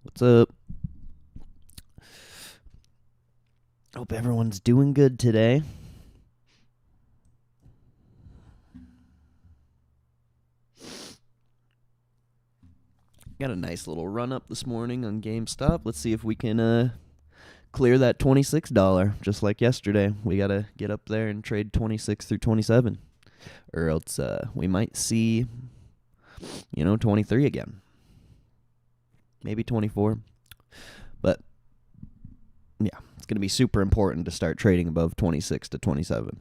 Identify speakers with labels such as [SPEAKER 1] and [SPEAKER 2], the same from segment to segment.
[SPEAKER 1] What's up? Hope everyone's doing good today. Got a nice little run up this morning on GameStop. Let's see if we can clear that $26 just like yesterday. We got to get up there and trade 26 through 27 or else we might see 23 again. Maybe 24. But yeah, it's going to be super important to start trading above 26 to 27.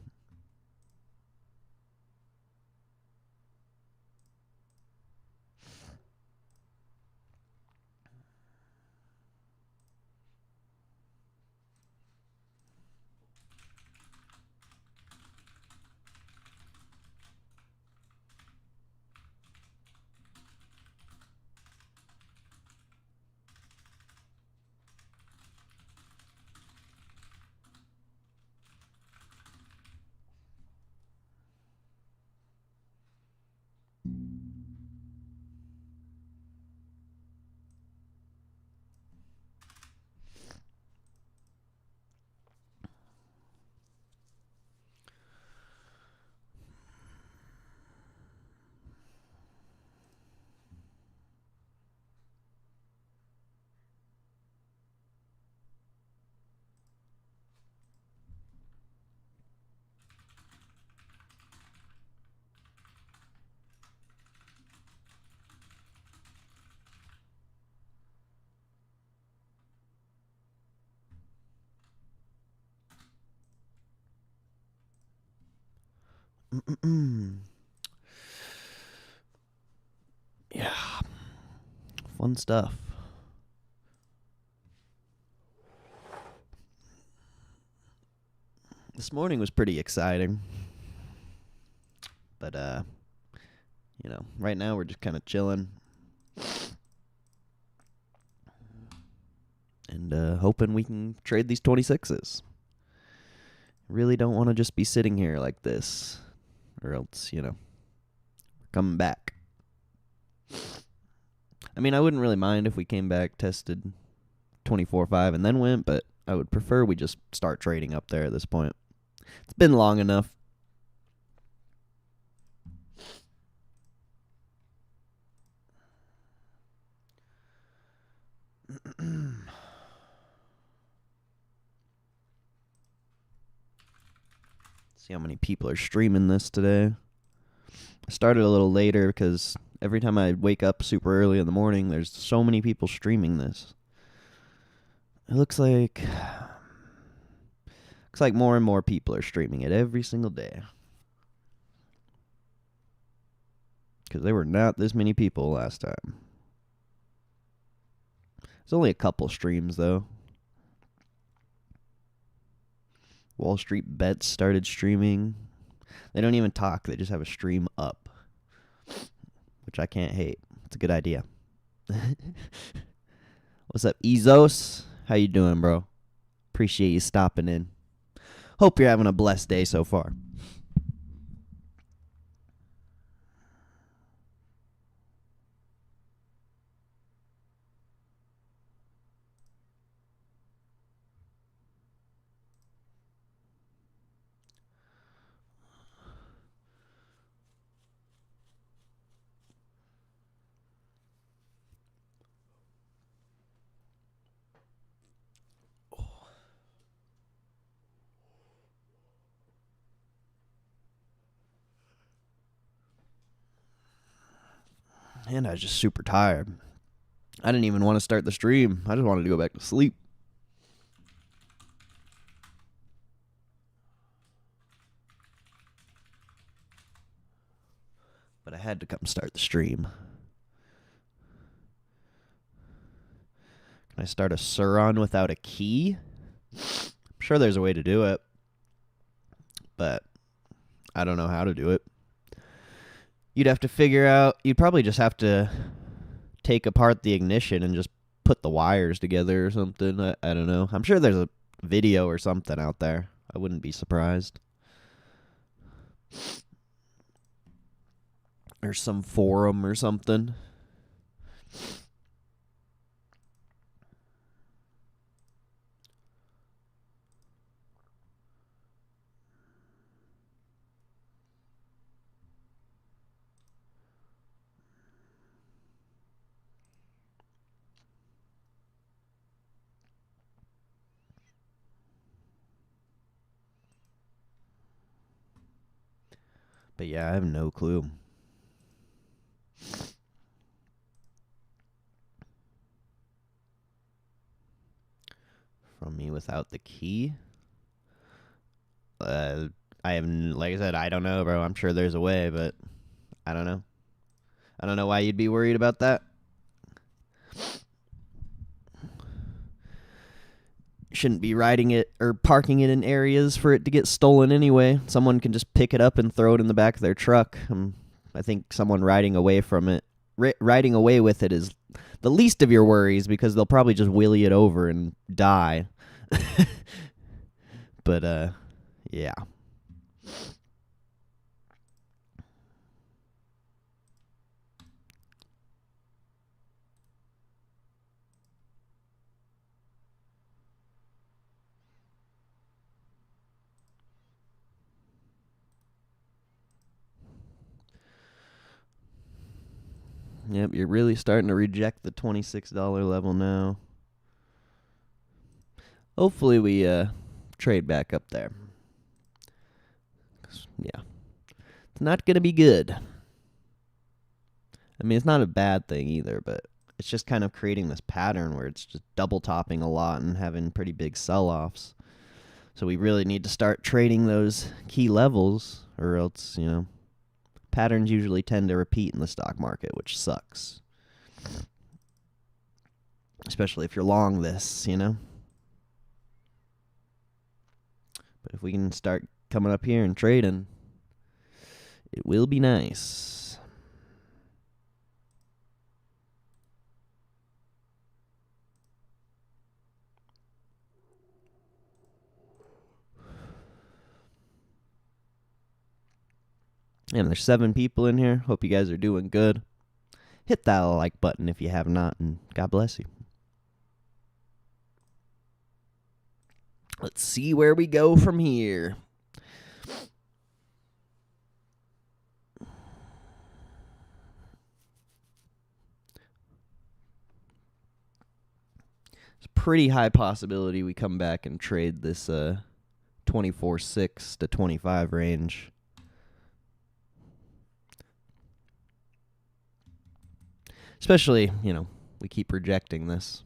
[SPEAKER 1] Yeah, fun stuff. This morning was pretty exciting. But right now we're just kind of chilling and hoping we can trade these 26s. Really don't want to just be sitting here like this, or else, we're coming back. I mean, I wouldn't really mind if we came back, tested 24.5, and then went, but I would prefer we just start trading up there at this point. It's been long enough. See how many people are streaming this today. I started a little later because every time I wake up super early in the morning, there's so many people streaming this. It looks like more and more people are streaming it every single day. Because there were not this many people last time. There's only a couple streams, though. Wall Street Bets started streaming. They don't even talk. They just have a stream up, which I can't hate. It's a good idea. What's up, Ezos? How you doing, bro? Appreciate you stopping in. Hope you're having a blessed day so far. And I was just super tired. I didn't even want to start the stream. I just wanted to go back to sleep. But I had to come start the stream. Can I start a Suron without a key? I'm sure there's a way to do it. But I don't know how to do it. You'd have to figure out, you'd probably just have to take apart the ignition and just put the wires together or something. I don't know. I'm sure there's a video or something out there. I wouldn't be surprised. Or some forum or something. But yeah, I have no clue. From me without the key? I haven't, like I said, I don't know, bro. I'm sure there's a way, but I don't know. I don't know why you'd be worried about that. Shouldn't be riding it or parking it in areas for it to get stolen anyway. Someone can just pick it up and throw it in the back of their truck. I think someone riding away from it, riding away with it is the least of your worries because they'll probably just wheelie it over and die. But, yeah. Yep, you're really starting to reject the $26 level now. Hopefully we trade back up there. Yeah. It's not going to be good. I mean, it's not a bad thing either, but it's just kind of creating this pattern where it's just double topping a lot and having pretty big sell-offs. So we really need to start trading those key levels, or else, patterns usually tend to repeat in the stock market, which sucks. Especially if you're long this, But if we can start coming up here and trading, it will be nice. And there's 7 people in here. Hope you guys are doing good. Hit that like button if you have not, and God bless you. Let's see where we go from here. It's a pretty high possibility we come back and trade this 24.6 to 25 range. Especially, we keep rejecting this.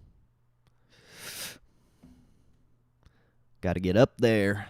[SPEAKER 1] Got to get up there.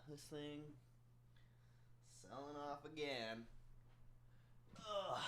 [SPEAKER 1] This thing selling off again. Ugh.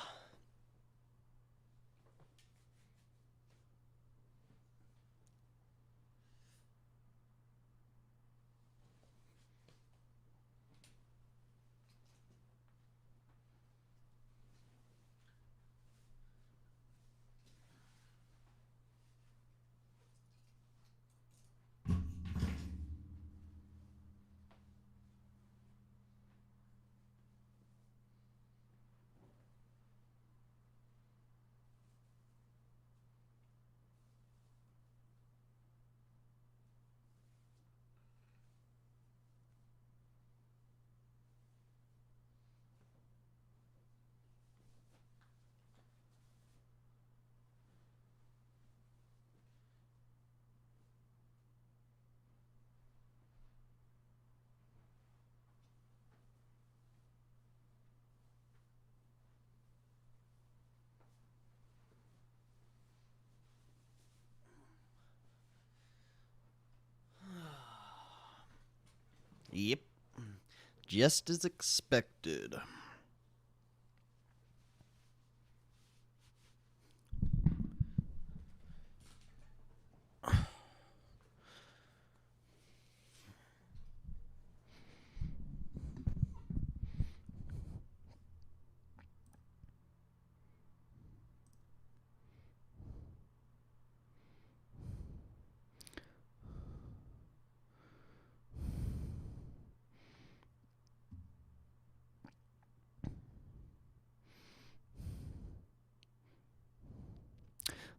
[SPEAKER 1] Yep. Just as expected.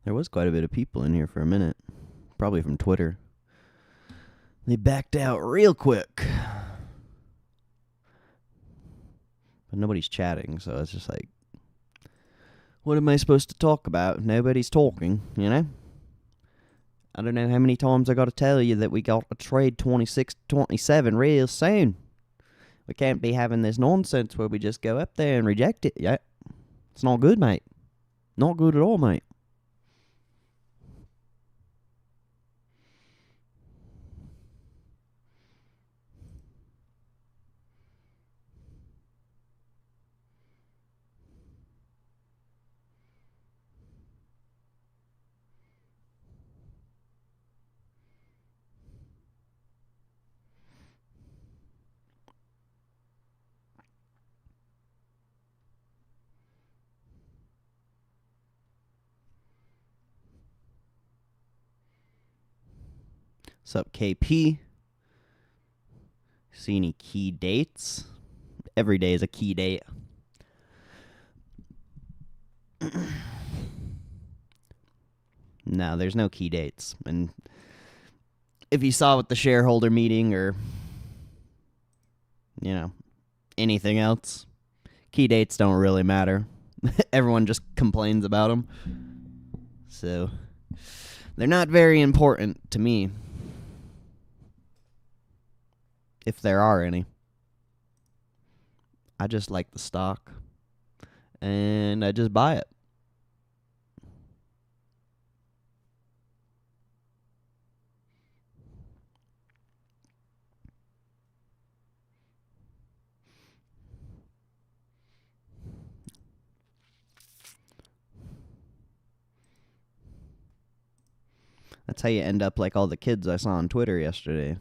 [SPEAKER 1] There was quite a bit of people in here for a minute. Probably from Twitter. They backed out real quick. But nobody's chatting, so it's just like, what am I supposed to talk about? Nobody's talking, you know? I don't know how many times I got to tell you that we got to trade 26-27 real soon. We can't be having this nonsense where we just go up there and reject it. Yeah, it's not good, mate. Not good at all, mate. What's up, KP? See any key dates? Every day is a key date. No, there's no key dates. And if you saw with the shareholder meeting or, you know, anything else, key dates don't really matter. Everyone just complains about them. So, they're not very important to me. If there are any. I just like the stock. And I just buy it. That's how you end up like all the kids I saw on Twitter yesterday.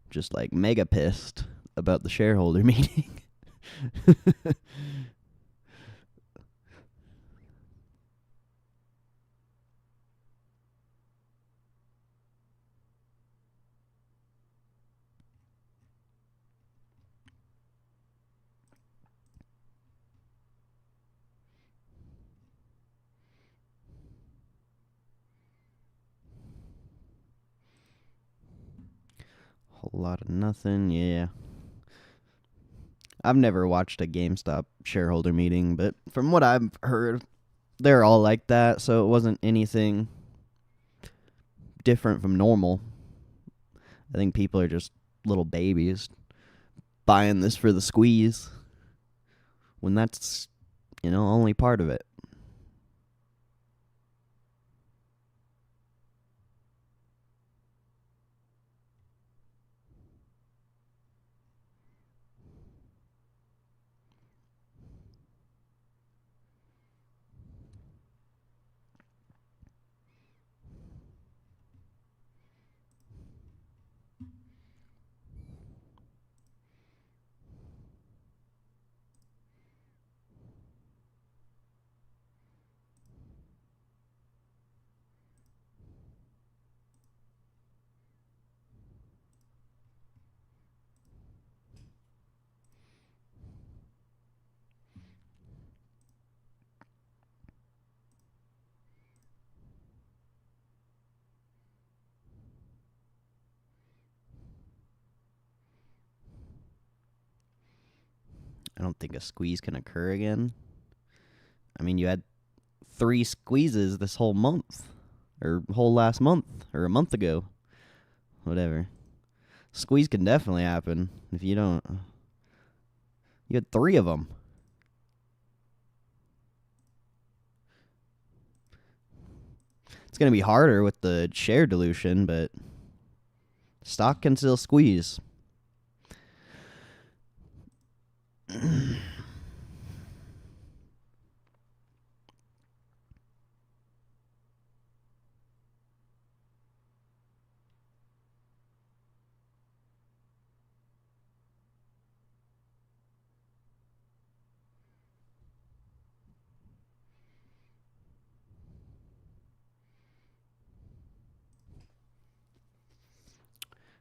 [SPEAKER 1] Just like mega pissed about the shareholder meeting. Whole lot of nothing, yeah. I've never watched a GameStop shareholder meeting, but from what I've heard, they're all like that, so it wasn't anything different from normal. I think people are just little babies buying this for the squeeze when that's, only part of it. I don't think a squeeze can occur again. I mean, you had 3 squeezes this whole month, or whole last month, or a month ago. Whatever. Squeeze can definitely happen if you don't. You had 3 of them. It's going to be harder with the share dilution, but stock can still squeeze.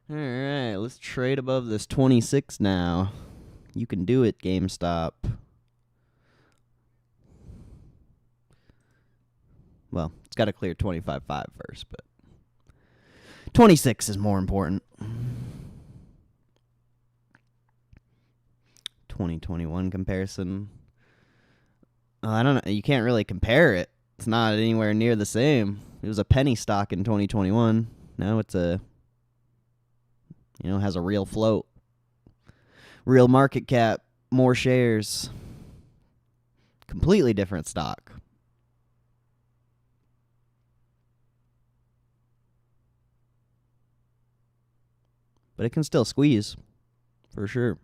[SPEAKER 1] All right, let's trade above this 26 now. You can do it, GameStop. Well, it's got to clear 25.5 first, but 26 is more important. 2021 comparison. I don't know. You can't really compare it. It's not anywhere near the same. It was a penny stock in 2021. Now it's has a real float. Real market cap, more shares. Completely different stock. But it can still squeeze, for sure.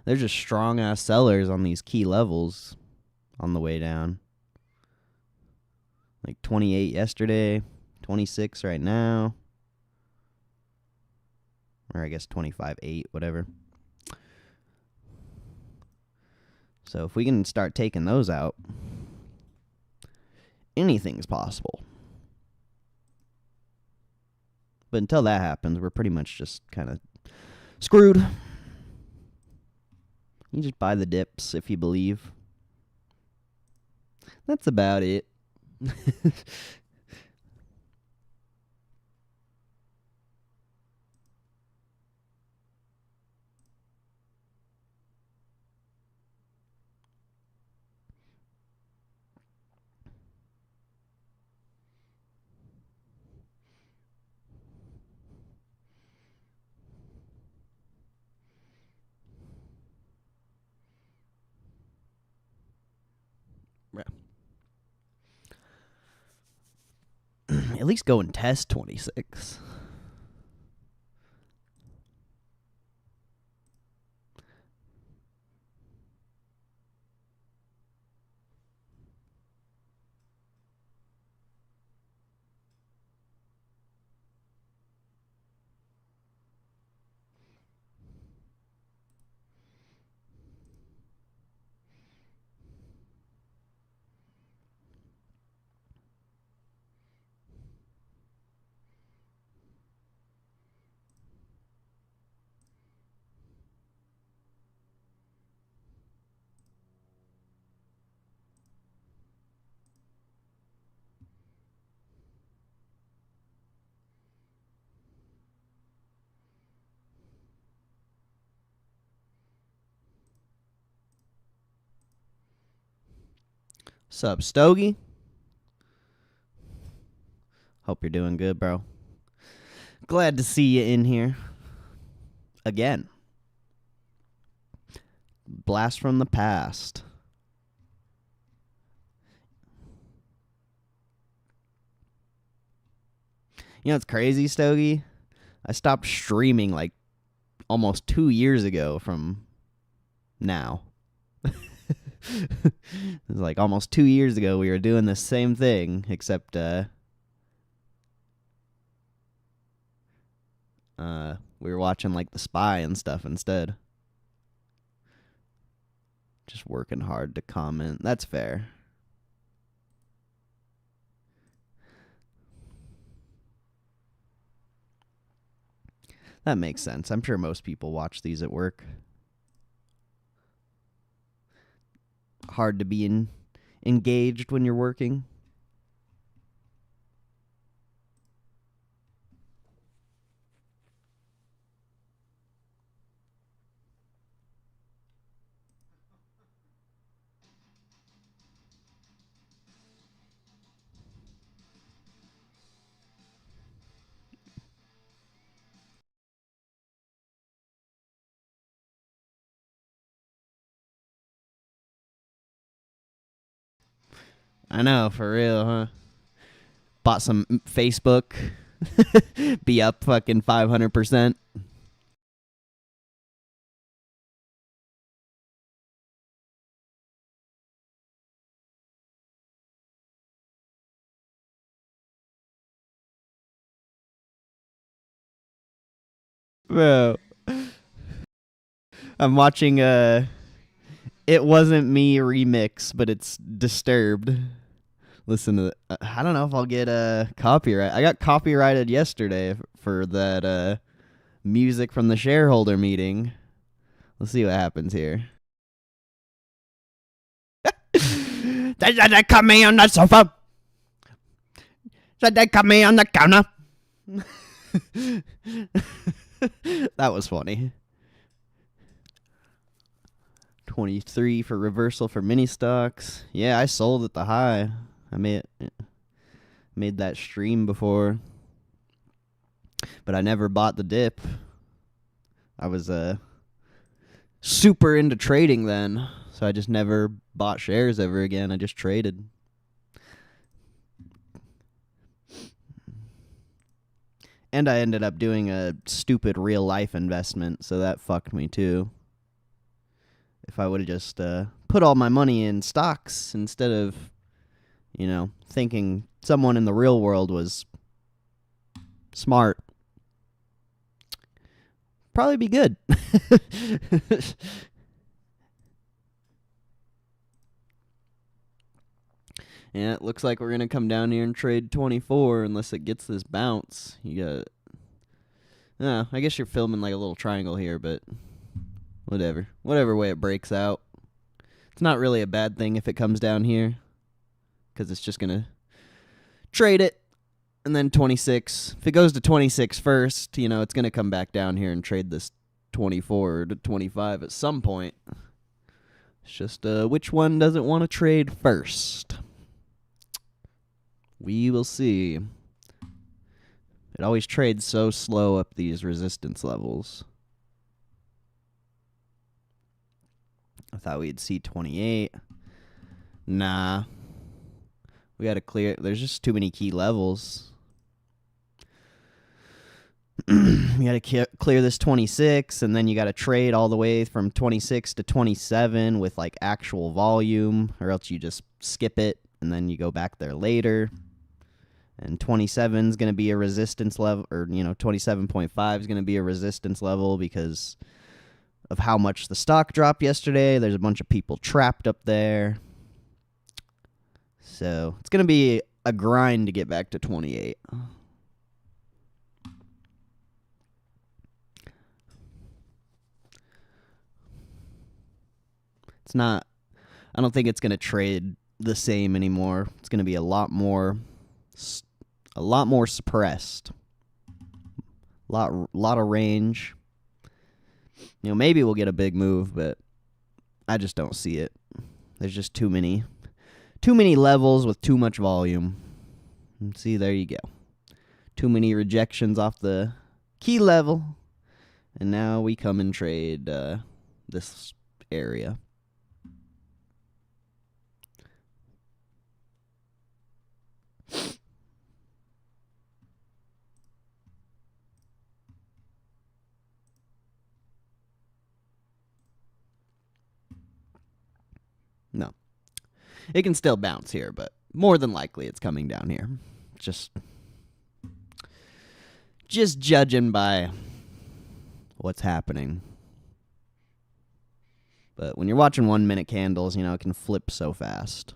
[SPEAKER 1] They're just strong-ass sellers on these key levels on the way down. Like 28 yesterday, 26 right now. Or I guess 25.8, whatever. So if we can start taking those out, anything's possible. But until that happens, we're pretty much just kind of screwed. You just buy the dips if you believe. That's about it. At least go and test 26. Sup, Stogie? Hope you're doing good, bro. Glad to see you in here. Again. Blast from the past. You know what's crazy, Stogie? I stopped streaming like almost 2 years ago from now. It was like almost 2 years ago we were doing the same thing, except we were watching like The Spy and stuff instead. Just working hard to comment. That's fair. That makes sense. I'm sure most people watch these at work. Hard to be engaged when you're working. I know, for real, huh? Bought some Facebook. Be up fucking 500%. Bro, I'm watching It Wasn't Me remix, but it's Disturbed. Listen to I don't know if I'll get copyright. I got copyrighted yesterday for that music from the shareholder meeting. Let's see what happens here. They cut me on the sofa. They cut me on the counter. That was funny. 23 for reversal for mini stocks. Yeah, I sold at the high. I made that stream before, but I never bought the dip. I was super into trading then, so I just never bought shares ever again. I just traded. And I ended up doing a stupid real life investment, so that fucked me too. If I would have just put all my money in stocks instead of, thinking someone in the real world was smart, probably be good. Yeah, it looks like we're going to come down here and trade 24 unless it gets this bounce. You got... I guess you're filming like a little triangle here, but whatever. Whatever way it breaks out. It's not really a bad thing if it comes down here, because it's just going to trade it, and then 26. If it goes to 26 first, it's going to come back down here and trade this 24 to 25 at some point. It's just which one doesn't want to trade first? We will see. It always trades so slow up these resistance levels. I thought we'd see 28. Nah. We got to clear. There's just too many key levels. You got to clear this 26, and then you got to trade all the way from 26 to 27 with like actual volume, or else you just skip it and then you go back there later. And 27 is going to be a resistance level, or 27.5 is going to be a resistance level because of how much the stock dropped yesterday. There's a bunch of people trapped up there. So it's going to be a grind to get back to 28. It's not, I don't think it's going to trade the same anymore. It's going to be a lot more suppressed. Lot of range. Maybe we'll get a big move, but I just don't see it. There's just too many levels with too much volume. And see, there you go. Too many rejections off the key level. And now we come and trade this area. No. It can still bounce here, but more than likely it's coming down here. Just judging by what's happening. But when you're watching 1 minute candles, it can flip so fast.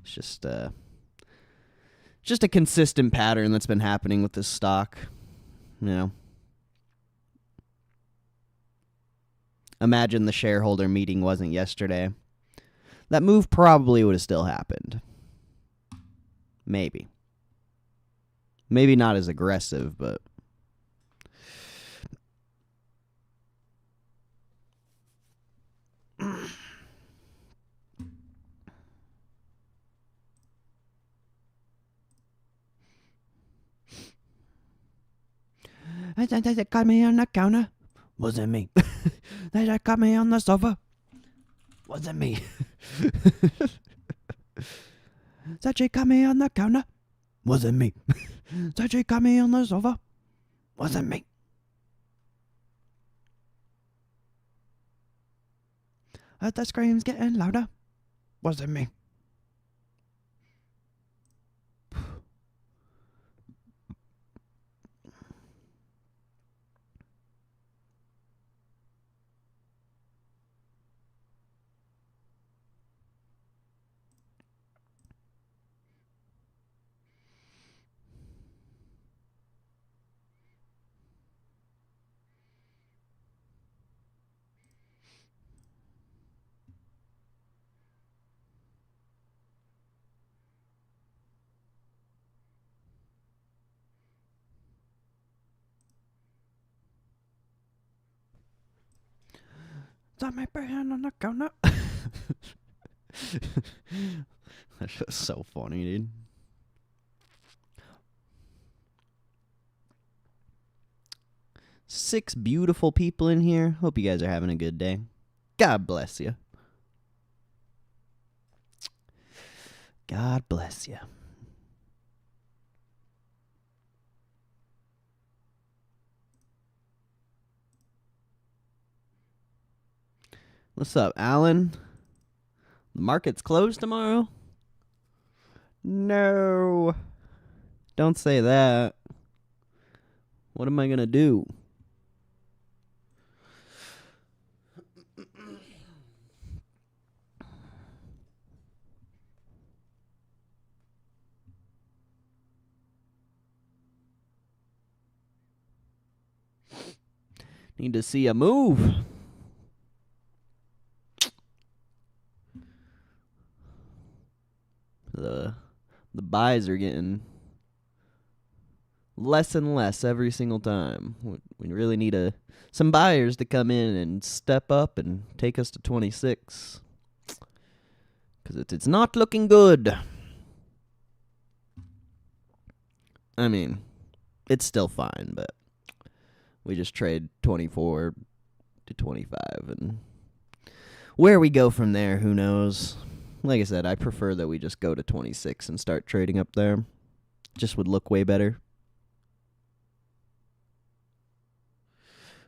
[SPEAKER 1] It's just a consistent pattern that's been happening with this stock. Imagine the shareholder meeting wasn't yesterday. That move probably would have still happened. Maybe. Maybe not as aggressive, but... They got me on the counter. Wasn't me. They got me on the sofa. Wasn't me. Said she got me on the counter. Wasn't me. Said she got me on the sofa. Wasn't me. Heard the screams getting louder. Wasn't me. Got my hand on the counter. That's just so funny, dude. Six beautiful people in here. Hope you guys are having a good day. God bless you. God bless you. What's up, Alan? The market's closed tomorrow? No. Don't say that. What am I going to do? Need to see a move. The buys are getting less and less every single time. We really need some buyers to come in and step up and take us to 26. Because it's not looking good. I mean, it's still fine, but we just trade 24 to 25. And where we go from there, who knows? Like I said, I prefer that we just go to 26 and start trading up there. Just would look way better.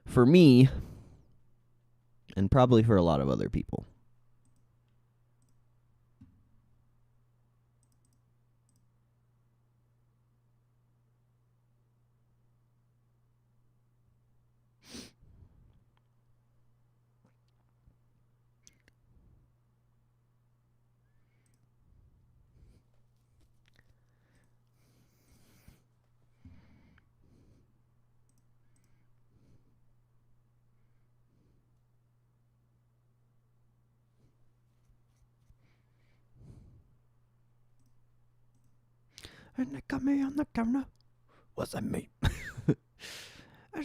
[SPEAKER 1] For me, and probably for a lot of other people. And they got me on the counter. Wasn't me. And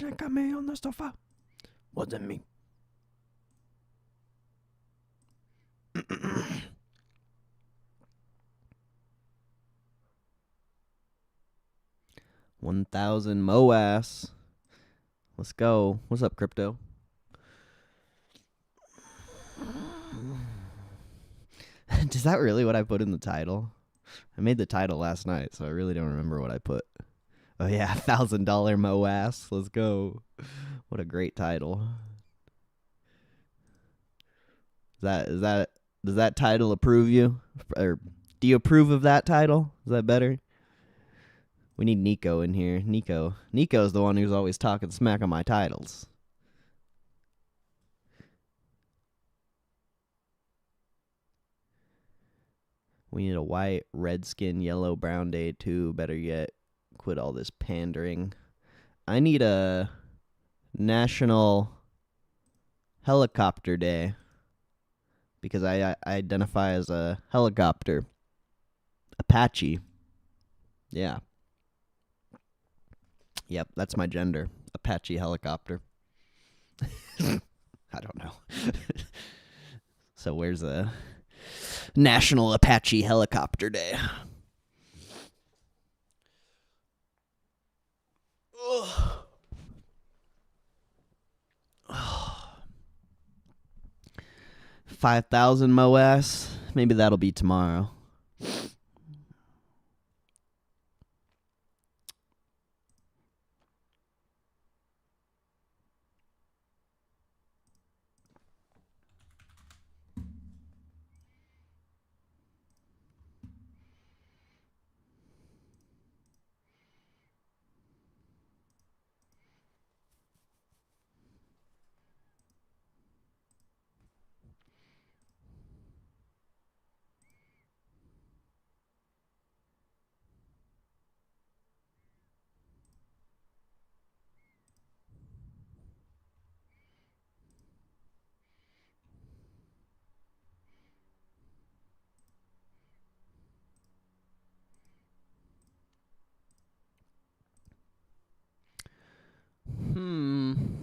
[SPEAKER 1] they got me on the sofa. Wasn't me. $1,000 MOASS. Let's go. What's up, crypto? Is that really what I put in the title? I made the title last night, so I really don't remember what I put. Oh yeah, $1,000 MOASS. Let's go. What a great title. Does that title approve you? Or do you approve of that title? Is that better? We need Nico in here. Nico's the one who's always talking smack on my titles. We need a white, red skin, yellow, brown day too. Better yet, quit all this pandering. I need a national helicopter day because I identify as a helicopter. Apache. Yeah. Yep, that's my gender. Apache helicopter. I don't know. So where's the National Apache Helicopter Day? 5,000 MOASS. Maybe that'll be tomorrow.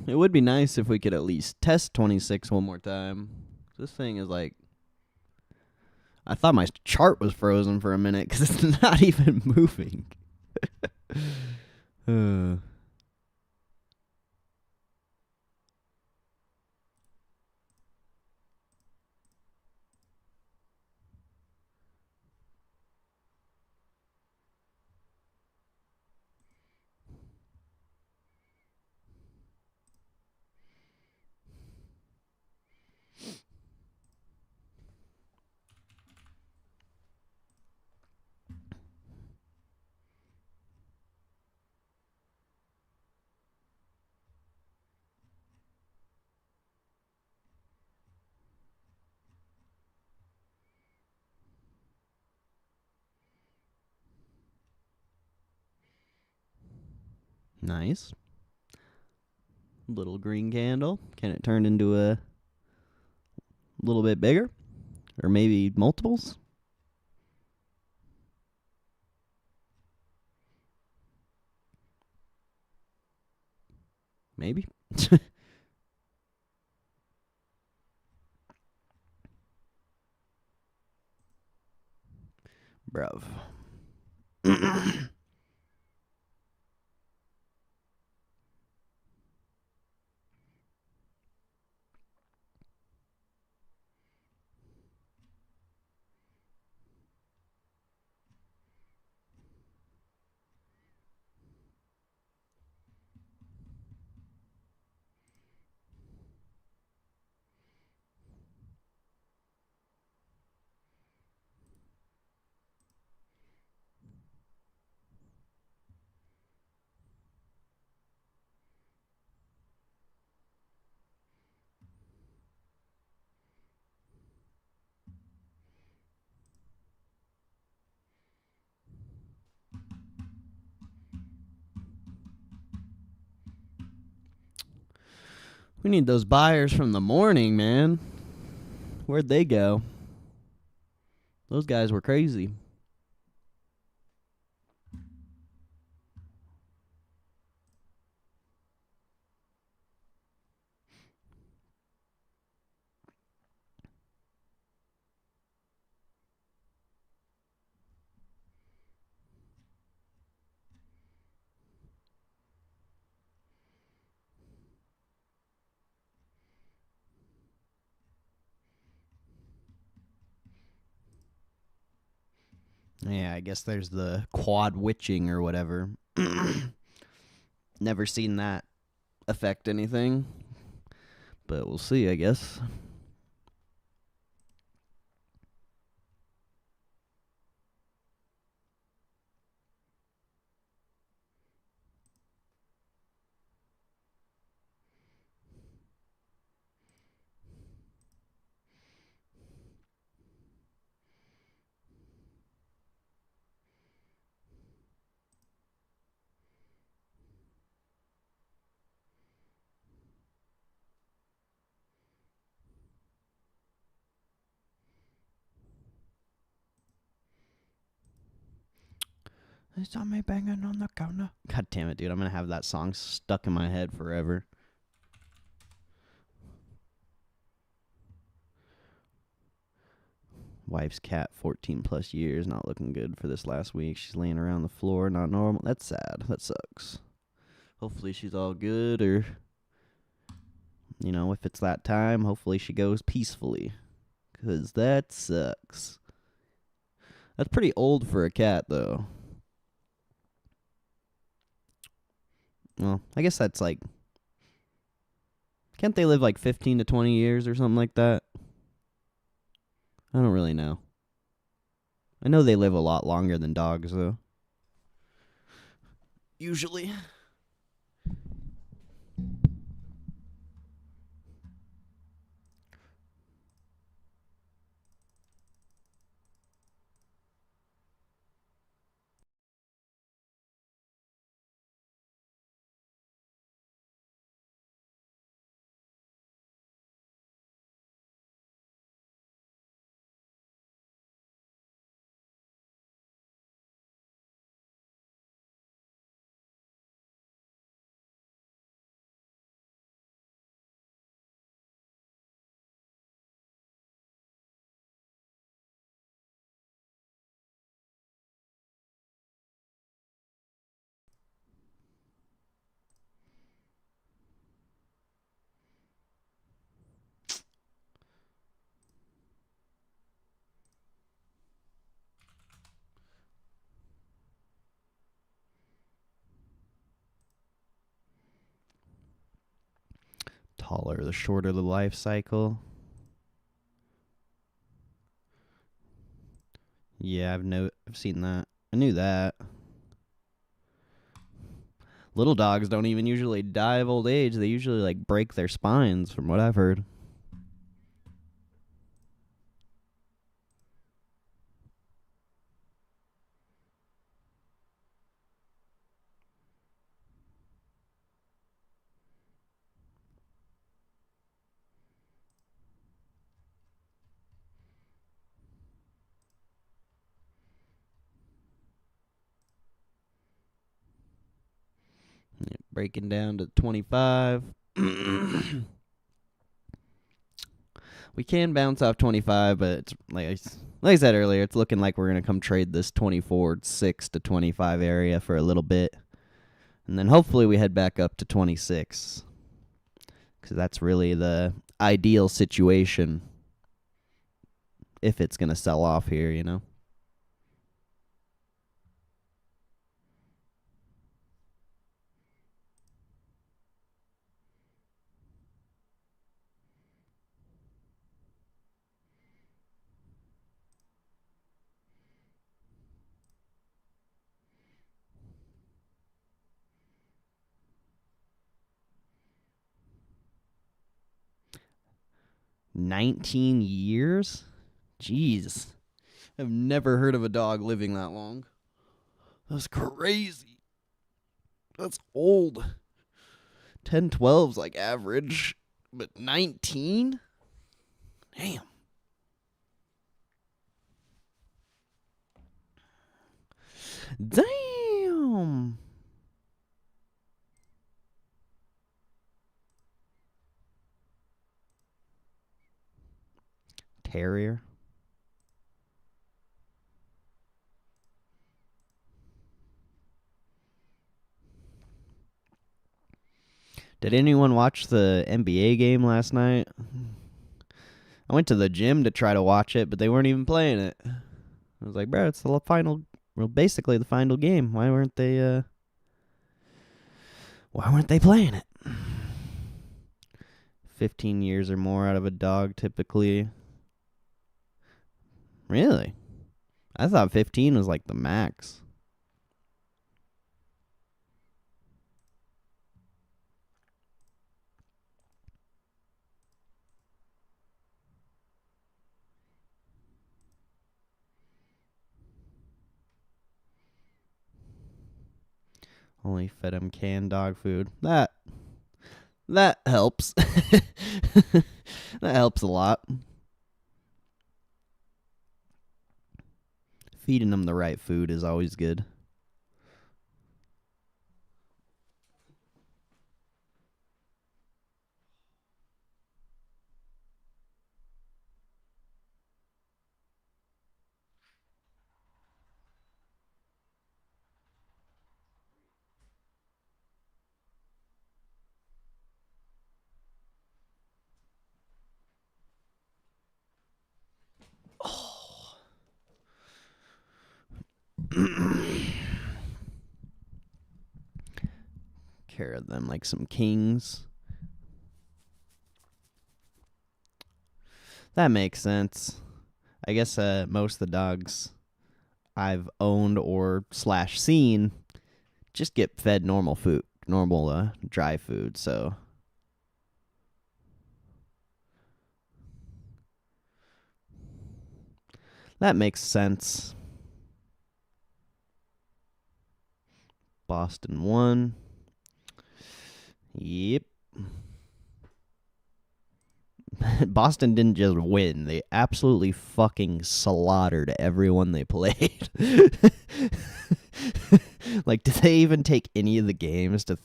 [SPEAKER 1] It would be nice if we could at least test 26 one more time. This thing is like... I thought my chart was frozen for a minute because it's not even moving. Nice. Little green candle. Can it turn into a little bit bigger? Or maybe multiples? Maybe. Bruv. We need those buyers from the morning, man. Where'd they go? Those guys were crazy. Yeah, I guess there's the quad witching or whatever. Never seen that affect anything. But we'll see, I guess. They saw me banging on the counter. God damn it, dude. I'm going to have that song stuck in my head forever. Wife's cat, 14 plus years, not looking good for this last week. She's laying around the floor, not normal. That's sad. That sucks. Hopefully she's all good, or, you know, if it's that time, hopefully she goes peacefully. 'Cause that sucks. That's pretty old for a cat, though. Well, I guess that's like... Can't they live like 15 to 20 years or something like that? I don't really know. I know they live a lot longer than dogs, though. Usually. Taller, the shorter the life cycle. Yeah, I've seen that. I knew that. Little dogs don't even usually die of old age. They usually like break their spines, from what I've heard. Yeah, breaking down to 25. We can bounce off 25, but it's like I said earlier, it's looking like we're going to come trade this 24.6 to 25 area for a little bit. And then hopefully we head back up to 26. Because that's really the ideal situation if it's going to sell off here, you know? $19 years? Jeez. I've never heard of a dog living that long. That's crazy. That's old. 10, 12's like average, but 19? Damn. Damn. Terrier. Did anyone watch the NBA game last night? I went to the gym to try to watch it, but they weren't even playing it. I was like, bro, it's the final, well, basically the final game. Why weren't they playing it? 15 years or more out of a dog typically. Really? I thought 15 was like the max. Only fed him canned dog food. That helps. That helps a lot. Feeding them the right food is always good. Care of them like some kings. That makes sense. I guess most of the dogs I've owned or slash seen just get fed normal food, normal dry food. So that makes sense. Boston won. Yep. Boston didn't just win. They absolutely fucking slaughtered everyone they played. Like, did they even take any of the games to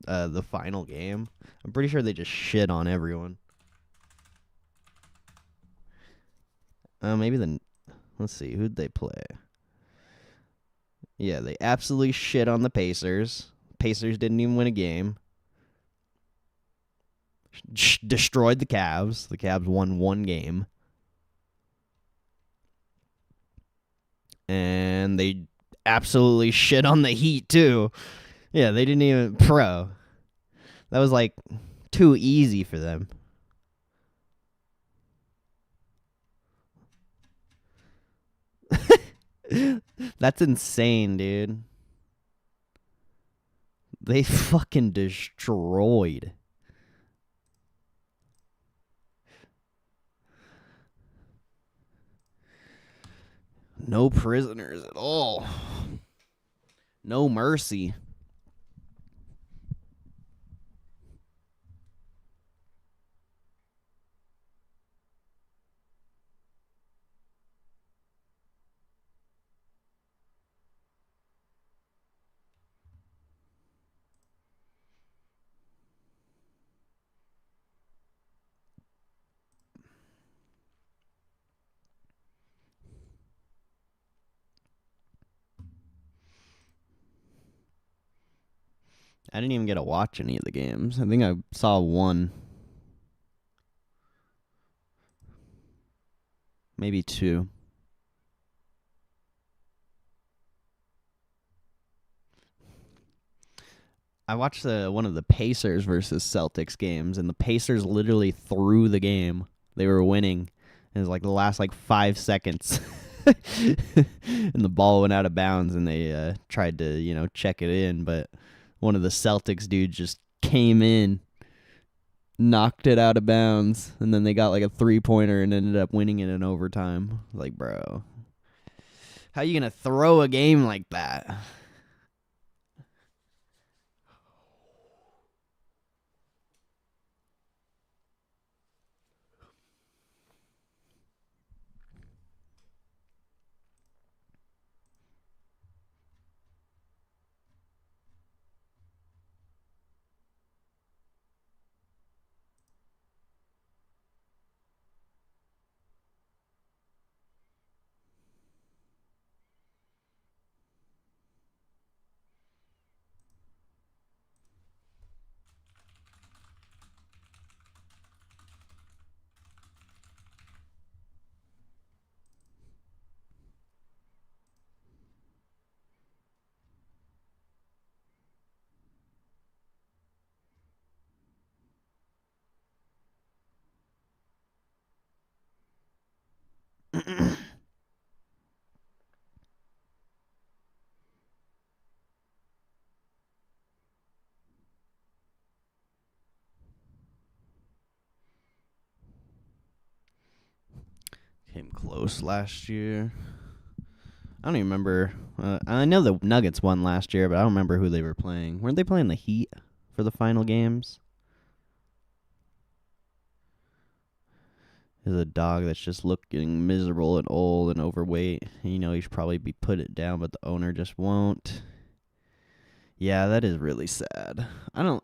[SPEAKER 1] the final game? I'm pretty sure they just shit on everyone. Let's see, who'd they play? Yeah, they absolutely shit on the Pacers. Pacers didn't even win a game. Destroyed the Cavs. The Cavs won one game. And they absolutely shit on the Heat, too. Yeah, they didn't even... Pro. That was, like, too easy for them. That's insane, dude. They fucking destroyed. No prisoners at all. No mercy. I didn't even get to watch any of the games. I think I saw one. Maybe two. I watched one of the Pacers versus Celtics games, and the Pacers literally threw the game. They were winning. It was like the last 5 seconds. And the ball went out of bounds, and they tried to, check it in, but one of the Celtics dudes just came in, knocked it out of bounds, and then they got a 3-pointer and ended up winning it in overtime. Bro, how you gonna throw a game like that? Came close last year. I don't even remember. I know the Nuggets won last year, but I don't remember who they were playing. Weren't they playing the Heat for the final games? Is a dog that's just looking miserable and old and overweight. He should probably be put it down, but the owner just won't. Yeah, that is really sad. I don't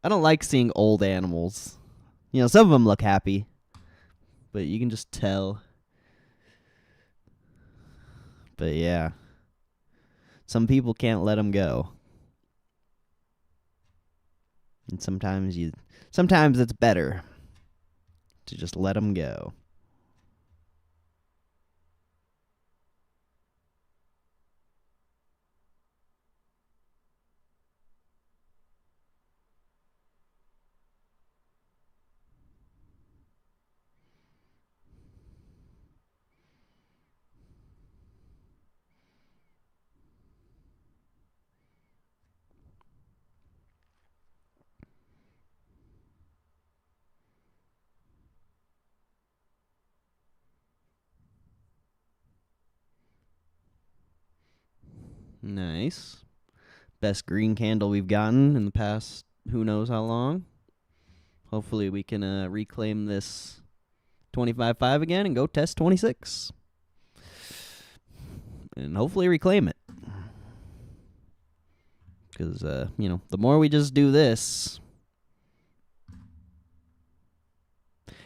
[SPEAKER 1] like seeing old animals. Some of them look happy, but you can just tell. But yeah, some people can't let them go. And sometimes it's better to just let them go. Nice. Best green candle we've gotten in the past who knows how long. Hopefully we can reclaim this 25.5 again and go test 26. And hopefully reclaim it. Because, the more we just do this,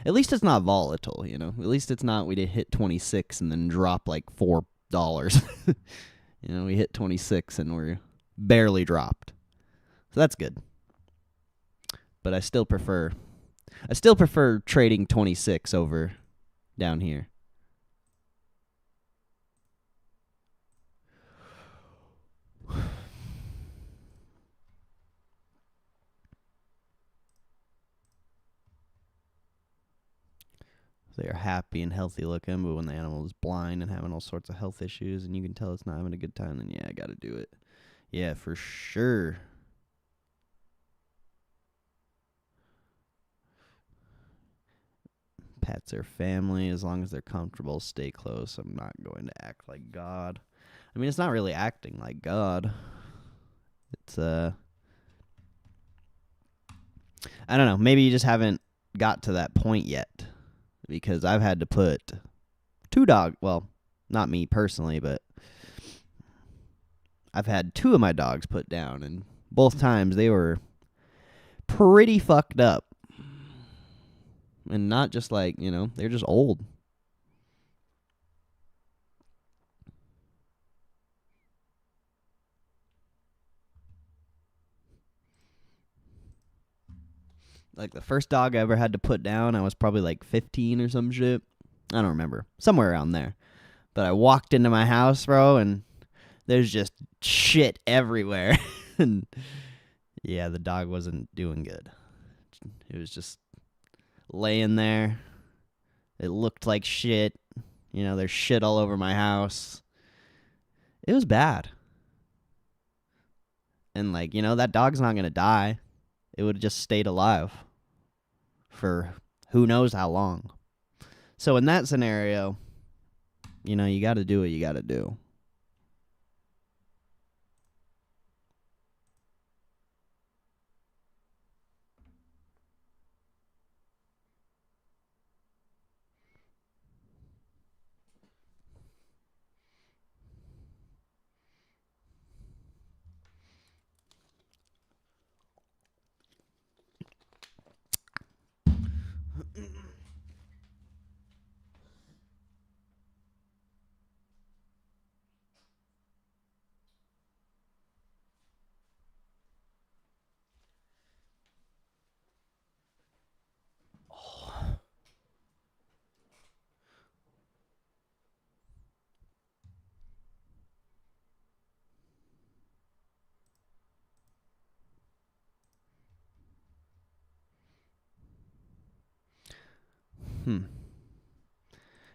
[SPEAKER 1] at least it's not volatile, At least it's not we hit 26 and then drop like $4. We hit 26 and we're barely dropped. So that's good. But I still prefer trading 26 over down here. They are happy and healthy looking, but when the animal is blind and having all sorts of health issues and you can tell it's not having a good time, then yeah, I gotta do it. Yeah, for sure. Pets are family. As long as they're comfortable, stay close. I'm not going to act like God. I mean, it's not really acting like God. It's, I don't know. Maybe you just haven't got to that point yet. Because I've had to put well, not me personally, but I've had 2 of my dogs put down, and both times they were pretty fucked up. And not just like, they're just old. Like the first dog I ever had to put down, I was probably like 15 or some shit. I don't remember. Somewhere around there. But I walked into my house, bro, and there's just shit everywhere. And yeah, the dog wasn't doing good. It was just laying there. It looked like shit. There's shit all over my house. It was bad. And that dog's not going to die. It would have just stayed alive for who knows how long. So in that scenario, you got to do what you got to do.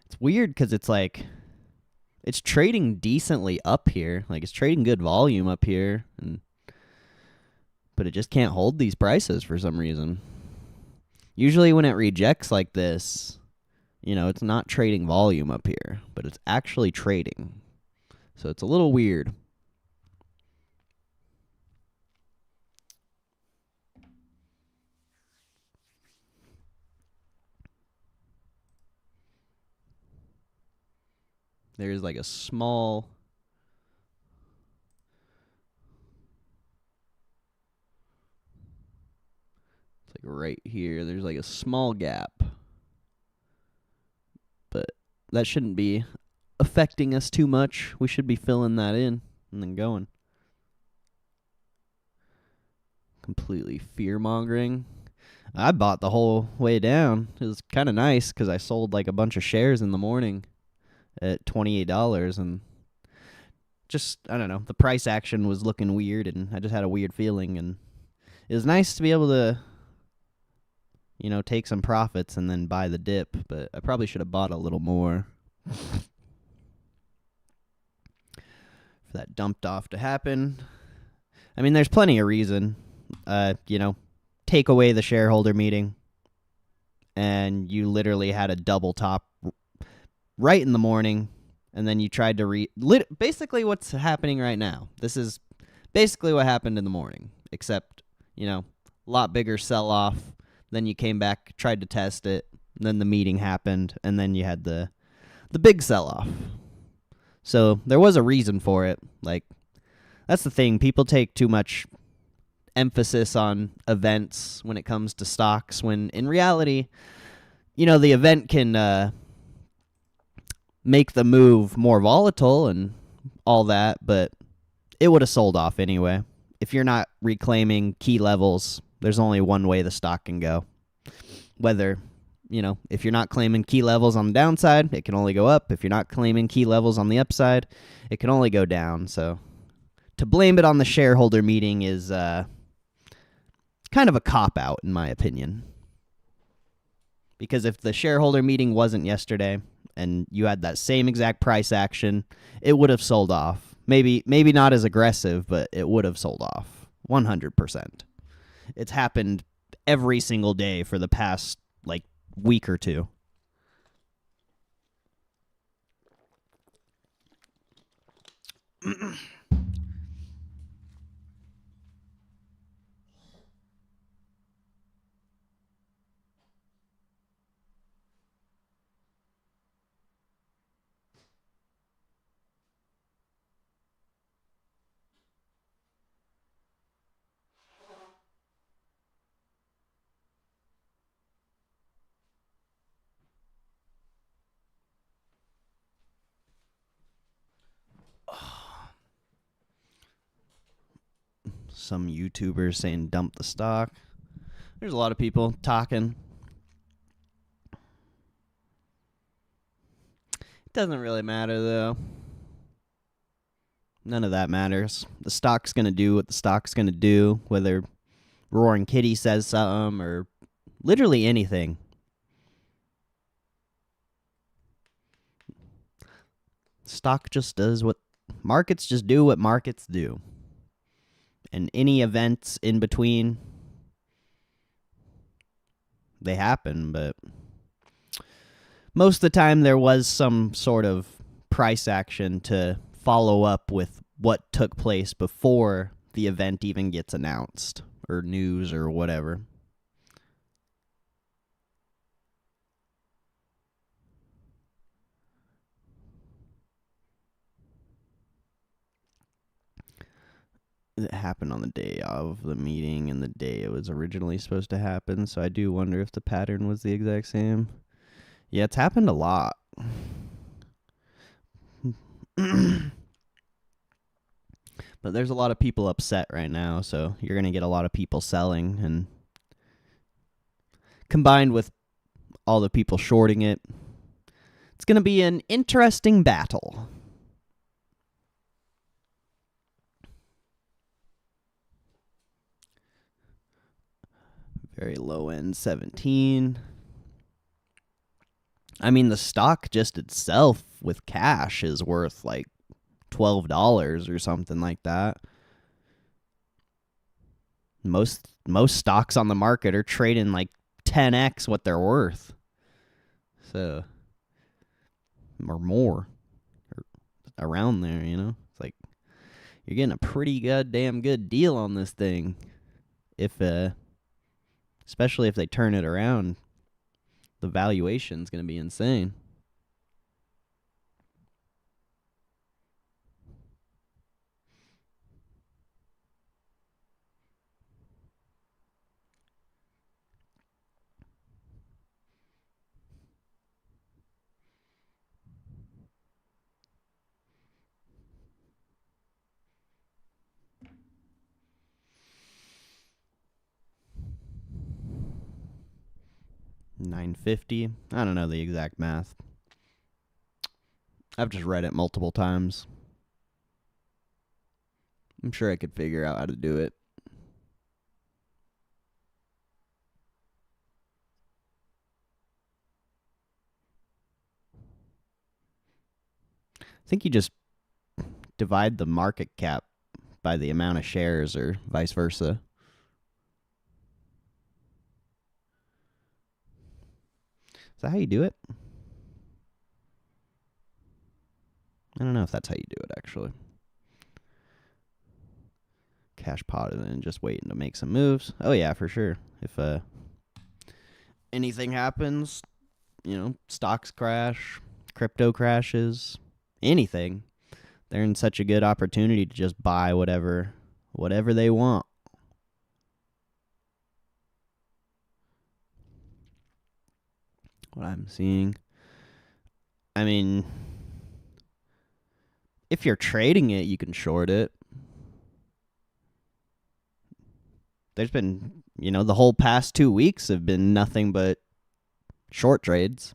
[SPEAKER 1] It's weird because it's like it's trading decently up here. Like it's trading good volume up here, but it just can't hold these prices for some reason. Usually when it rejects like this, it's not trading volume up here, but it's actually trading. So it's a little weird. There's like a small... It's like right here. There's like a small gap. But that shouldn't be affecting us too much. We should be filling that in and then going. Completely fear-mongering. I bought the whole way down. It was kind of nice because I sold like a bunch of shares in the morning at $28 and just, I don't know, the price action was looking weird and I just had a weird feeling, and it was nice to be able to, take some profits and then buy the dip, but I probably should have bought a little more for that dumped off to happen. I mean, there's plenty of reason, take away the shareholder meeting and you literally had a double top right in the morning, and then you tried to basically what's happening right now. This is basically what happened in the morning, except, a lot bigger sell-off. Then you came back, tried to test it, then the meeting happened, and then you had the big sell-off. So there was a reason for it. Like, that's the thing. People take too much emphasis on events when it comes to stocks, when in reality, the event can make the move more volatile and all that, but it would have sold off anyway. If you're not reclaiming key levels, there's only one way the stock can go. Whether, if you're not claiming key levels on the downside, it can only go up. If you're not claiming key levels on the upside, it can only go down. So to blame it on the shareholder meeting is kind of a cop-out, in my opinion. Because if the shareholder meeting wasn't yesterday and you had that same exact price action, it would have sold off. Maybe not as aggressive, but it would have sold off 100%. It's happened every single day for the past, week or two. Some YouTubers saying dump the stock. There's a lot of people talking. It doesn't really matter, though. None of that matters. The stock's going to do what the stock's going to do, whether Roaring Kitty says something or literally anything. Stock just does what markets just do what markets do. And any events in between, they happen, but most of the time there was some sort of price action to follow up with what took place before the event even gets announced or news or whatever. It happened on the day of the meeting and the day it was originally supposed to happen, so I do wonder if the pattern was the exact same. Yeah, it's happened a lot. But there's a lot of people upset right now, so you're going to get a lot of people selling, and combined with all the people shorting it, it's going to be an interesting battle. Very low end 17. I mean, the stock just itself with cash is worth like $12 or something like that. Most stocks on the market are trading like 10x what they're worth. So, or more. Or around there, It's like you're getting a pretty goddamn good deal on this thing. Especially if they turn it around, the valuation's going to be insane. $9.50. I don't know the exact math. I've just read it multiple times. I'm sure I could figure out how to do it. I think you just divide the market cap by the amount of shares or vice versa. Is that how you do it? I don't know if that's how you do it, actually. Cash potted and just waiting to make some moves. Oh, yeah, for sure. If anything happens, stocks crash, crypto crashes, anything, they're in such a good opportunity to just buy whatever they want. What I'm seeing. I mean, if you're trading it, you can short it. There's been, the whole past 2 weeks have been nothing but short trades.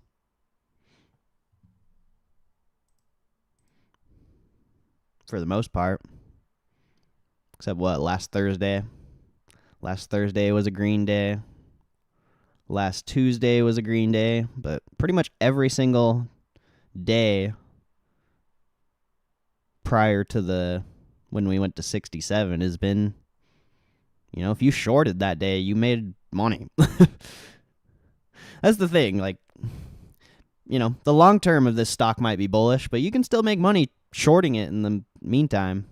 [SPEAKER 1] For the most part. Except what, last Thursday? Last Thursday was a green day. Last Tuesday was a green day. But pretty much every single day prior to when we went to 67 has been, if you shorted that day, you made money. That's the thing. Like, the long term of this stock might be bullish, but you can still make money shorting it in the meantime.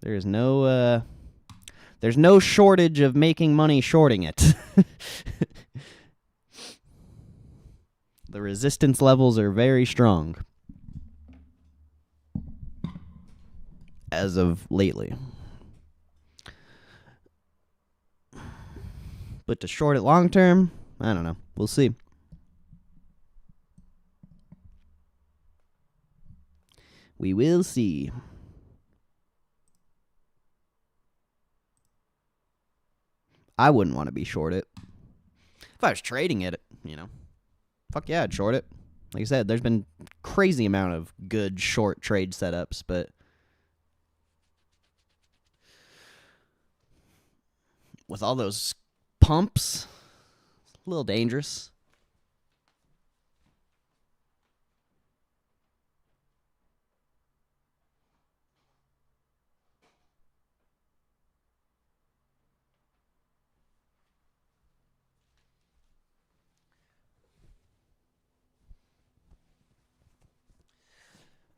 [SPEAKER 1] There's no shortage of making money shorting it. The resistance levels are very strong. As of lately. But to short it long term, I don't know. We'll see. We will see. I wouldn't want to be short it. If I was trading it, fuck yeah, I'd short it. Like I said, there's been crazy amount of good short trade setups, but with all those pumps, a little dangerous.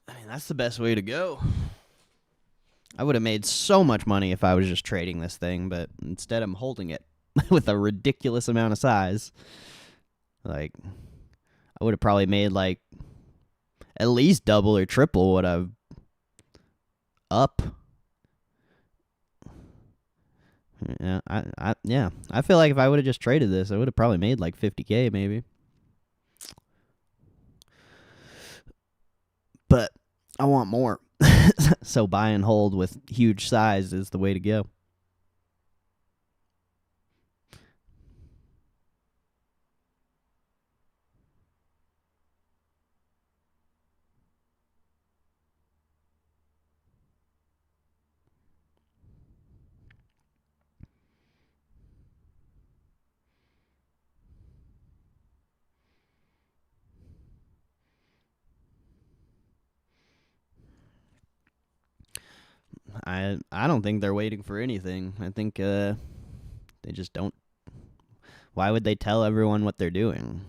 [SPEAKER 1] I mean, that's the best way to go. I would have made so much money if I was just trading this thing, but instead I'm holding it with a ridiculous amount of size. Like, I would have probably made like at least double or triple what I've up. Yeah, I feel like if I would have just traded this, I would have probably made like 50K maybe. But I want more. So buy and hold with huge size is the way to go. I don't think they're waiting for anything. I think they just don't. Why would they tell everyone what they're doing?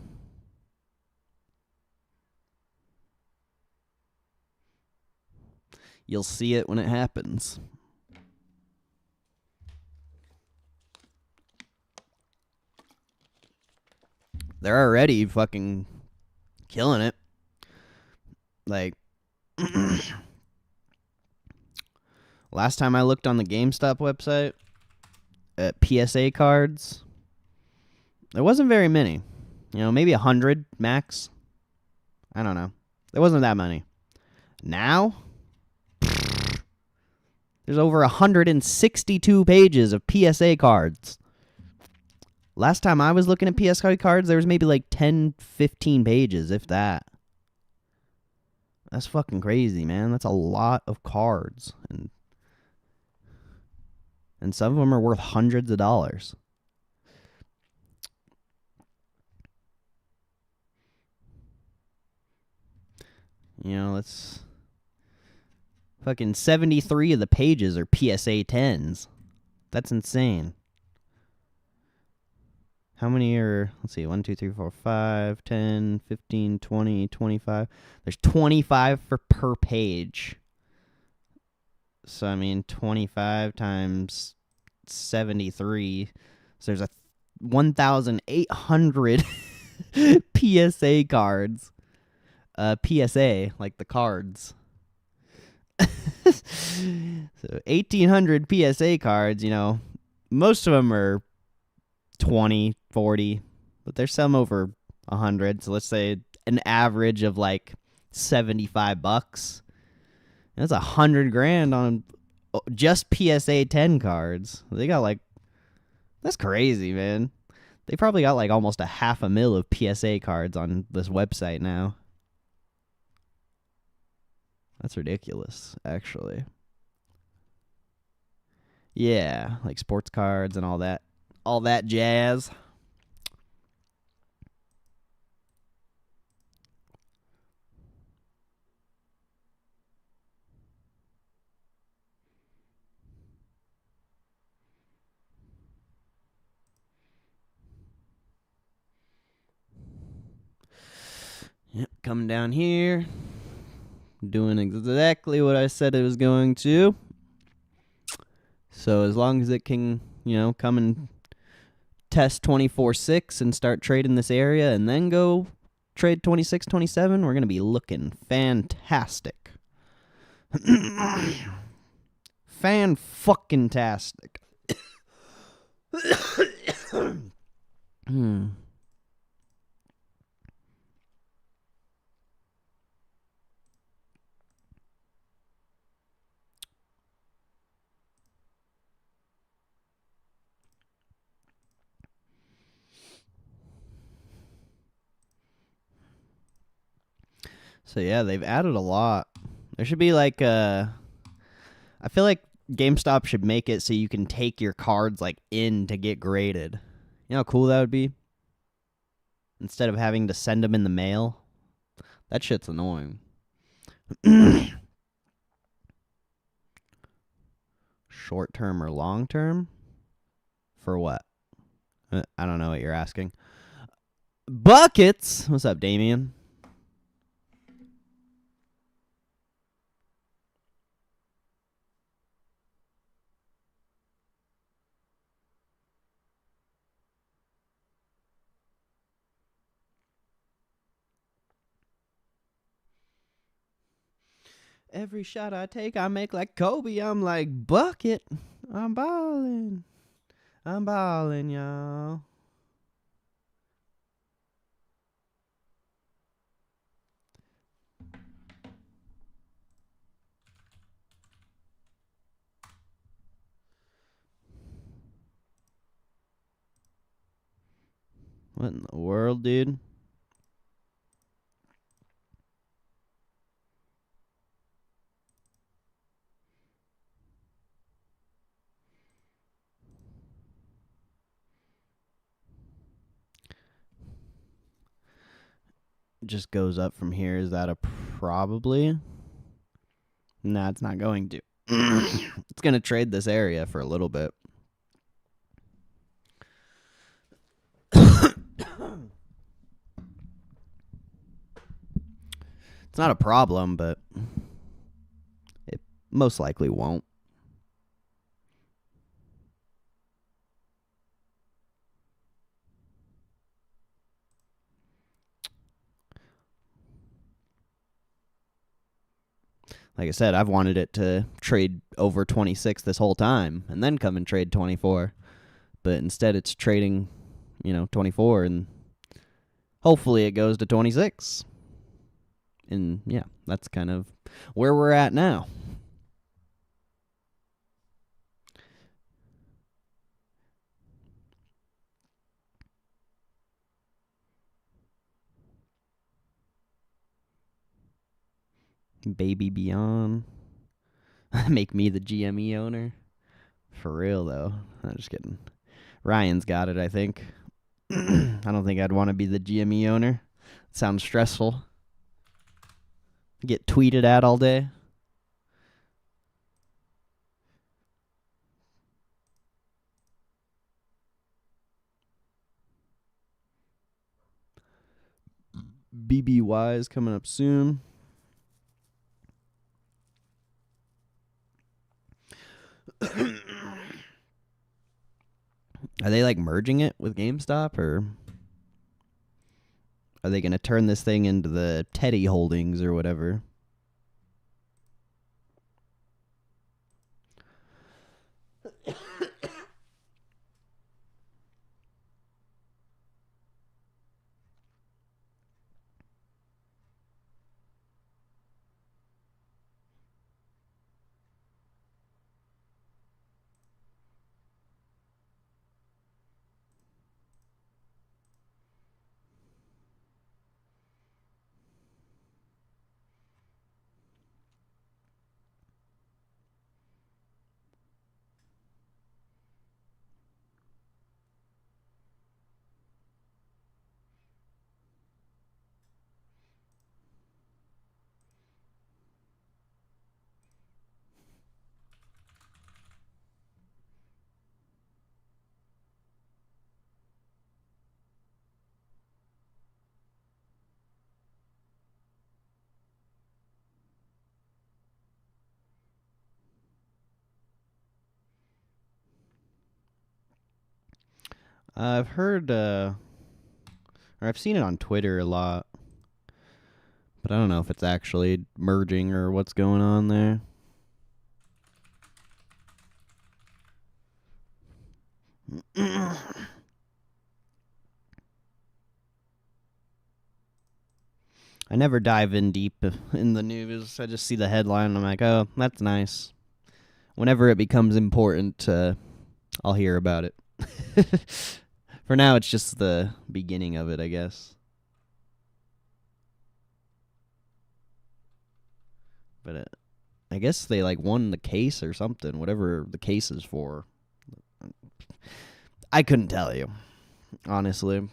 [SPEAKER 1] You'll see it when it happens. They're already fucking killing it. Like, last time I looked on the GameStop website at PSA cards, there wasn't very many. Maybe 100 max. I don't know. There wasn't that many. Now, there's over 162 pages of PSA cards. Last time I was looking at PSA cards, there was maybe like 10, 15 pages, if that. That's fucking crazy, man. That's a lot of cards. And some of them are worth hundreds of dollars. Let's... Fucking 73 of the pages are PSA 10s. That's insane. How many are, let's see, 1, 2, 3, 4, 5, 10, 15, 20, 25. There's 25 per page. So, I mean, 25 times 73. So there's 1,800 PSA cards. PSA, like the cards. So 1,800 PSA cards, most of them are 20, 40, but there's some over 100. So let's say an average of like $75. That's $100,000 on just PSA 10 cards. They got that's crazy, man. They probably got almost $500,000 of PSA cards on this website now. That's ridiculous, actually. Yeah, like sports cards and all that jazz. Yep, coming down here. Doing exactly what I said it was going to. So as long as it can, come and test 24/6 and start trading this area and then go trade 26, 27, we're going to be looking fantastic. Fan-fucking-tastic. So yeah, they've added a lot. There should be I feel like GameStop should make it so you can take your cards in to get graded. You know how cool that would be? Instead of having to send them in the mail. That shit's annoying. Short term or long term? For what? I don't know what you're asking. Buckets! What's up, Damien? Every shot I take, I make like Kobe. I'm like, bucket. I'm balling. I'm balling, y'all. What in the world, dude? Just goes up from here. Is that a probably? Nah, it's not going to. It's going to trade this area for a little bit. It's not a problem, but it most likely won't. Like I said, I've wanted it to trade over 26 this whole time and then come and trade 24. But instead it's trading, 24, and hopefully it goes to 26. And yeah, that's kind of where we're at now. Baby Beyond. Make me the GME owner. For real, though. I'm just kidding. Ryan's got it, I think. I don't think I'd want to be the GME owner. It sounds stressful. Get tweeted at all day. BBY is coming up soon. Are they like merging it with GameStop, or are they going to turn this thing into the Teddy Holdings or whatever? I've heard, or I've seen it on Twitter a lot, but I don't know if it's actually merging or what's going on there. I never dive in deep in the news. I just see the headline and I'm like, oh, that's nice. Whenever it becomes important, I'll hear about it. For now, it's just the beginning of it, I guess. But I guess they like won the case or something, whatever the case is for. I couldn't tell you, honestly.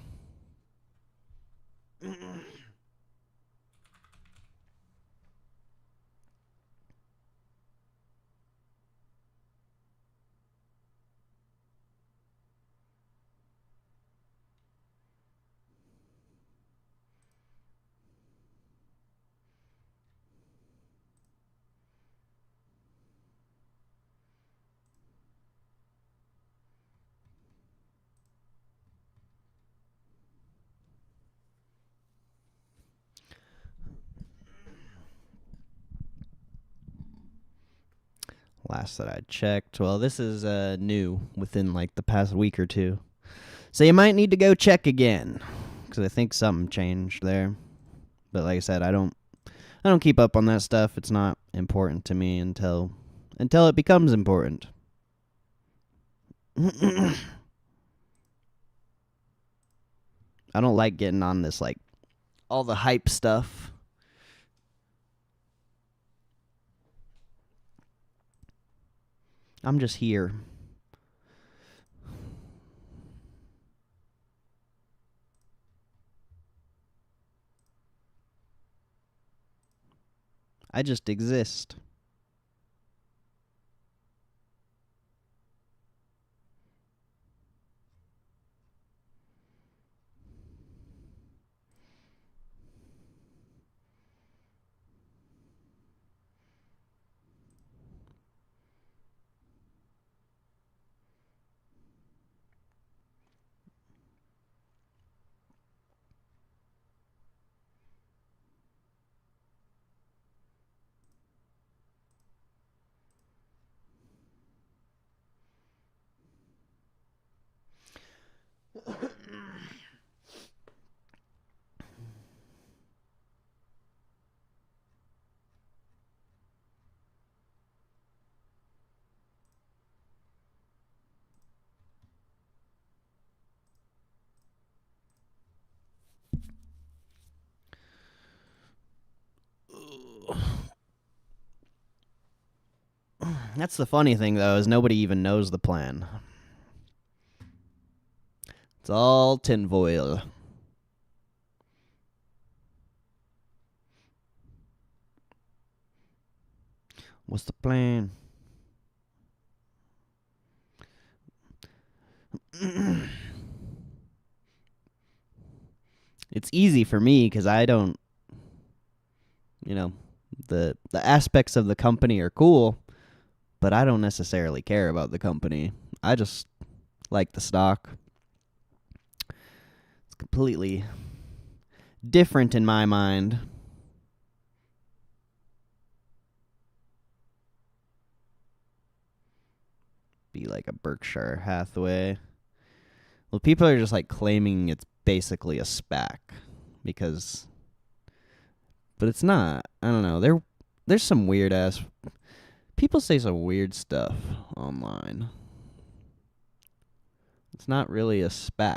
[SPEAKER 1] Last that I checked. Well, this is new within like the past week or two. So you might need to go check again, because I think something changed there. But like I said, I don't keep up on that stuff. It's not important to me until it becomes important. I don't like getting on this like all the hype stuff. I'm just here. I just exist. That's the funny thing, though, is nobody even knows the plan. It's all tinfoil. What's the plan? It's easy for me because I don't, you know, the aspects of the company are cool, but I don't necessarily care about the company. I just like the stock. It's completely different in my mind. Be like a Berkshire Hathaway. Well, people are just like claiming it's basically a SPAC because, but it's not. I don't know. There's some weird ass. People say some weird stuff online. It's not really a SPAC.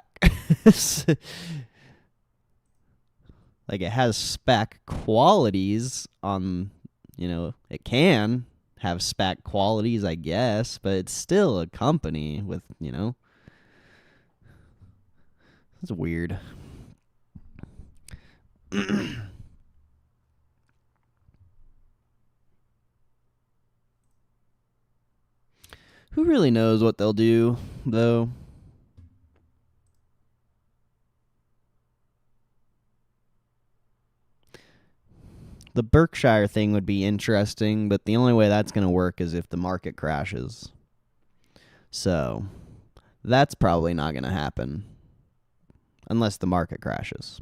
[SPEAKER 1] Like, it has SPAC qualities on, it can have SPAC qualities, I guess, but it's still a company with, it's weird. Who really knows what they'll do, though? The Berkshire thing would be interesting, but the only way that's going to work is if the market crashes. So, that's probably not going to happen unless the market crashes.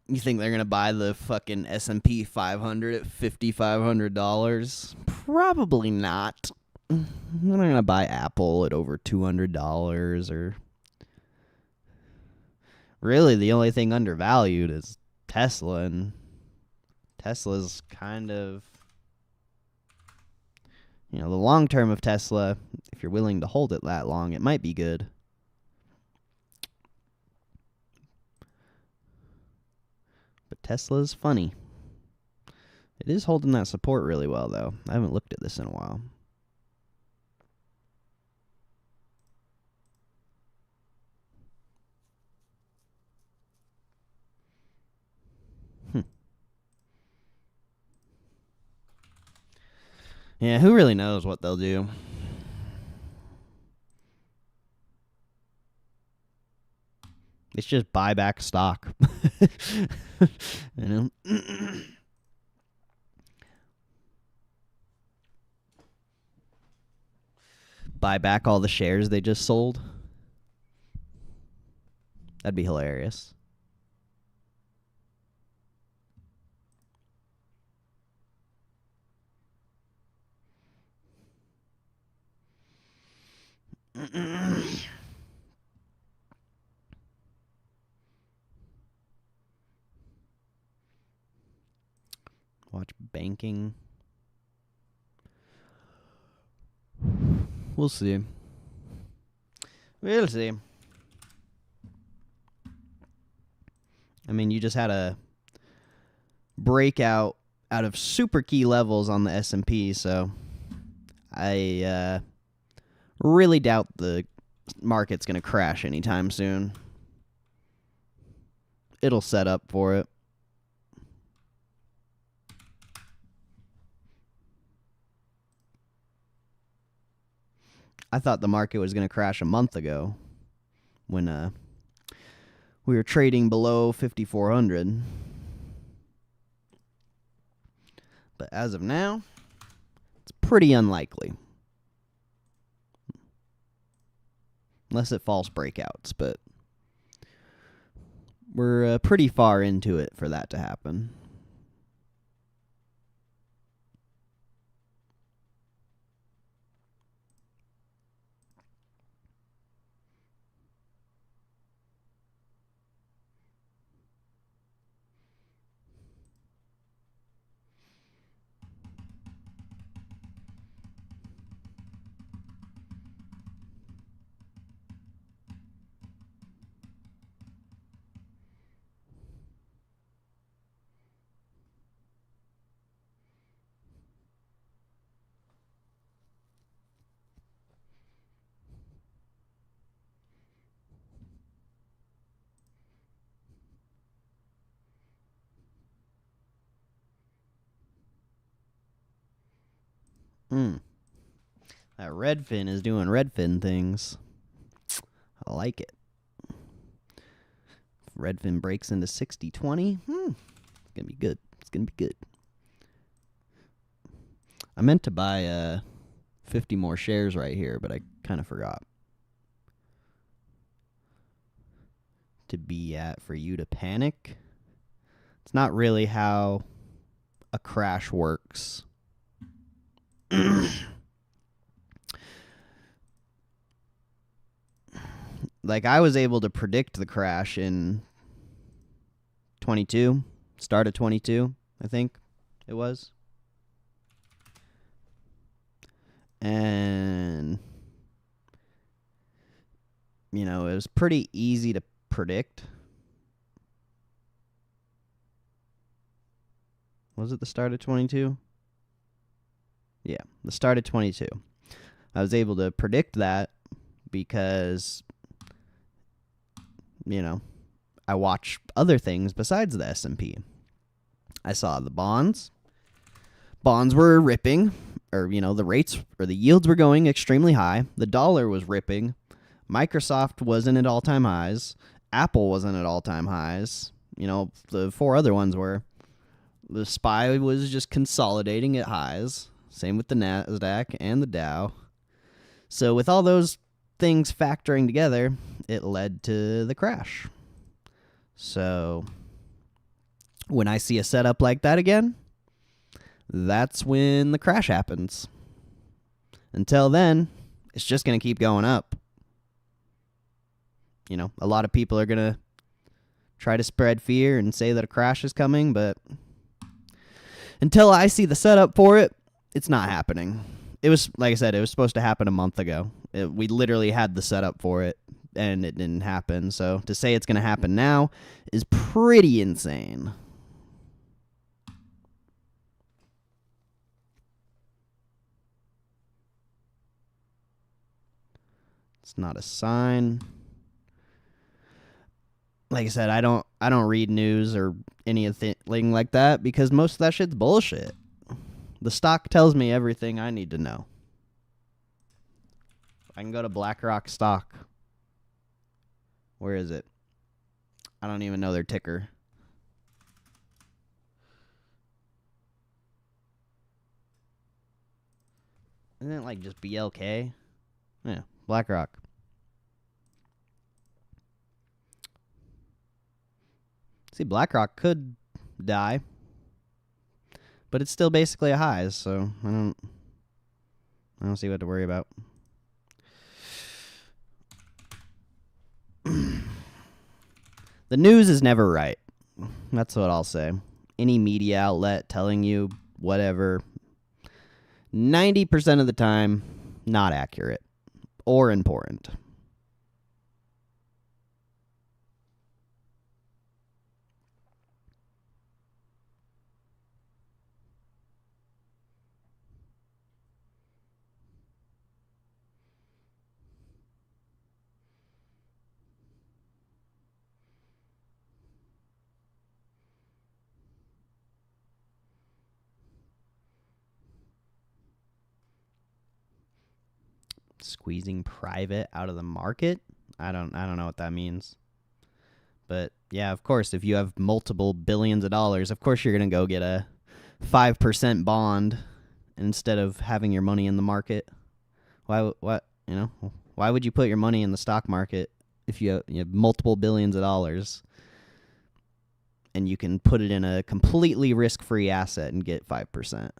[SPEAKER 1] You think they're going to buy the fucking S&P 500 at $5,500? Probably not. They're not going to buy Apple at over $200 or... Really, the only thing undervalued is Tesla, and Tesla's kind of... the long term of Tesla, if you're willing to hold it that long, it might be good. But Tesla's funny. It is holding that support really well, though. I haven't looked at this in a while. Yeah, who really knows what they'll do? It's just buy back stock. Buy back all the shares they just sold. That'd be hilarious. Watch banking. We'll see. We'll see. I mean, you just had a breakout out of super key levels on the S&P, so I really doubt the market's going to crash anytime soon. It'll set up for it. I thought the market was going to crash a month ago when we were trading below 5,400. But as of now, it's pretty unlikely. Unless it false breakouts, but we're pretty far into it for that to happen.
[SPEAKER 2] That Redfin is doing Redfin things. I like it. If Redfin breaks into 60-20, it's going to be good. It's going to be good. I meant to buy 50 more shares right here, but I kind of forgot. To be at for you to panic. It's not really how a crash works. Like, I was able to predict the crash in 22, start of 22, I think it was. And, you know, it was pretty easy to predict. Was it the start of 22? Yeah, the start of 22. I was able to predict that because, you know, I watch other things besides the S&P. I saw the bonds. Bonds were ripping, or, you know, the rates or the yields were going extremely high. The dollar was ripping. Microsoft wasn't at all-time highs. Apple wasn't at all-time highs. You know, the four other ones were. The SPY was just consolidating at highs. Same with the NASDAQ and the Dow. So with all those things factoring together, it led to the crash. So when I see a setup like that again, that's when the crash happens. Until then, it's just going to keep going up. You know, a lot of people are going to try to spread fear and say that a crash is coming, but until I see the setup for it, it's not happening. It was, like I said, it was supposed to happen a month ago. We literally had the setup for it, and it didn't happen. So to say it's going to happen now is pretty insane. It's not a sign. Like I said, I don't read news or anything like that because most of that shit's bullshit. The stock tells me everything I need to know. I can go to BlackRock stock. Where is it? I don't even know their ticker. Isn't it like just BLK? Yeah, BlackRock. See, BlackRock could die, but it's still basically a high, so I don't see what to worry about. The news is never right. That's what I'll say. Any media outlet telling you whatever, 90% of the time, not accurate or important. Squeezing private out of the market? I don't know what that means. But yeah, of course, if you have multiple billions of dollars, of course you're going to go get a 5% bond instead of having your money in the market. Why would you put your money in the stock market if you have multiple billions of dollars and you can put it in a completely risk-free asset and get 5%?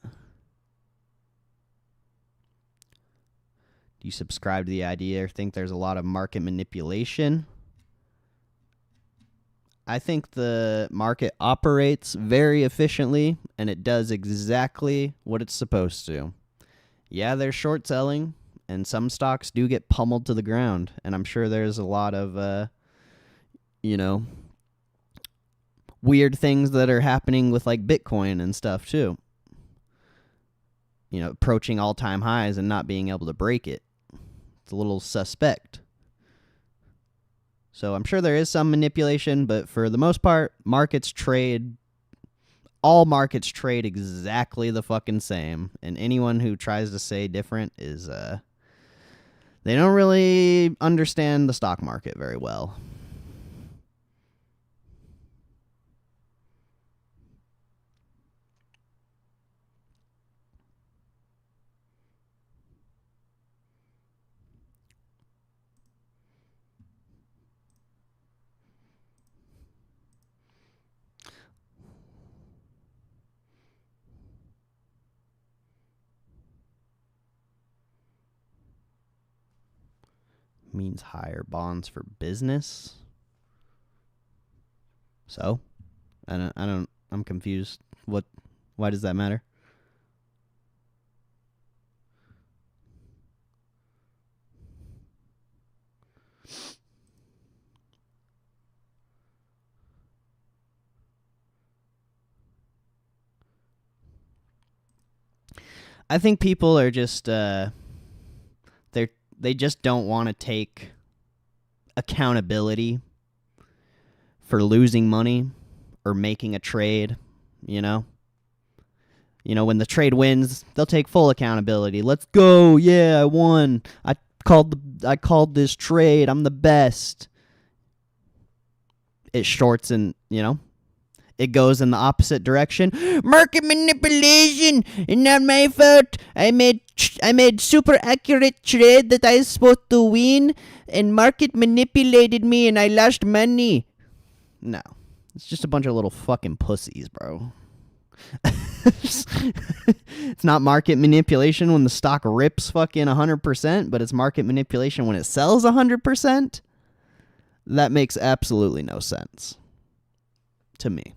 [SPEAKER 2] Do you subscribe to the idea or think there's a lot of market manipulation? I think the market operates very efficiently, and it does exactly what it's supposed to. Yeah, there's short selling, and some stocks do get pummeled to the ground, and I'm sure there's a lot of, weird things that are happening with, like, Bitcoin and stuff, too. You know, approaching all-time highs and not being able to break it. It's a little suspect. So I'm sure there is some manipulation, but for the most part, markets trade all markets trade exactly the fucking same, and anyone who tries to say different is they don't really understand the stock market very well. Means higher bonds for business. So, I'm confused. Why does that matter? I think people are just they just don't want to take accountability for losing money or making a trade, you know? When the trade wins, they'll take full accountability. Let's go. Yeah, I won. I called this trade. I'm the best. It shorts and, it goes in the opposite direction. Market manipulation, and not my fault. I made super accurate trade that I was supposed to win, and market manipulated me, and I lost money. No, it's just a bunch of little fucking pussies, bro. It's not market manipulation when the stock rips fucking 100%, but it's market manipulation when it sells 100%. That makes absolutely no sense to me.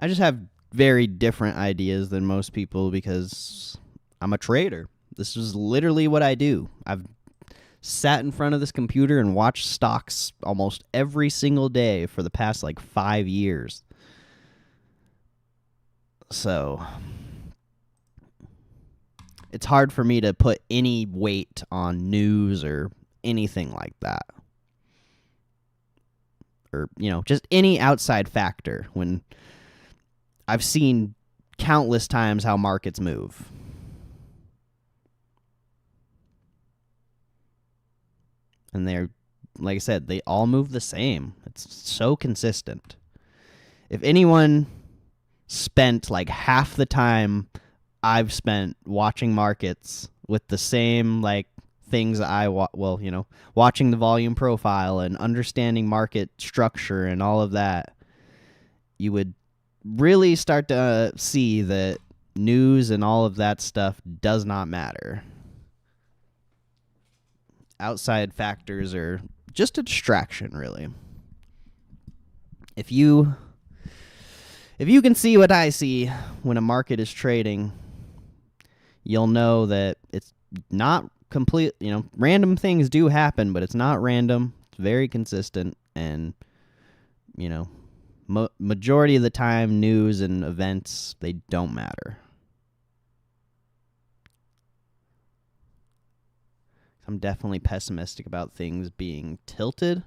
[SPEAKER 2] I just have very different ideas than most people because I'm a trader. This is literally what I do. I've sat in front of this computer and watched stocks almost every single day for the past 5 years. So it's hard for me to put any weight on news or anything like that. Or, just any outside factor when I've seen countless times how markets move. And they're, like I said, they all move the same. It's so consistent. If anyone spent half the time I've spent watching markets with the same things watching the volume profile and understanding market structure and all of that, you would really start to see that news and all of that stuff does not matter. Outside factors are just a distraction, really. If you can see what I see when a market is trading, you'll know that it's not complete. Random things do happen, but it's not random. It's very consistent, and majority of the time, news and events, they don't matter. I'm definitely pessimistic about things being tilted.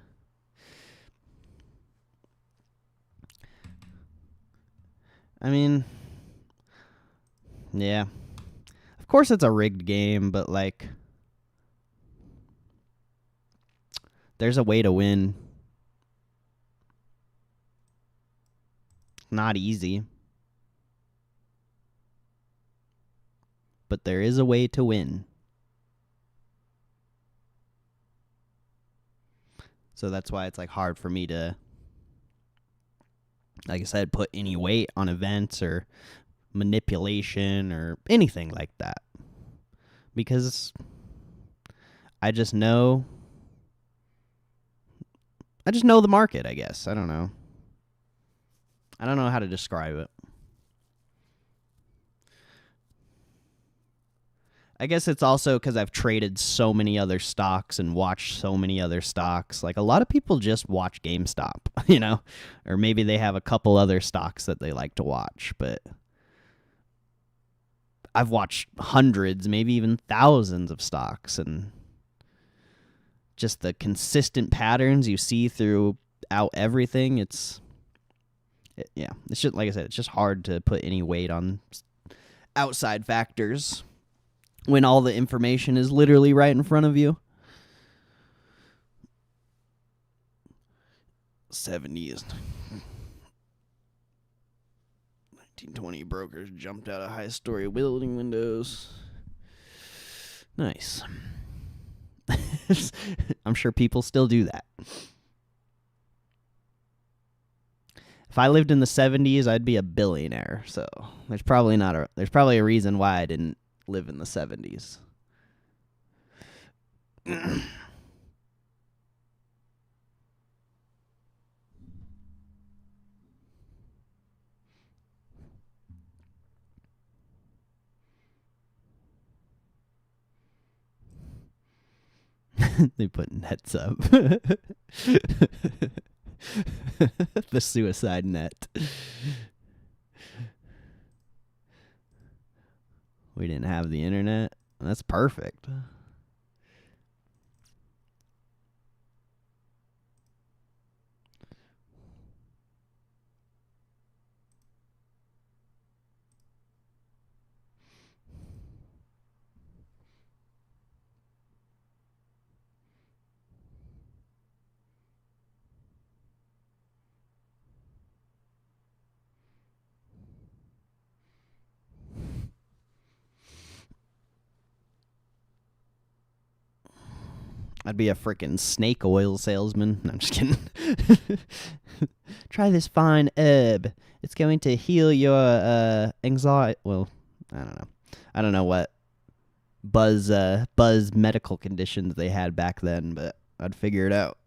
[SPEAKER 2] I mean, yeah. Of course it's a rigged game, but there's a way to win. Not easy. But there is a way to win. So that's why it's hard for me to, like I said, put any weight on events or manipulation or anything like that. Because I just know the market, I guess. I don't know. I don't know how to describe it. I guess it's also because I've traded so many other stocks and watched so many other stocks. Like, a lot of people just watch GameStop, you know? Or maybe they have a couple other stocks that they like to watch, but I've watched hundreds, maybe even thousands of stocks, and just the consistent patterns you see throughout everything, it's just, like I said, it's just hard to put any weight on outside factors when all the information is literally right in front of you. 70s. 1920 brokers jumped out of high-story building windows. Nice. I'm sure people still do that. If I lived in the 70s, I'd be a billionaire. So there's probably a reason why I didn't live in the 70s. They put nets up. The suicide net. We didn't have the internet. That's perfect. I'd be a freaking snake oil salesman. No, I'm just kidding. Try this fine herb. It's going to heal your anxiety. Well, I don't know. I don't know what buzz medical conditions they had back then, but I'd figure it out.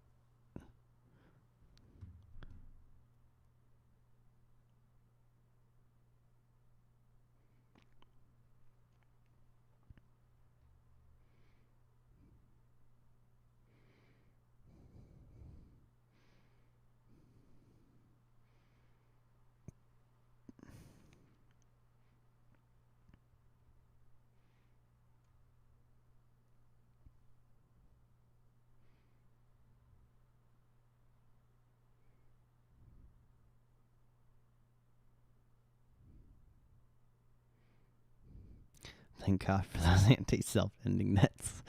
[SPEAKER 2] Thank God for those anti-self-ending nets.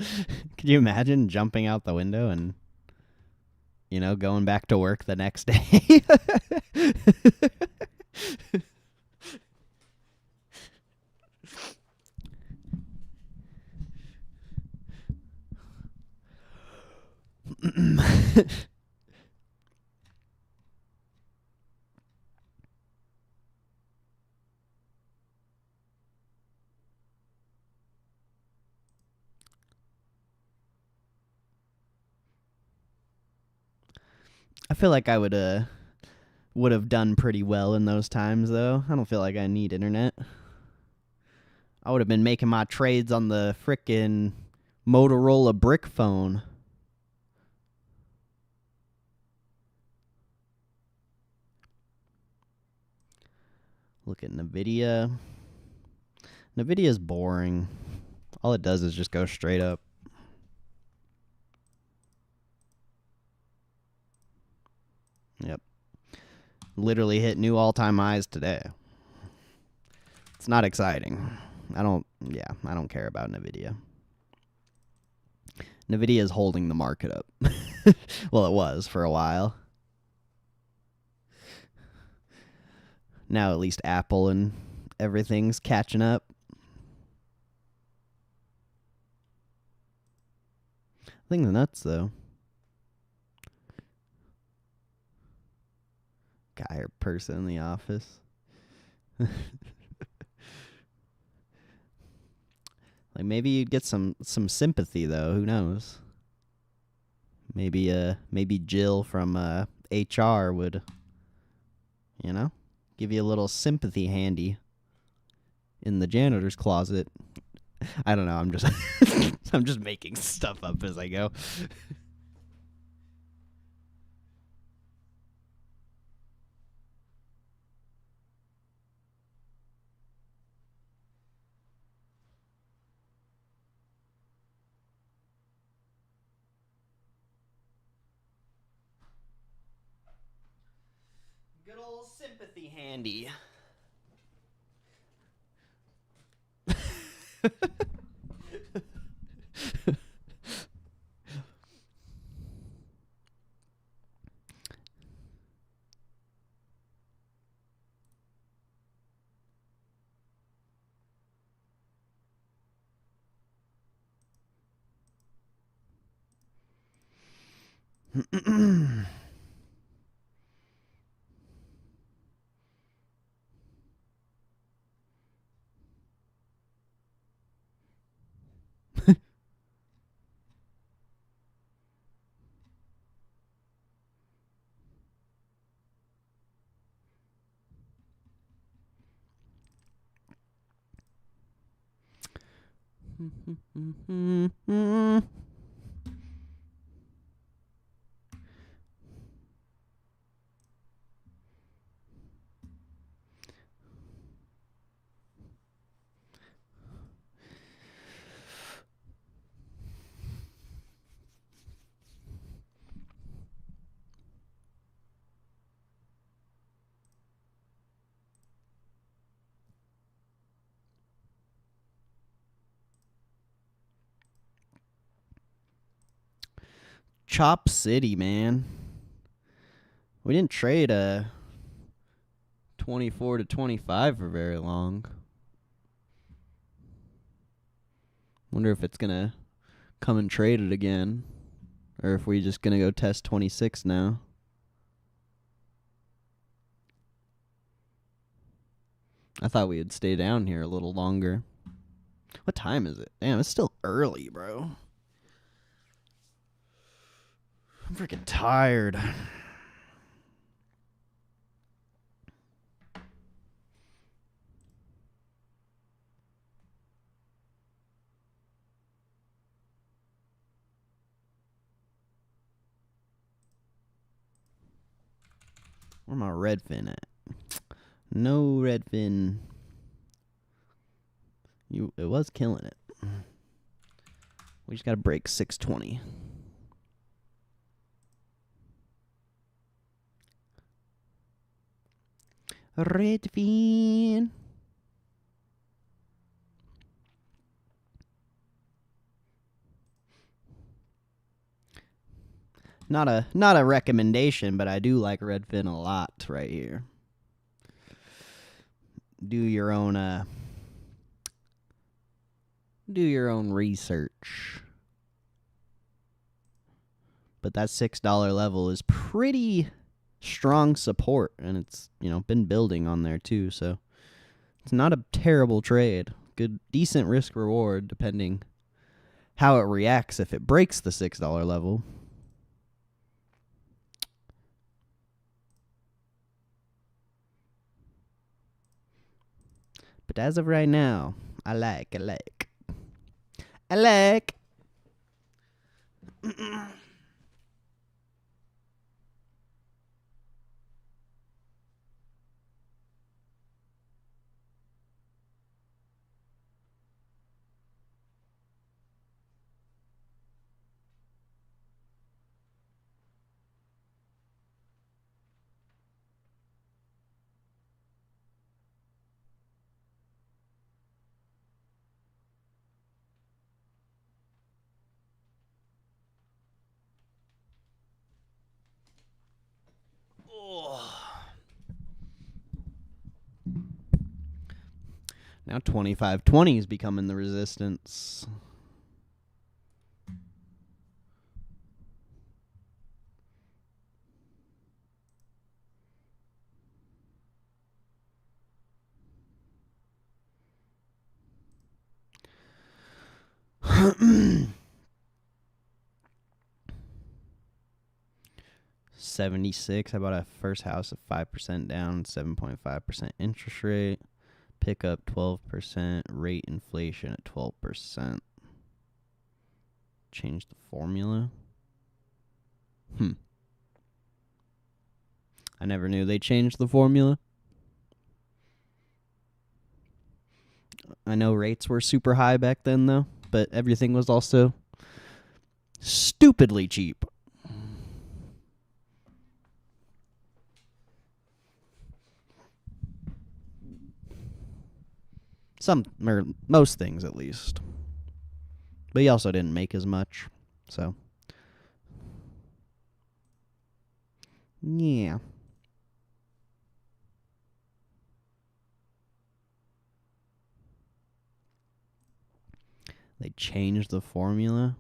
[SPEAKER 2] Could you imagine jumping out the window and, going back to work the next day? I feel like I would have done pretty well in those times, though. I don't feel like I need internet. I would have been making my trades on the frickin' Motorola brick phone. Look at NVIDIA. NVIDIA's boring. All it does is just go straight up. Yep. Literally hit new all-time highs today. It's not exciting. I don't care about NVIDIA. NVIDIA is holding the market up. Well, it was for a while. Now at least Apple and everything's catching up. Thing's nuts, though. Guy or person in the office. Like, maybe you'd get some sympathy, though. Who knows? Maybe Jill from HR would, Give you a little sympathy handy in the janitor's closet. I don't know. I'm just I'm just making stuff up as I go. Good old sympathy handy. Chop City, man. We didn't trade a 24 to 25 for very long. Wonder if it's gonna come and trade it again, or if we just gonna go test 26 now. I thought we would stay down here a little longer. What time is it? Damn, it's still early, bro. I'm freaking tired. Where my Redfin at? No Redfin. It was killing it. We just gotta break 620. Redfin. Not a recommendation, but I do like Redfin a lot right here. Do your own research. But that $6 level is pretty strong support, and it's, been building on there too, so it's not a terrible trade. Good, decent risk reward depending how it reacts if it breaks the $6 level. But as of right now, I like. Now 2520 is becoming the resistance. 76. I bought a first house at 5% down, 7.5% interest rate. Pick up 12%, rate inflation at 12%. Change the formula. I never knew they changed the formula. I know rates were super high back then, though, but everything was also stupidly cheap. Or most things at least. But he also didn't make as much, so. Yeah. They changed the formula.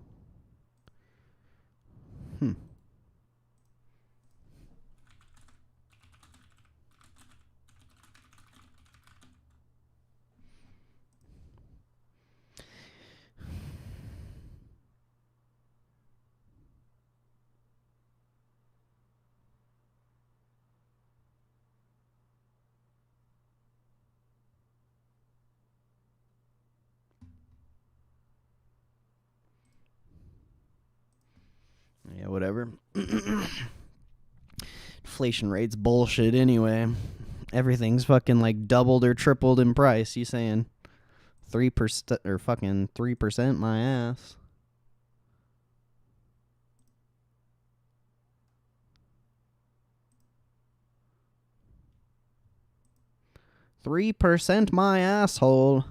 [SPEAKER 2] Yeah, whatever. Inflation rate's bullshit anyway. Everything's fucking like doubled or tripled in price. You saying 3% or fucking 3% my ass. $3% my asshole.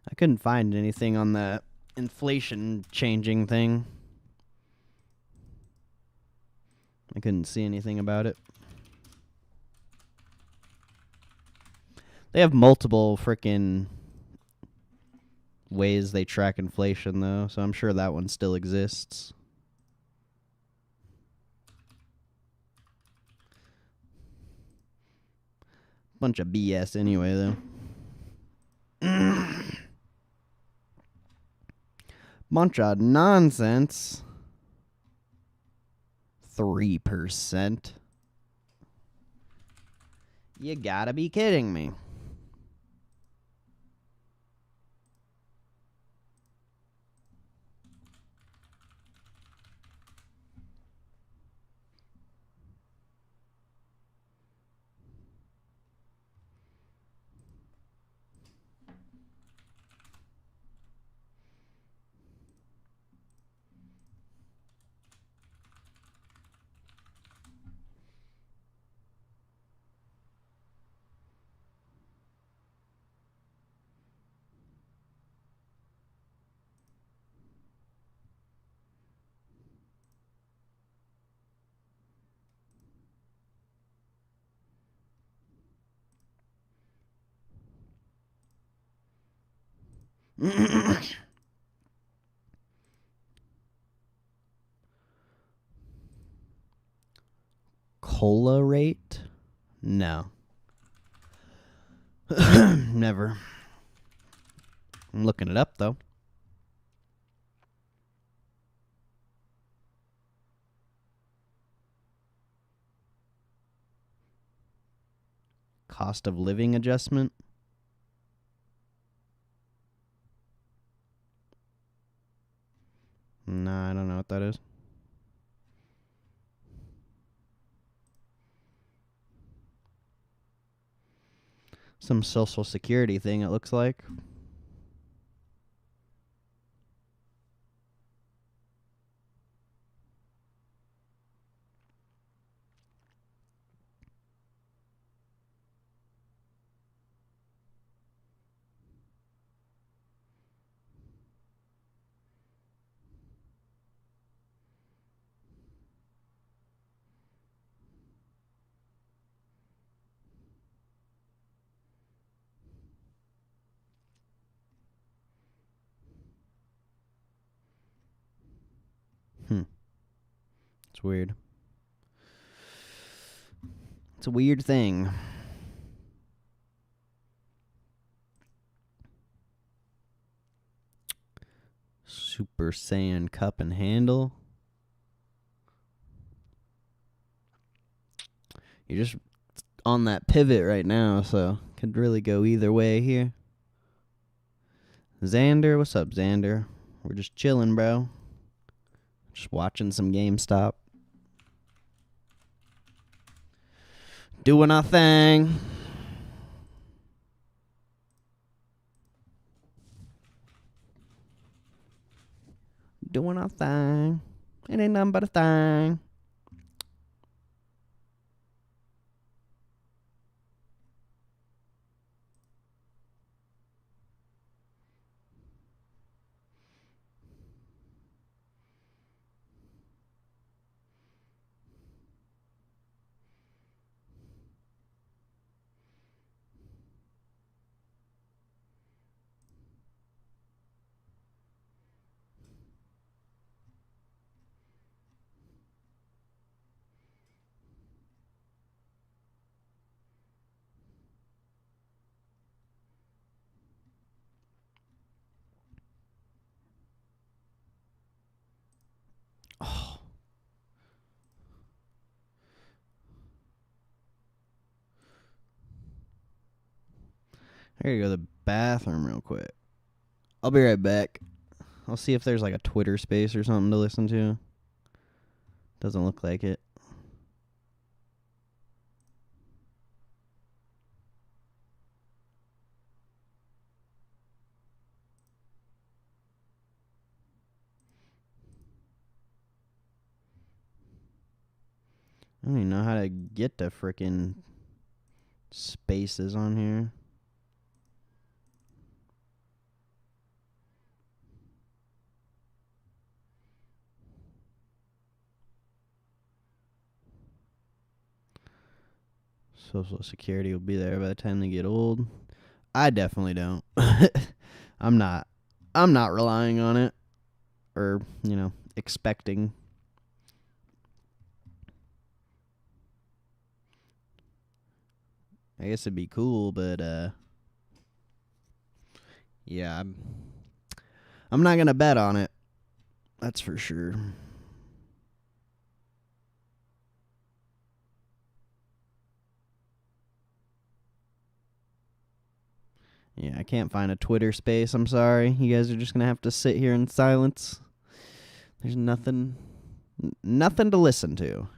[SPEAKER 2] I couldn't find anything on the inflation changing thing. I couldn't see anything about it. They have multiple frickin' ways they track inflation, though, so I'm sure that one still exists. Bunch of BS anyway, though. Bunch of nonsense. 3%. You gotta be kidding me. Cola rate? No. Never. I'm looking it up, though. Cost of living adjustment? Nah, I don't know what that is. Some social security thing, it looks like. It's weird. It's a weird thing. Super Saiyan cup and handle. You're just on that pivot right now, so could really go either way here. Xander, what's up, Xander? We're just chilling, bro. Just watching some GameStop. Doing our thing. Doing our thing. It ain't nothing but a thing. Oh. I gotta go to the bathroom real quick. I'll be right back. I'll see if there's like a Twitter space or something to listen to. Doesn't look like it. I don't even know how to get to frickin' spaces on here. Social Security will be there by the time they get old. I definitely don't. I'm not. I'm not relying on it or, expecting. I guess it'd be cool, but yeah, I'm not going to bet on it. That's for sure. Yeah, I can't find a Twitter space. I'm sorry. You guys are just going to have to sit here in silence. There's nothing to listen to.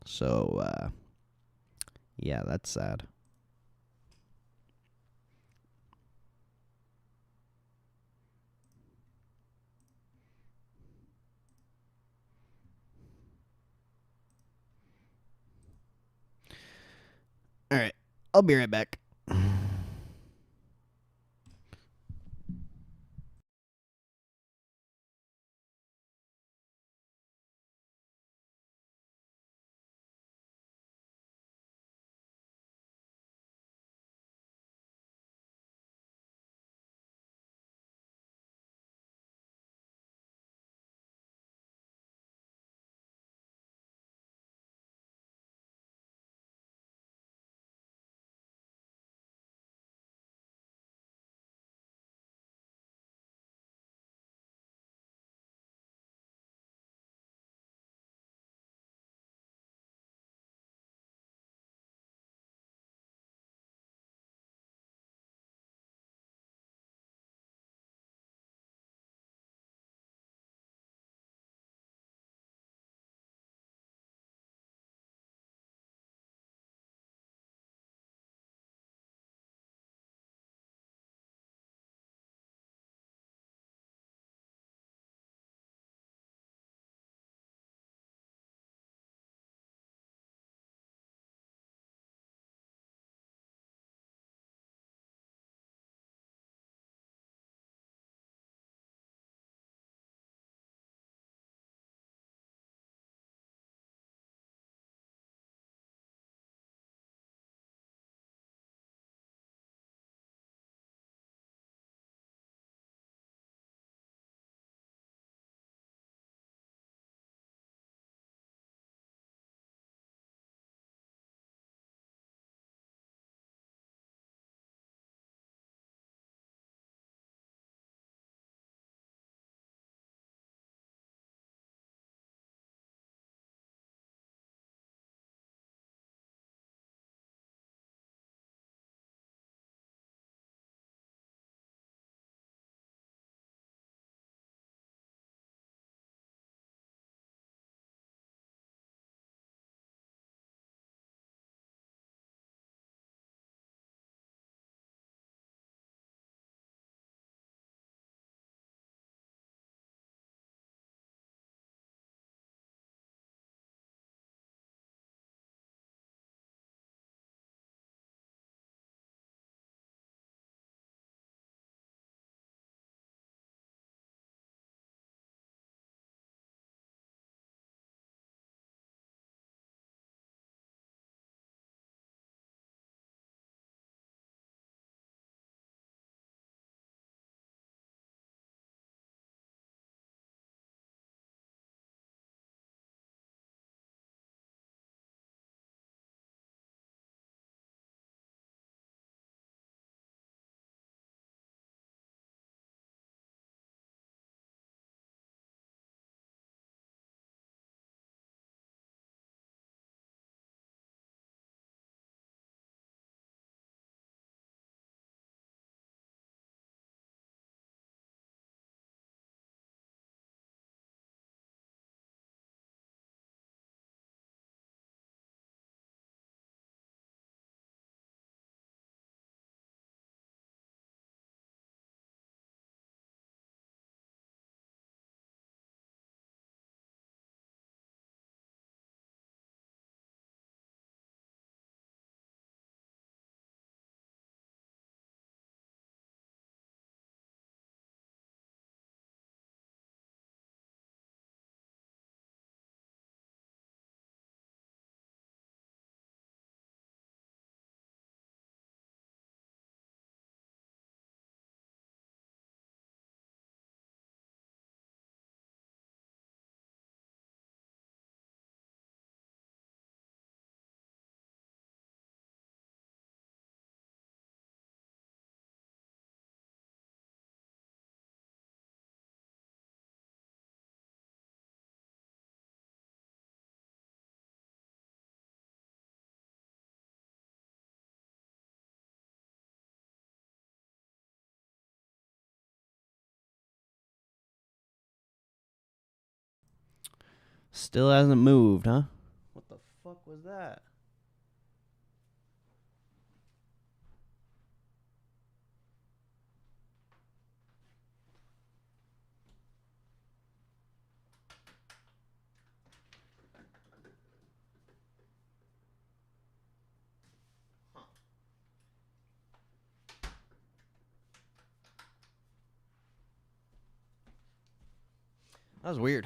[SPEAKER 2] So, yeah, that's sad. All right. I'll be right back. Still hasn't moved, huh? What the fuck was that? That was weird.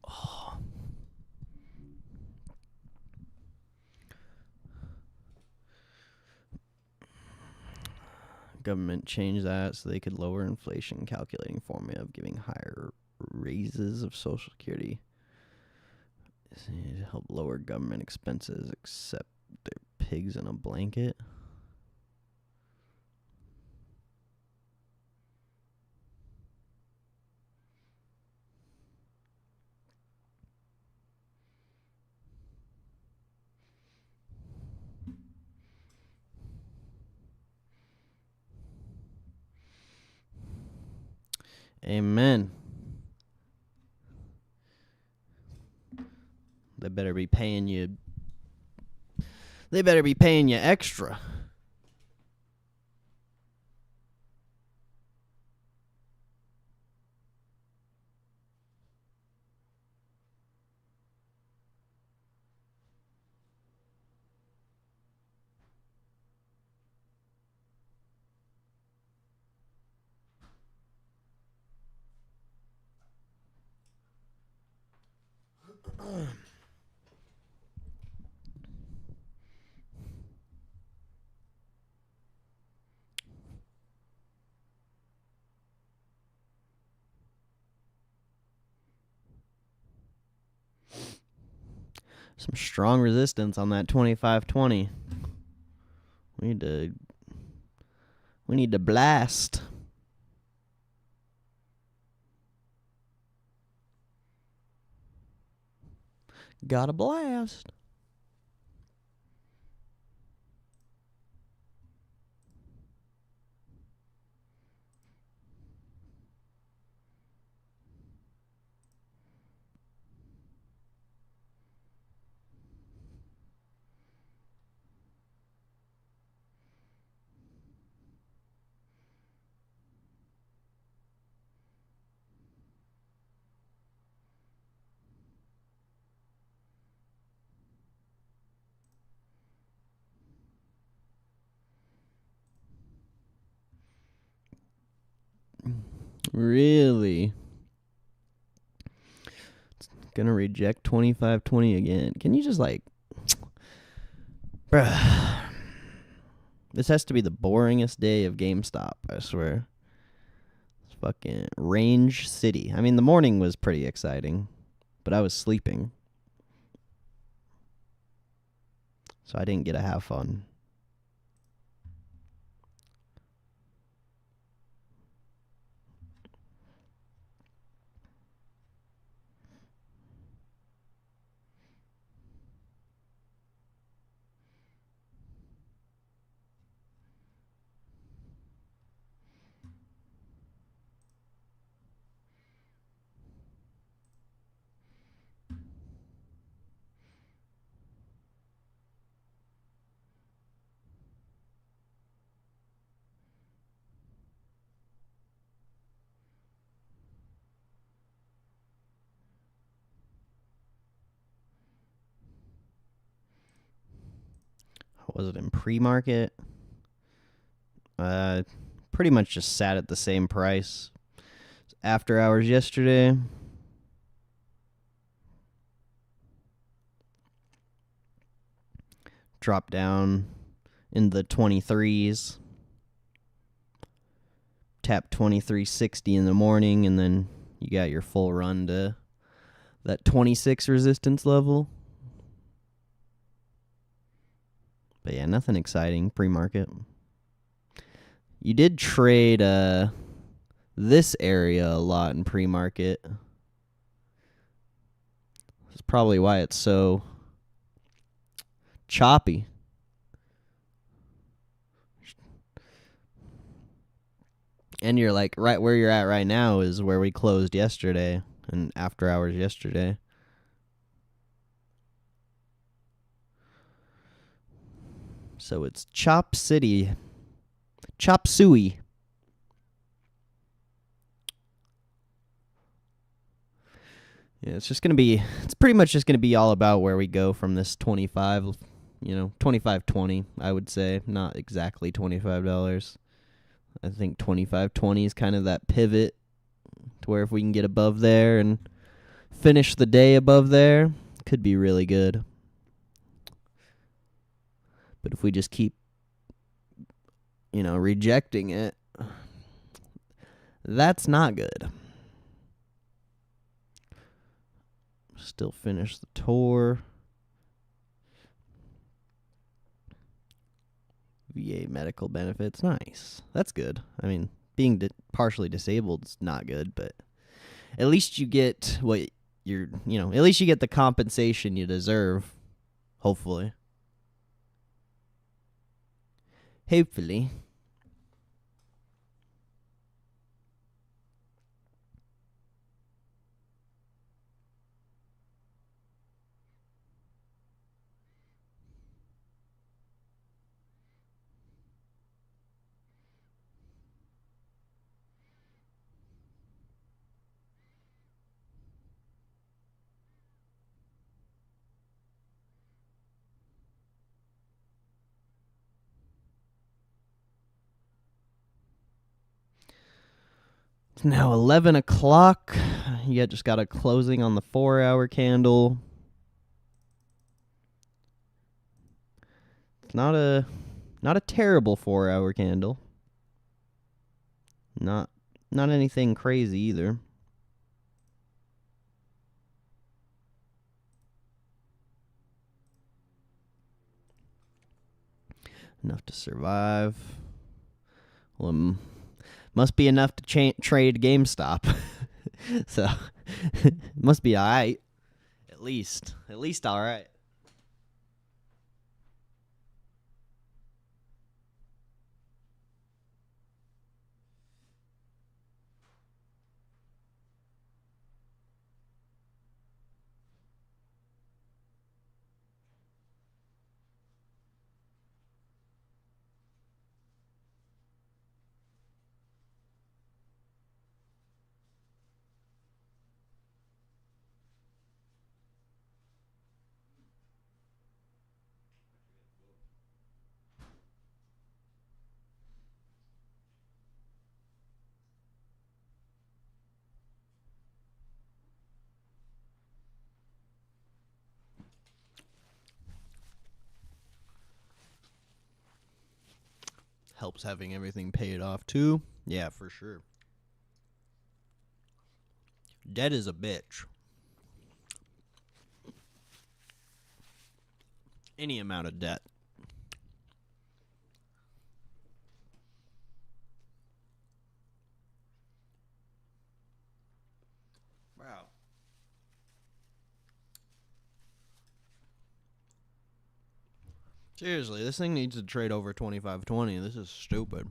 [SPEAKER 2] Oh. Government changed that so they could lower inflation, calculating formula of giving higher raises of Social Security to help lower government expenses, except their pigs in a blanket. Amen. They better be paying you. They better be paying you extra. Some strong resistance on that 2520. We need to blast. Gotta blast. Really? It's gonna reject 2520 again. Can you just bruh. This has to be the boringest day of GameStop, I swear. It's fucking Range City. I mean, the morning was pretty exciting, but I was sleeping. So I didn't get to have fun. Was it in pre-market? Pretty much just sat at the same price. After hours yesterday. Dropped down in the 23s. Tap 2360 in the morning, and then you got your full run to that 26 resistance level. But yeah, nothing exciting pre-market. You did trade this area a lot in pre-market. That's probably why it's so choppy. And you're like, right where you're at right now is where we closed yesterday and after hours yesterday. So it's Chop City. Chop Suey. Yeah, it's pretty much just gonna be all about where we go from this 25, 25.20, I would say. Not exactly $25. I think 25.20 is kind of that pivot to where if we can get above there and finish the day above there, could be really good. But if we just keep, rejecting it, that's not good. Still finish the tour. VA medical benefits, nice. That's good. I mean, being partially disabled is not good, but at least you get what at least you get the compensation you deserve, hopefully. Hopefully. It's now 11 o'clock. You just got a closing on the 4-hour candle. It's not a terrible 4-hour candle. Not anything crazy either. Enough to survive. Well, must be enough to trade GameStop. So, must be all right. At least all right. Helps having everything paid off too. Yeah, for sure. Debt is a bitch. Any amount of debt. Wow. Seriously, this thing needs to trade over 25.20. This is stupid.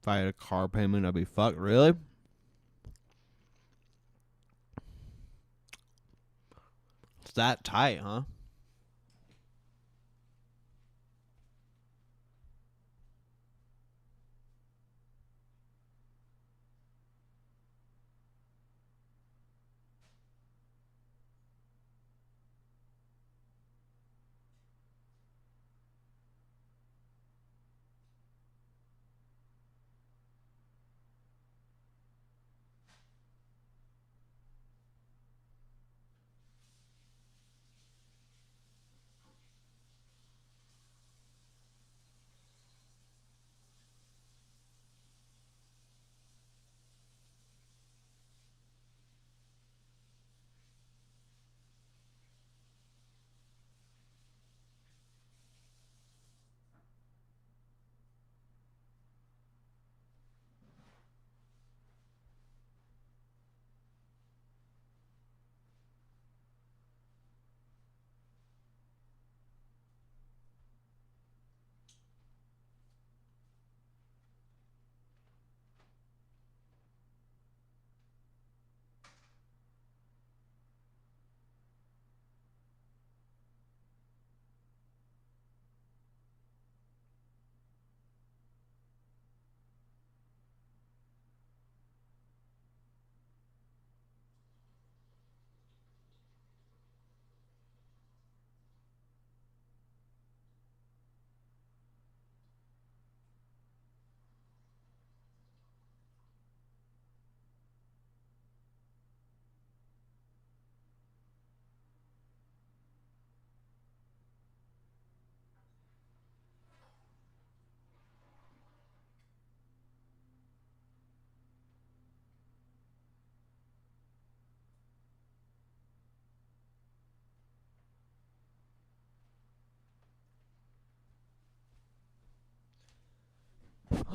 [SPEAKER 2] If I had a car payment, I'd be fucked. Really? It's that tight, huh?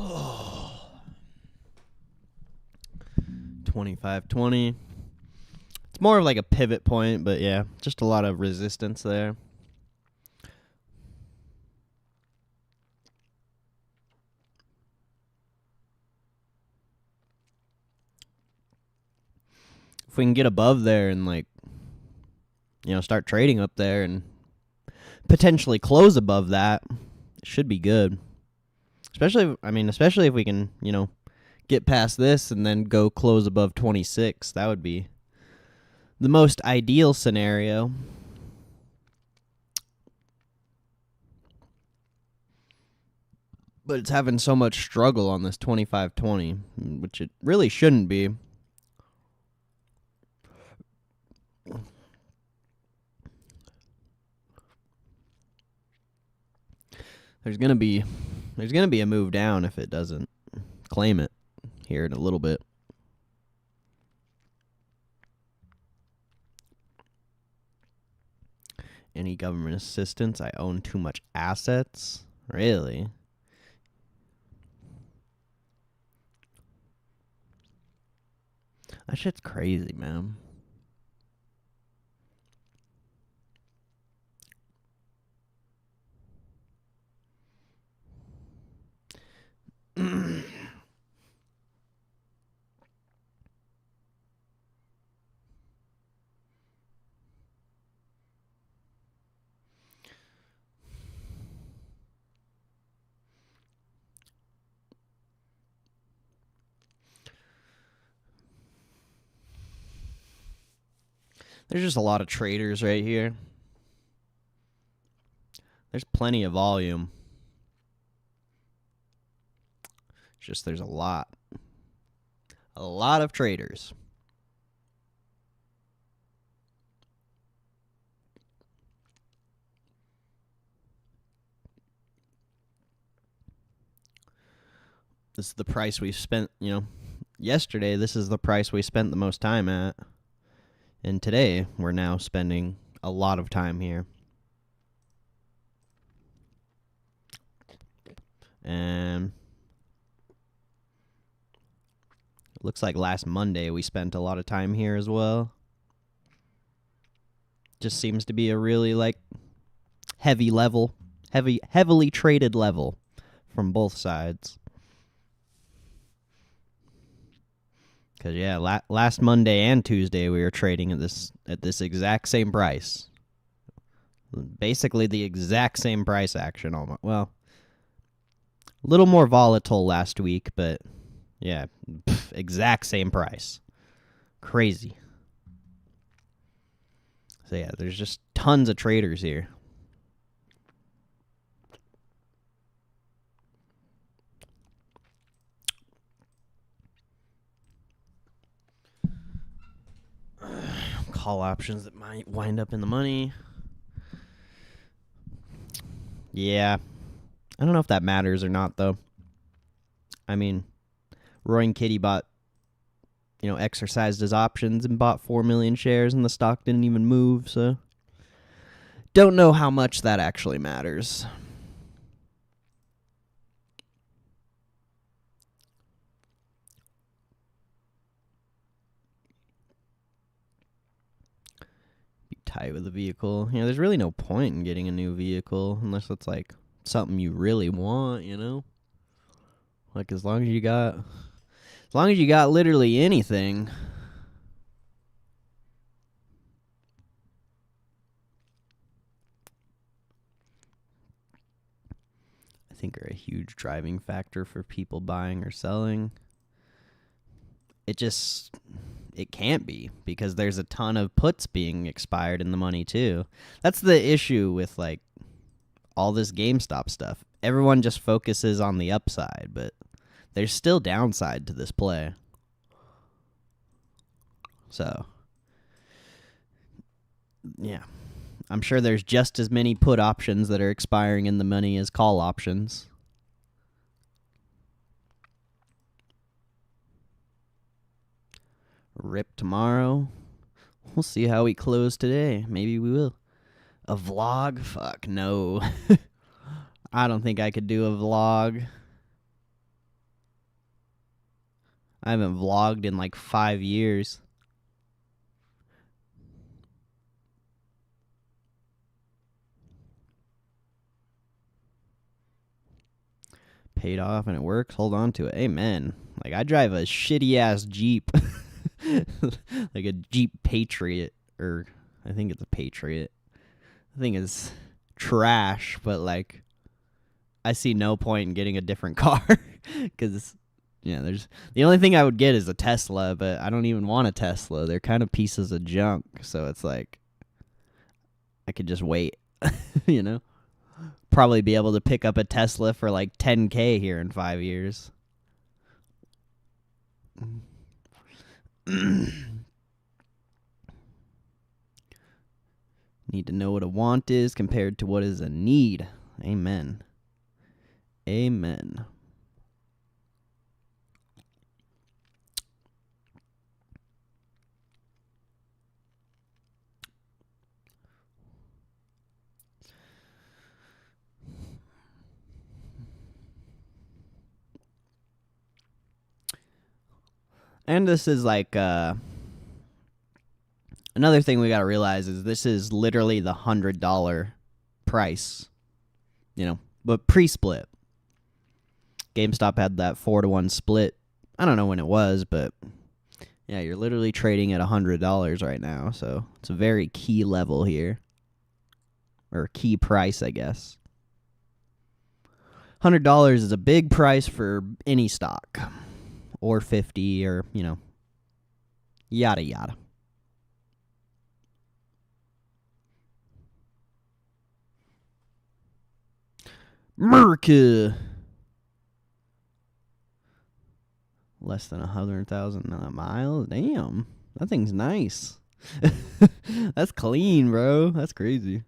[SPEAKER 2] Oh. 25.20. It's more of like a pivot point, but yeah, just a lot of resistance there. If we can get above there and start trading up there and potentially close above that, it should be good. Especially if we can, get past this and then go close above 26. That would be the most ideal scenario. But it's having so much struggle on this 25.20, which it really shouldn't be. There's gonna be a move down if it doesn't claim it here in a little bit. Any government assistance? I own too much assets? Really? That shit's crazy, man. There's just a lot of traders right here. There's plenty of volume. It's just there's a lot of traders. This is the price we spent, yesterday. This is the price we spent the most time at. And today, we're now spending a lot of time here. And it looks like last Monday we spent a lot of time here as well. Just seems to be a really heavy level, heavily traded level from both sides. Cause yeah, last Monday and Tuesday we were trading at this exact same price. Basically the exact same price action almost. Well, a little more volatile last week, but yeah, exact same price. Crazy. So yeah, there's just tons of traders here. Call options that might wind up in the money. Yeah. I don't know if that matters or not, though. I mean, Roy and Kitty exercised his options and bought 4 million shares, and the stock didn't even move, so don't know how much that actually matters. Be tight with the vehicle. There's really no point in getting a new vehicle unless it's like something you really want, Like as long as you got literally anything. I think are a huge driving factor for people buying or selling. It can't be, because there's a ton of puts being expired in the money too. That's the issue with like all this GameStop stuff. Everyone just focuses on the upside, but there's still downside to this play. So, yeah. I'm sure there's just as many put options that are expiring in the money as call options. Rip tomorrow. We'll see how we close today. Maybe we will. A vlog? Fuck no. I don't think I could do a vlog. I haven't vlogged in like 5 years. Paid off and it works. Hold on to it. Amen. Like, I drive a shitty ass Jeep. Like a Jeep Patriot. Or I think it's a Patriot. I think it's trash, but like, I see no point in getting a different car. Because, there's the only thing I would get is a Tesla, but I don't even want a Tesla. They're kind of pieces of junk. So it's like, I could just wait, Probably be able to pick up a Tesla for like $10,000 here in 5 years. Need to know what a want is compared to what is a need. Amen. Amen. And this is like another thing we got to realize is this is literally the $100 price, but pre-split. GameStop had that 4-to-1 split. I don't know when it was, but yeah, you're literally trading at $100 right now, so it's a very key level here, or key price, I guess. $100 is a big price for any stock, or 50, or yada yada. America. Less than 100,000 miles. Damn, that thing's nice. That's clean, bro. That's crazy.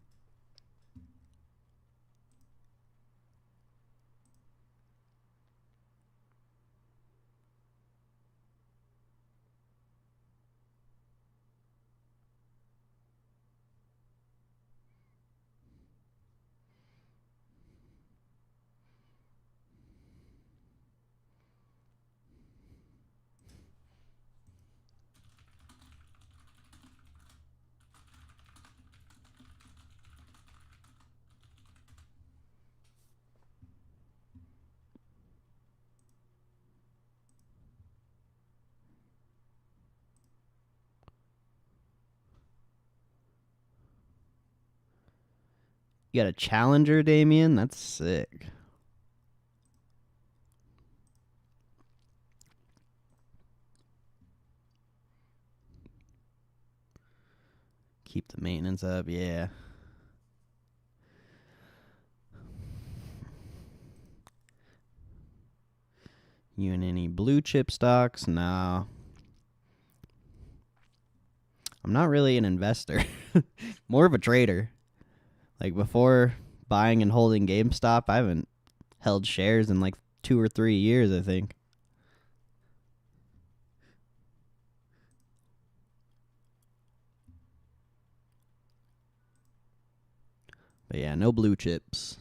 [SPEAKER 2] You got a Challenger, Damien? That's sick. Keep the maintenance up, yeah. You in any blue chip stocks? No. I'm not really an investor. More of a trader. Like before buying and holding GameStop, I haven't held shares in like 2 or 3 years, I think. But yeah, no blue chips.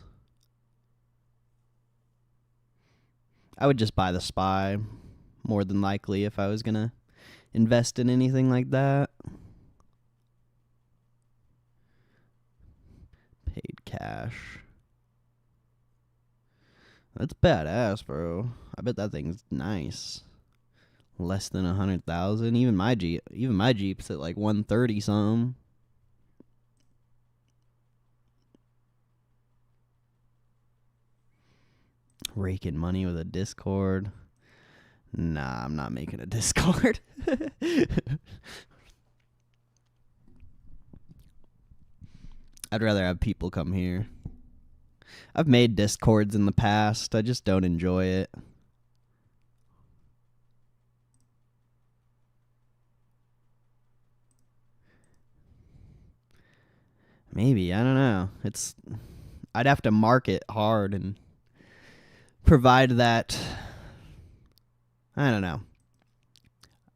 [SPEAKER 2] I would just buy the SPY more than likely if I was going to invest in anything like that. Paid cash. That's badass, bro. I bet that thing's nice. Less than 100,000. Even my Jeep's at like 130 something. Raking money with a Discord. Nah, I'm not making a Discord. I'd rather have people come here. I've made Discords in the past. I just don't enjoy it. Maybe, I don't know. I'd have to market hard and provide that. I don't know.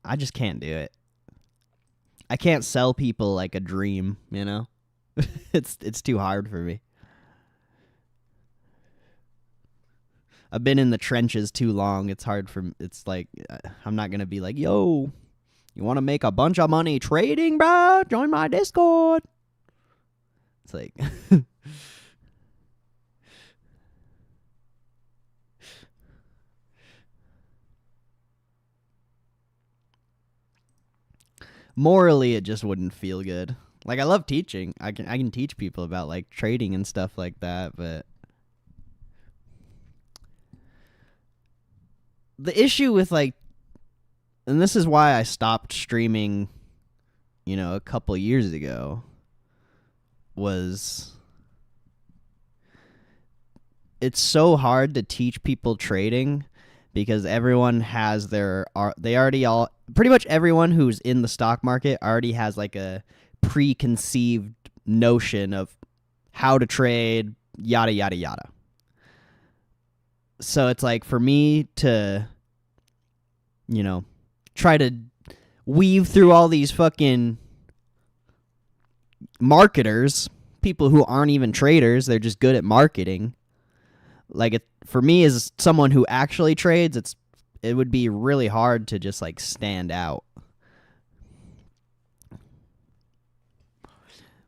[SPEAKER 2] I just can't do it. I can't sell people like a dream, you know? It's too hard for me. I've been in the trenches too long. It's like I'm not going to be like, "Yo, you want to make a bunch of money trading, bro? Join my Discord." It's like morally it just wouldn't feel good. Like I love teaching. I can teach people about like trading and stuff like that, but the issue with like, and this is why I stopped streaming, a couple years ago, was it's so hard to teach people trading because everyone has pretty much everyone who's in the stock market already has like a preconceived notion of how to trade, yada, yada, yada. So it's like for me to, try to weave through all these fucking marketers, people who aren't even traders, they're just good at marketing. Like for me as someone who actually trades, it would be really hard to just like stand out.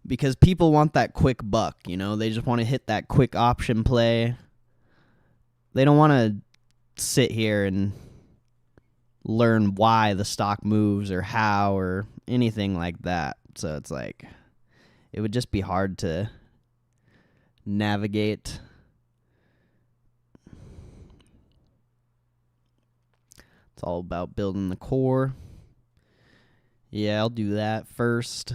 [SPEAKER 2] Because people want that quick buck, they just want to hit that quick option play. They don't want to sit here and learn why the stock moves or how or anything like that. So it's like, it would just be hard to navigate. It's all about building the core. Yeah, I'll do that first.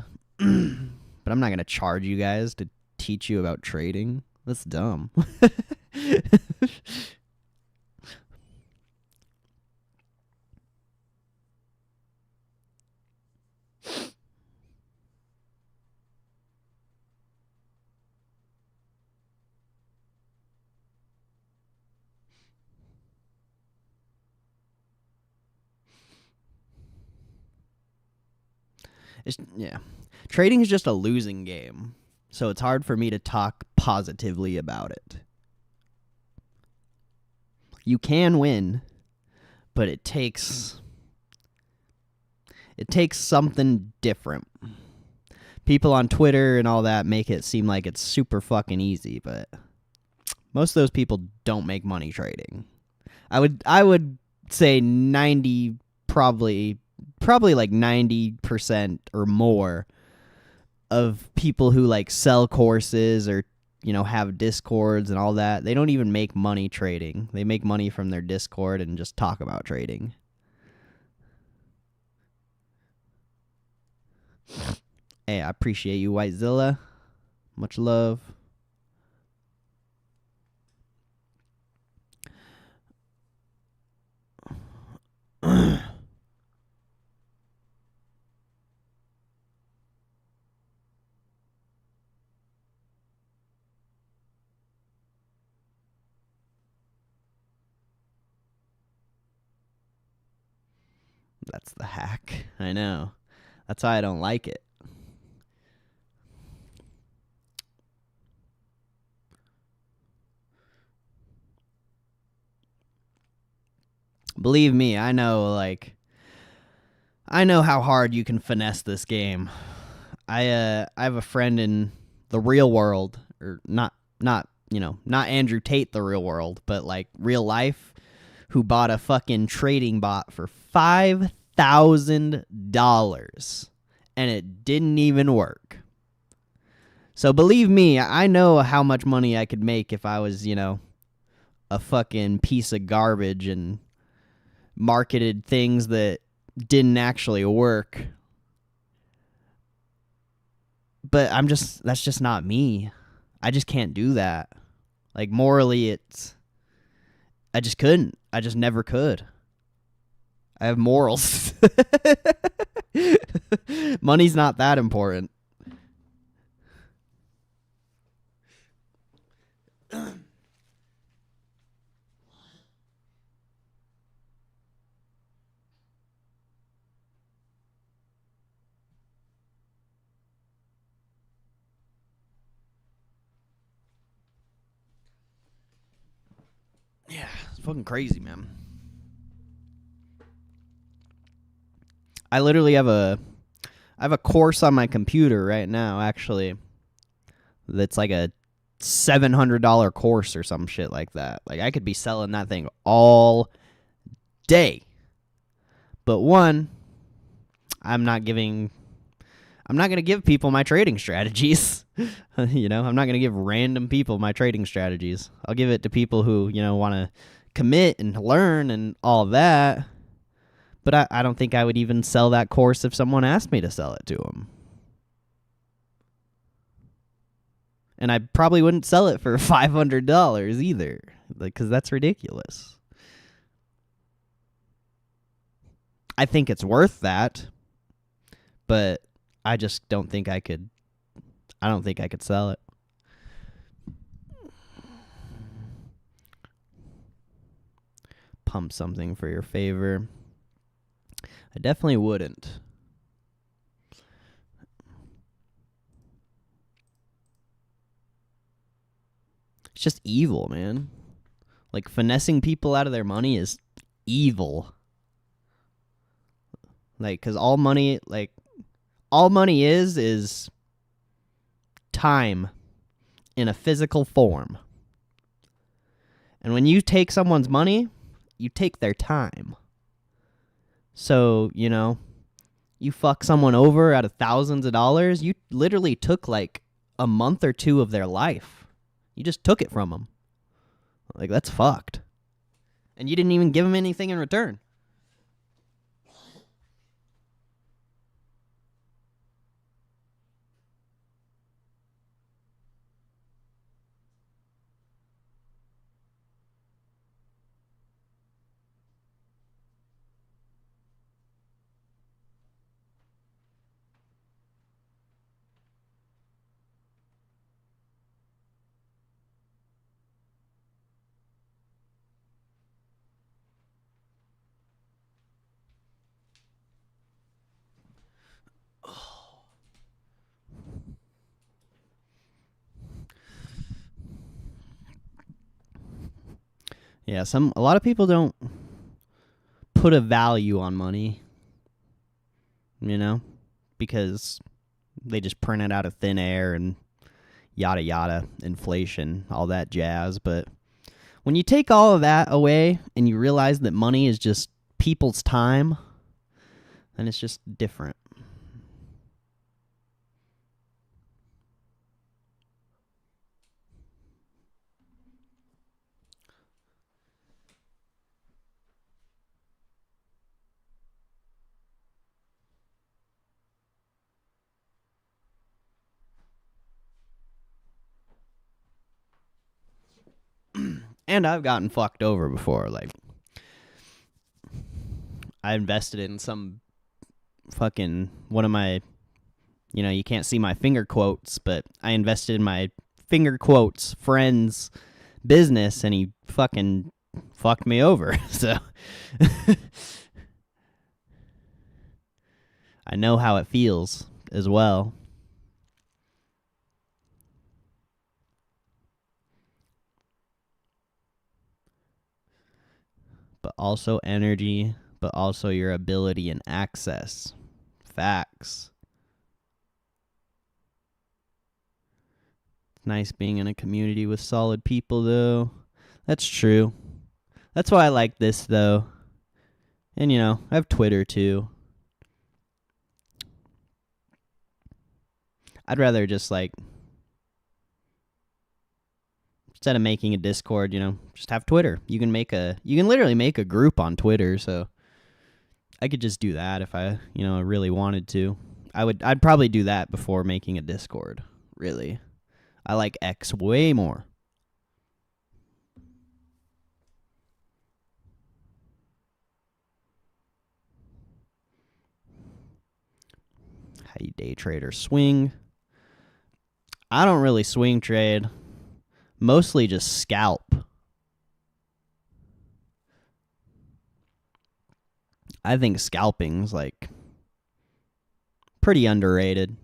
[SPEAKER 2] But I'm not going to charge you guys to teach you about trading. That's dumb. Yeah. Trading is just a losing game, so it's hard for me to talk positively about it. You can win, but it takes something different. People on Twitter and all that make it seem like it's super fucking easy, but most of those people don't make money trading. I would say 90, probably like 90% or more of people who like sell courses or have discords and all that. They don't even make money trading. They make money from their Discord and just talk about trading. Hey, I appreciate you, Whitezilla. Much love. That's the hack. I know. That's why I don't like it. Believe me, I know how hard you can finesse this game. I have a friend in the real world, or not Andrew Tate the real world, but like real life, who bought a fucking trading bot for $5,000 and it didn't even work. So believe me, I know how much money I could make if I was, a fucking piece of garbage and marketed things that didn't actually work. But that's just not me. I just can't do that. Like, morally, I just couldn't. I just never could. I have morals. Money's not that important. Yeah, it's fucking crazy, man. I literally have a course on my computer right now, actually, that's like a $700 course or some shit like that. Like, I could be selling that thing all day. But one, I'm not going to give people my trading strategies. I'm not going to give random people my trading strategies. I'll give it to people who, want to commit and learn and all that. But I don't think I would even sell that course if someone asked me to sell it to them. And I probably wouldn't sell it for $500 either, because that's ridiculous. I think it's worth that, but I just don't think I could. I don't think I could sell it. Pump something for your favor. I definitely wouldn't. It's just evil, man. Like, finessing people out of their money is evil. Like, because all money is time in a physical form. And when you take someone's money, you take their time. So, you fuck someone over out of thousands of dollars, you literally took like a month or two of their life. You just took it from them. Like, that's fucked. And you didn't even give them anything in return. Yeah, a lot of people don't put a value on money, because they just print it out of thin air and yada yada, inflation, all that jazz. But when you take all of that away and you realize that money is just people's time, then it's just different. And I've gotten fucked over before. Like, I invested in some fucking one of my, you can't see my finger quotes, but I invested in my finger quotes friend's business, and he fucking fucked me over. So I know how it feels as well. But also energy, but also your ability and access. Facts. It's nice being in a community with solid people, though. That's true. That's why I like this, though. And, I have Twitter, too. I'd rather just, instead of making a Discord, just have Twitter. You can literally make a group on Twitter, so I could just do that if I, really wanted to. I'd probably do that before making a Discord, really. I like X way more. How you day trade or swing? I don't really swing trade. Mostly just scalp. I think scalping's pretty underrated.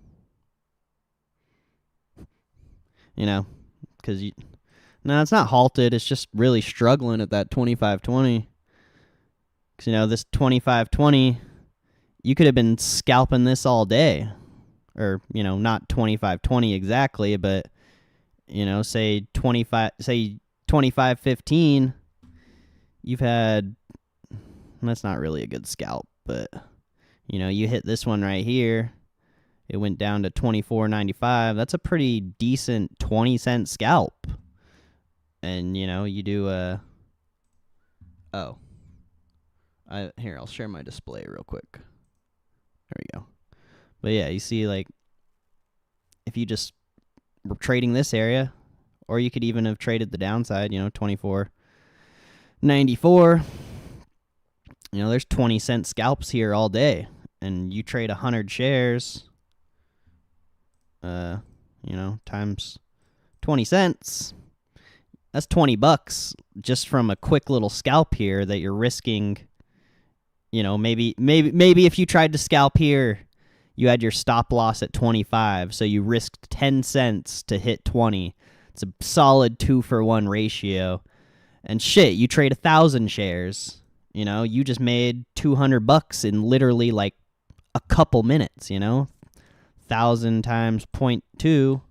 [SPEAKER 2] Because no, it's not halted. It's just really struggling at that 25.20. Because, this 25.20, you could have been scalping this all day. Or, not 25.20 exactly, but, say 25.15, you've had, that's not really a good scalp, but, you hit this one right here. It went down to 24.95. That's a pretty decent 20-cent scalp. And, you do here, I'll share my display real quick. There we go. But yeah, you see, if you just were trading this area, or you could even have traded the downside, 24.94. There's 20-cent scalps here all day. And you trade 100 shares, times 20 cents. That's $20 just from a quick little scalp here that you're risking. Maybe if you tried to scalp here, you had your stop loss at 25, so you risked 10 cents to hit 20. It's a solid 2-for-1 ratio. And shit, you trade 1,000 shares. You just made $200 in literally a couple minutes. 1,000 times 0.2,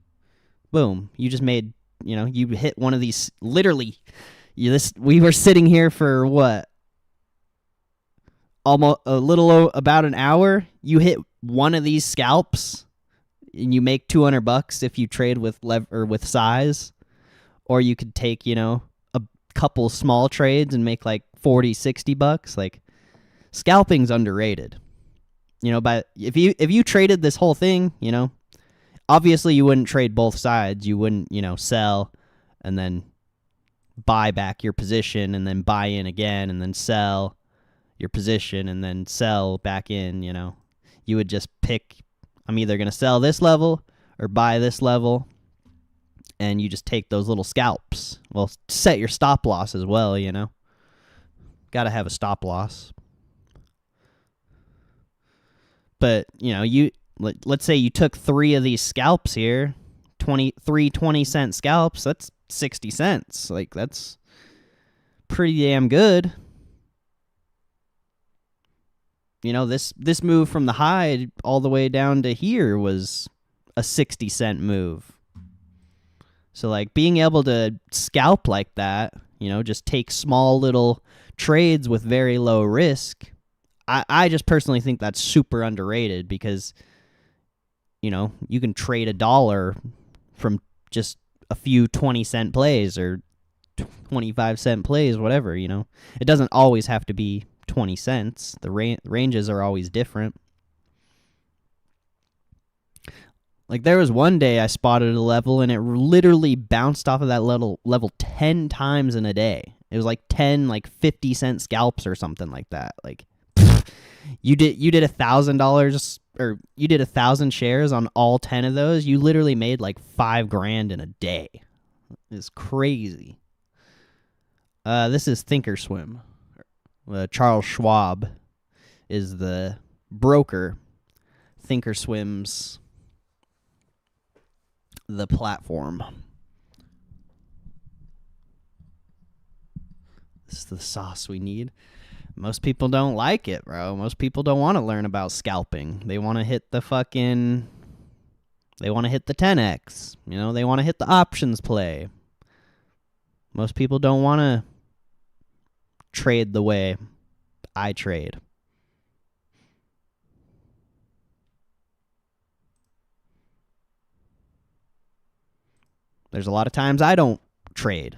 [SPEAKER 2] boom. You just made. You hit one of these. Literally, we were sitting here for what? Almost about an hour. You hit one of these scalps, and you make $200 if you trade with with size, or you could take a couple small trades and make $40-$60. Scalping's underrated. But if you traded this whole thing, obviously you wouldn't trade both sides. You wouldn't sell and then buy back your position and then buy in again and then sell your position and then sell back in. You would just pick, I'm either going to sell this level or buy this level, and you just take those little scalps. Well, set your stop loss as well, Got to have a stop loss. But, let's say you took 3 of these scalps here, 20-cent scalps, that's 60 cents. That's pretty damn good. This move from the high all the way down to here was a 60-cent move. So, being able to scalp like that, just take small little trades with very low risk, I just personally think that's super underrated because, you can trade $1 from just a few 20-cent plays or 25-cent plays, whatever, It doesn't always have to be 20 cents. The ranges are always different. Like there was one day I spotted a level and it literally bounced off of that level 10 times in a day. It was like 10 like 50-cent scalps or something like that. Like you did $1,000 or you did 1,000 shares on all 10 of those. You literally made like $5,000 in a day. It's crazy. This is Thinkorswim. Charles Schwab is the broker. Thinkorswim's the platform. This is the sauce we need. Most people don't like it, bro. Most people don't want to learn about scalping. They want to hit the 10x. You know, they want to hit the options play. Most people don't want to trade the way I trade. There's a lot of times I don't trade.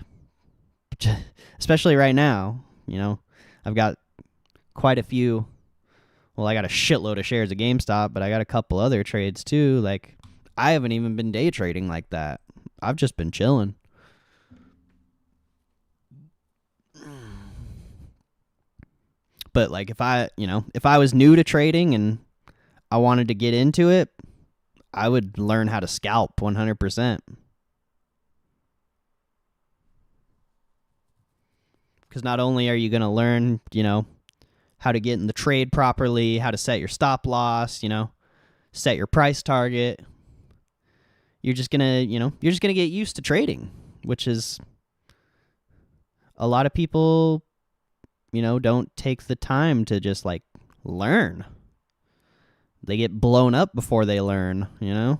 [SPEAKER 2] Especially right now, you know. I've got quite a few. Well, I got a shitload of shares of GameStop, but I got a couple other trades too. Like, I haven't even been day trading like that. I've just been chilling. But like if I was new to trading and I wanted to get into it, I would learn how to scalp 100%. Because not only are you going to learn, you know, how to get in the trade properly, how to set your stop loss, you know, set your price target, you're just going to get used to trading, which is a lot of people, you know, don't take the time to just like learn. They get blown up before they learn, you know?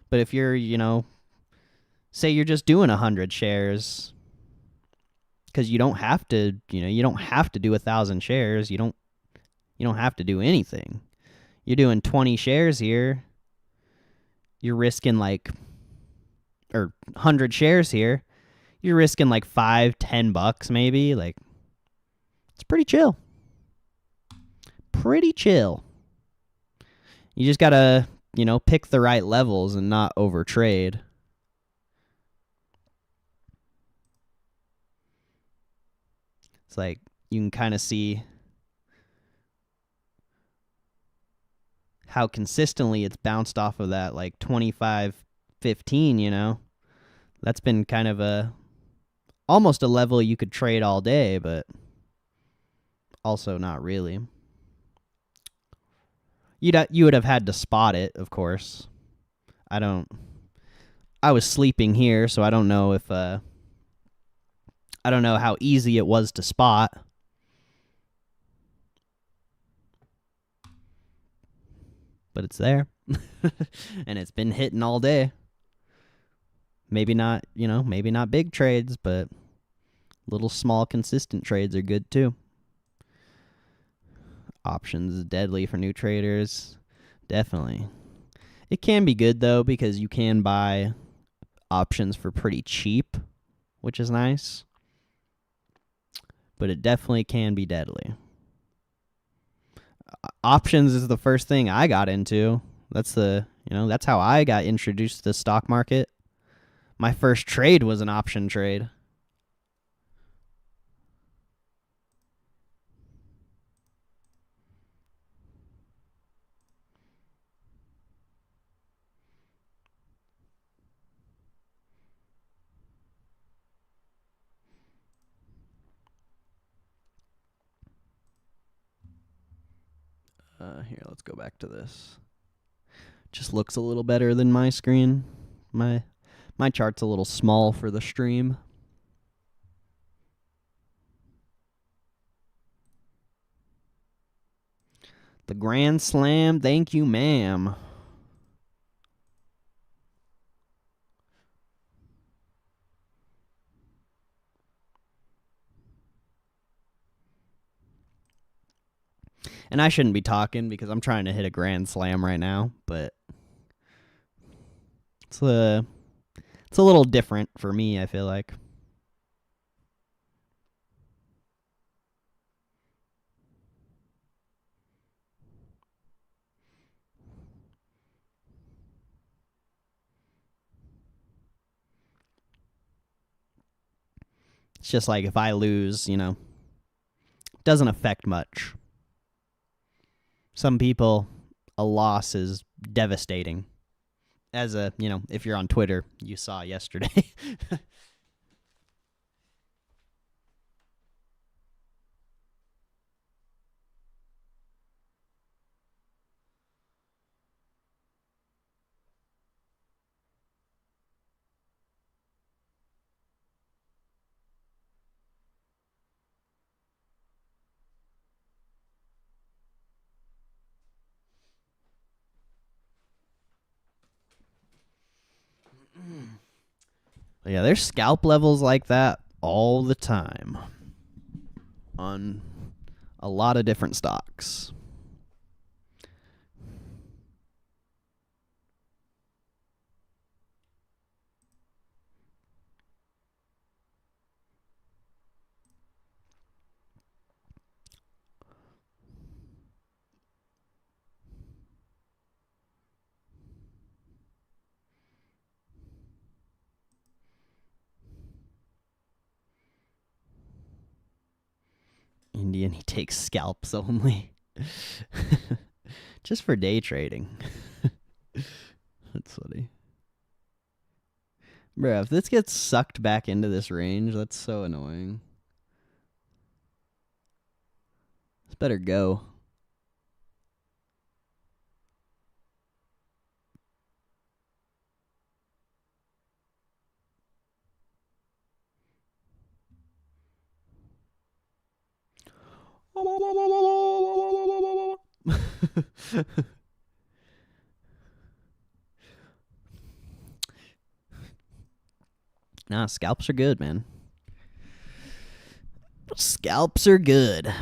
[SPEAKER 2] But if you're, you know, say you're just doing 100 shares, because you don't have to, you know, you don't have to do 1,000 shares. You don't have to do anything. You're doing 20 shares here. You're risking like, or 100 shares here. You're risking like $5-10 maybe. Like, it's pretty chill. Pretty chill. You just gotta, you know, pick the right levels and not overtrade. It's like you can kind of see how consistently it's bounced off of that like 25.15, you know. That's been kind of almost a level you could trade all day, but also not really. You would have had to spot it, of course. I was sleeping here, so I don't know if I don't know how easy it was to spot. But it's there. And it's been hitting all day. Maybe not, you know, maybe not big trades, but little small consistent trades are good too. Options is deadly for new traders. Definitely. It can be good though because you can buy options for pretty cheap, which is nice. But it definitely can be deadly. Options is the first thing I got into. That's how I got introduced to the stock market. My first trade was an option trade. Here, let's go back to this. Just looks a little better than my screen. My chart's a little small for the stream. The Grand Slam, thank you, ma'am. And I shouldn't be talking because I'm trying to hit a Grand Slam right now, but it's a little different for me, I feel like. It's just like if I lose, it doesn't affect much. Some people, a loss is devastating. As if you're on Twitter, you saw yesterday. Yeah, there's scalp levels like that all the time on a lot of different stocks. Indian, he takes scalps only. Just for day trading. That's funny. Bruh, if this gets sucked back into this range, that's so annoying. This better go. Nah, scalps are good, man. Scalps are good.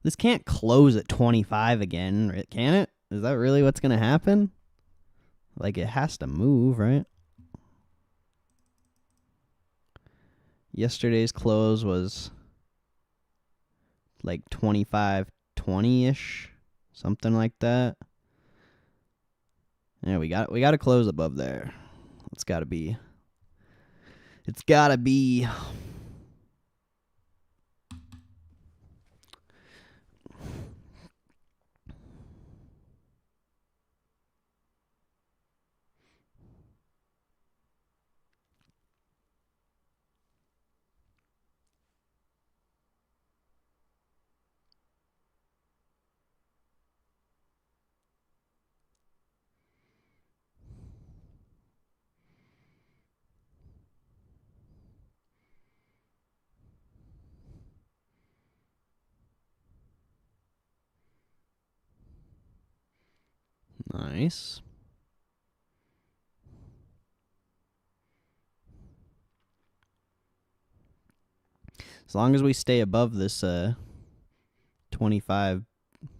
[SPEAKER 2] This can't close at 25 again, can it? Is that really what's going to happen? Like, it has to move, right? Yesterday's close was like 25.20-ish, something like that. Yeah, we got to close above there. It's got to be. Nice. As long as we stay above this 25,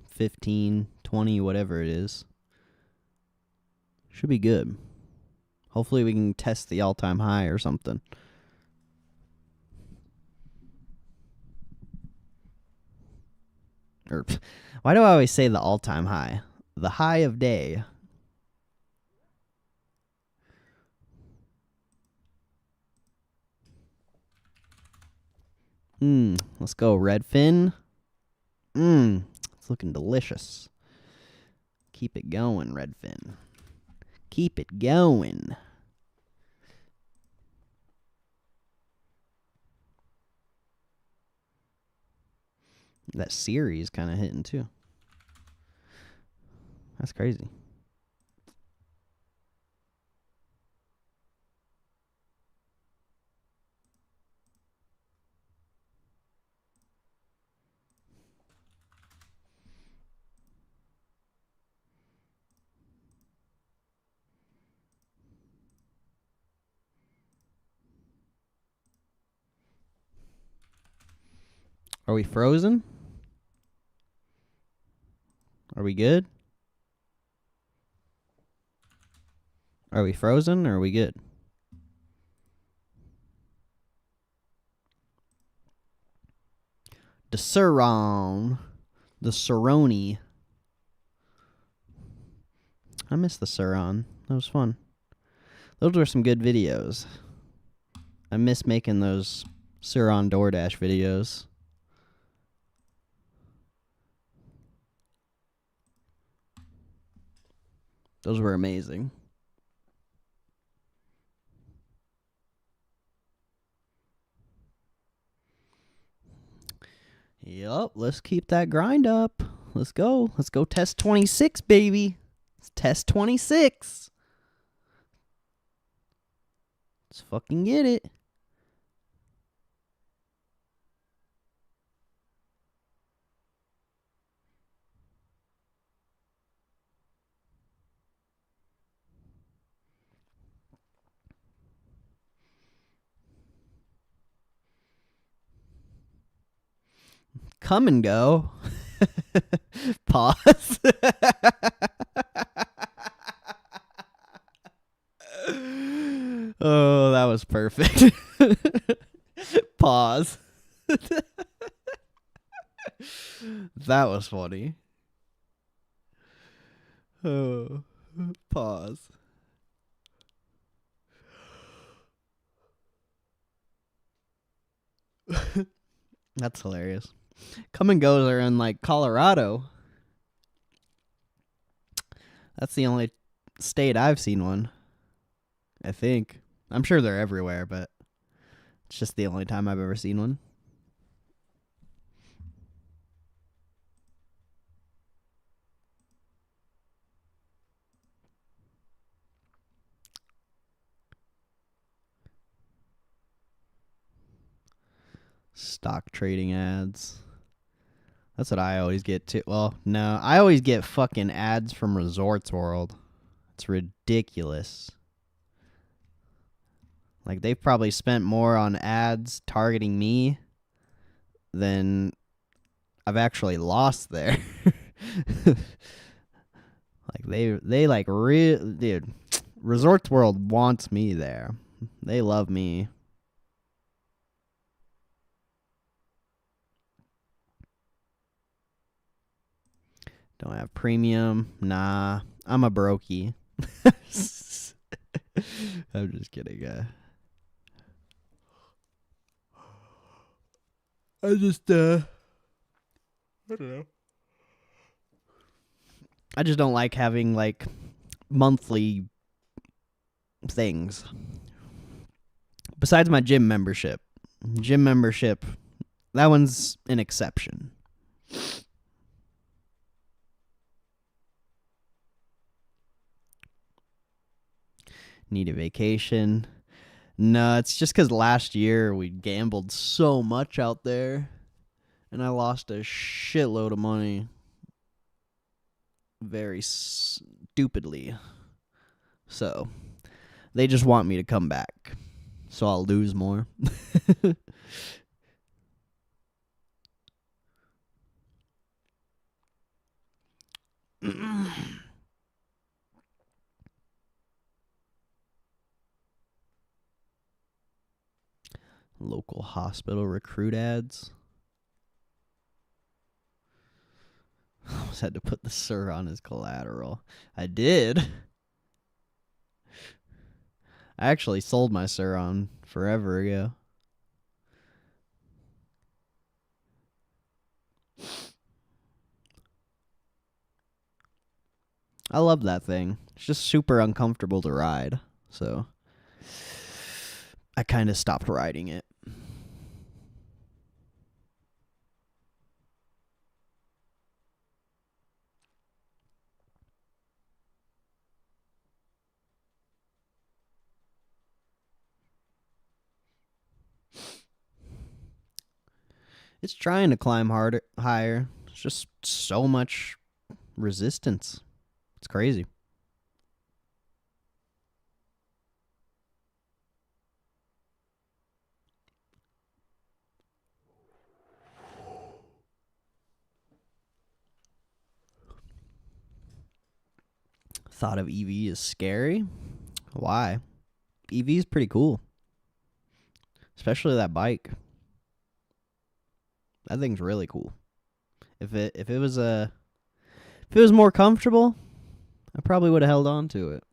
[SPEAKER 2] 15, 20, whatever it is, should be good. Hopefully we can test the all-time high or something. Or why do I always say the all-time high? The high of day. Let's go Redfin. It's looking delicious. Keep it going, Redfin. Keep it going. That series kind of hitting too. That's crazy. Are we frozen? Are we good? Are we frozen or are we good? The Suron. The Suroni. I miss the Suron. That was fun. Those were some good videos. I miss making those Suron DoorDash videos. Those were amazing. Yup, let's keep that grind up. Let's go. Let's go test 26, baby. Let's test 26. Let's fucking get it. Come and go. Pause. Oh, that was perfect. Pause. That was funny. Oh, pause. That's hilarious. Come and goes are in like Colorado. That's the only state I've seen one. I think. I'm sure they're everywhere, but it's just the only time I've ever seen one. Stock trading ads. That's what I always get too. Well, no, I always get fucking ads from Resorts World. It's ridiculous. Like, they've probably spent more on ads targeting me than I've actually lost there. Like, they like, dude, Resorts World wants me there. They love me. Don't have premium. Nah, I'm a brokey. I'm just kidding. I don't know. I just don't like having like monthly things. Besides my gym membership. That one's an exception. Need a vacation. No, it's just because last year we gambled so much out there, and I lost a shitload of money very stupidly. So they just want me to come back, so I'll lose more. Local hospital recruit ads. I almost had to put the sir on as collateral. I did. I actually sold my Suron forever ago. I love that thing. It's just super uncomfortable to ride. So I kind of stopped riding it. It's trying to climb harder, higher. It's just so much resistance. It's crazy. Thought of EV is scary. Why? EV is pretty cool, especially that bike. That thing's really cool. If it was more comfortable, I probably would have held on to it.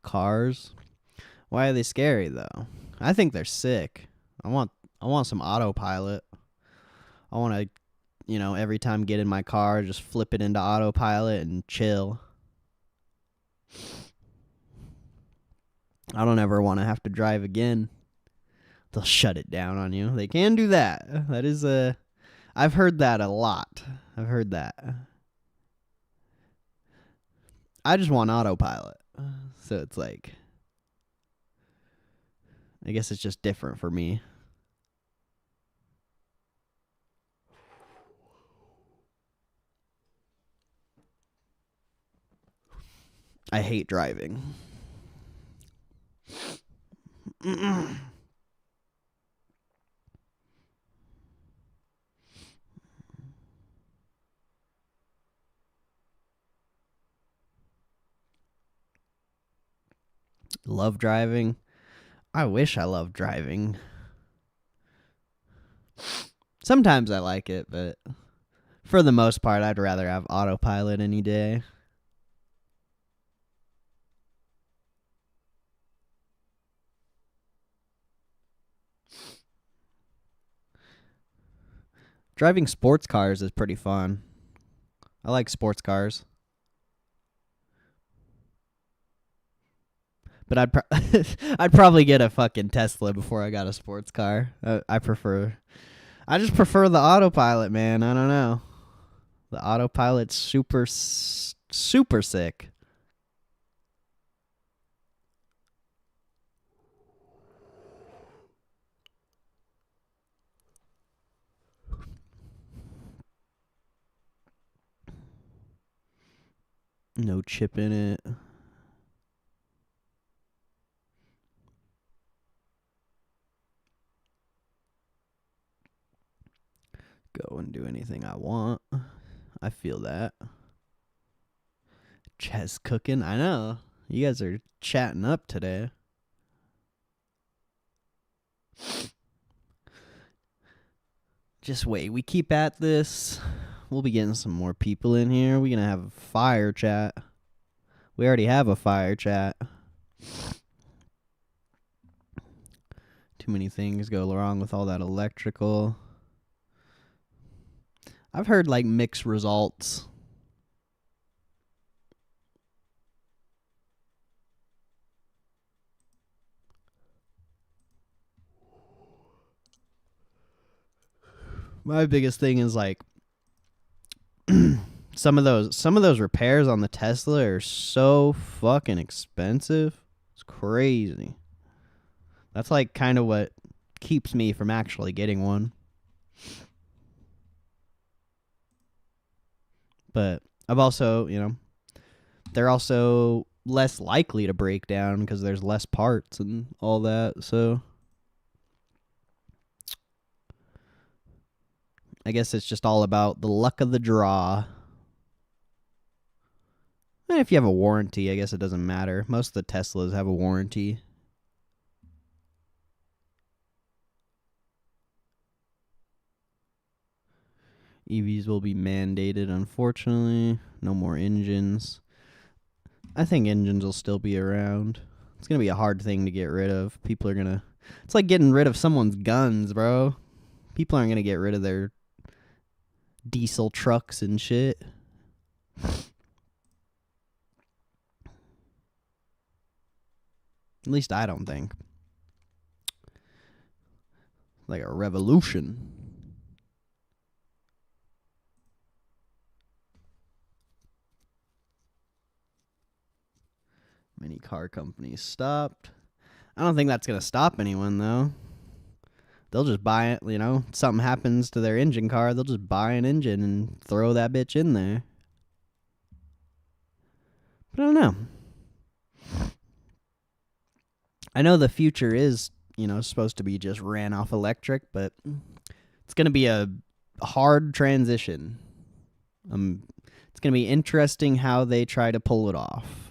[SPEAKER 2] Cars. Why are they scary though? I think they're sick. I want some autopilot. I want to, every time get in my car, just flip it into autopilot and chill. I don't ever want to have to drive again. They'll shut it down on you. They can do that. That is I've heard that a lot. I've heard that. I just want autopilot. So it's like, I guess it's just different for me. I hate driving. Love driving. I wish I loved driving. Sometimes I like it, but for the most part, I'd rather have autopilot any day. Driving sports cars is pretty fun. I like sports cars. But I'd probably get a fucking Tesla before I got a sports car. I just prefer the autopilot, man. I don't know. The autopilot's super sick. No chip in it. Go and do anything I want. I feel that. Chess cooking. I know. You guys are chatting up today. Just wait. We keep at this. We'll be getting some more people in here. We're going to have a fire chat. We already have a fire chat. Too many things go wrong with all that electrical. I've heard like mixed results. My biggest thing is like some of those repairs on the Tesla are so fucking expensive. It's crazy. That's like kind of what keeps me from actually getting one. But I've also, they're also less likely to break down because there's less parts and all that. So I guess it's just all about the luck of the draw. And if you have a warranty, I guess it doesn't matter. Most of the Teslas have a warranty. EVs will be mandated, unfortunately. No more engines. I think engines will still be around. It's going to be a hard thing to get rid of. People are going to... It's like getting rid of someone's guns, bro. People aren't going to get rid of their diesel trucks and shit. At least I don't think. Like a revolution. Many car companies stopped. I don't think that's going to stop anyone, though. They'll just buy it, you know, something happens to their engine car, they'll just buy an engine and throw that bitch in there. But I don't know. I know the future is, you know, supposed to be just ran off electric, but it's going to be a hard transition. It's going to be interesting how they try to pull it off.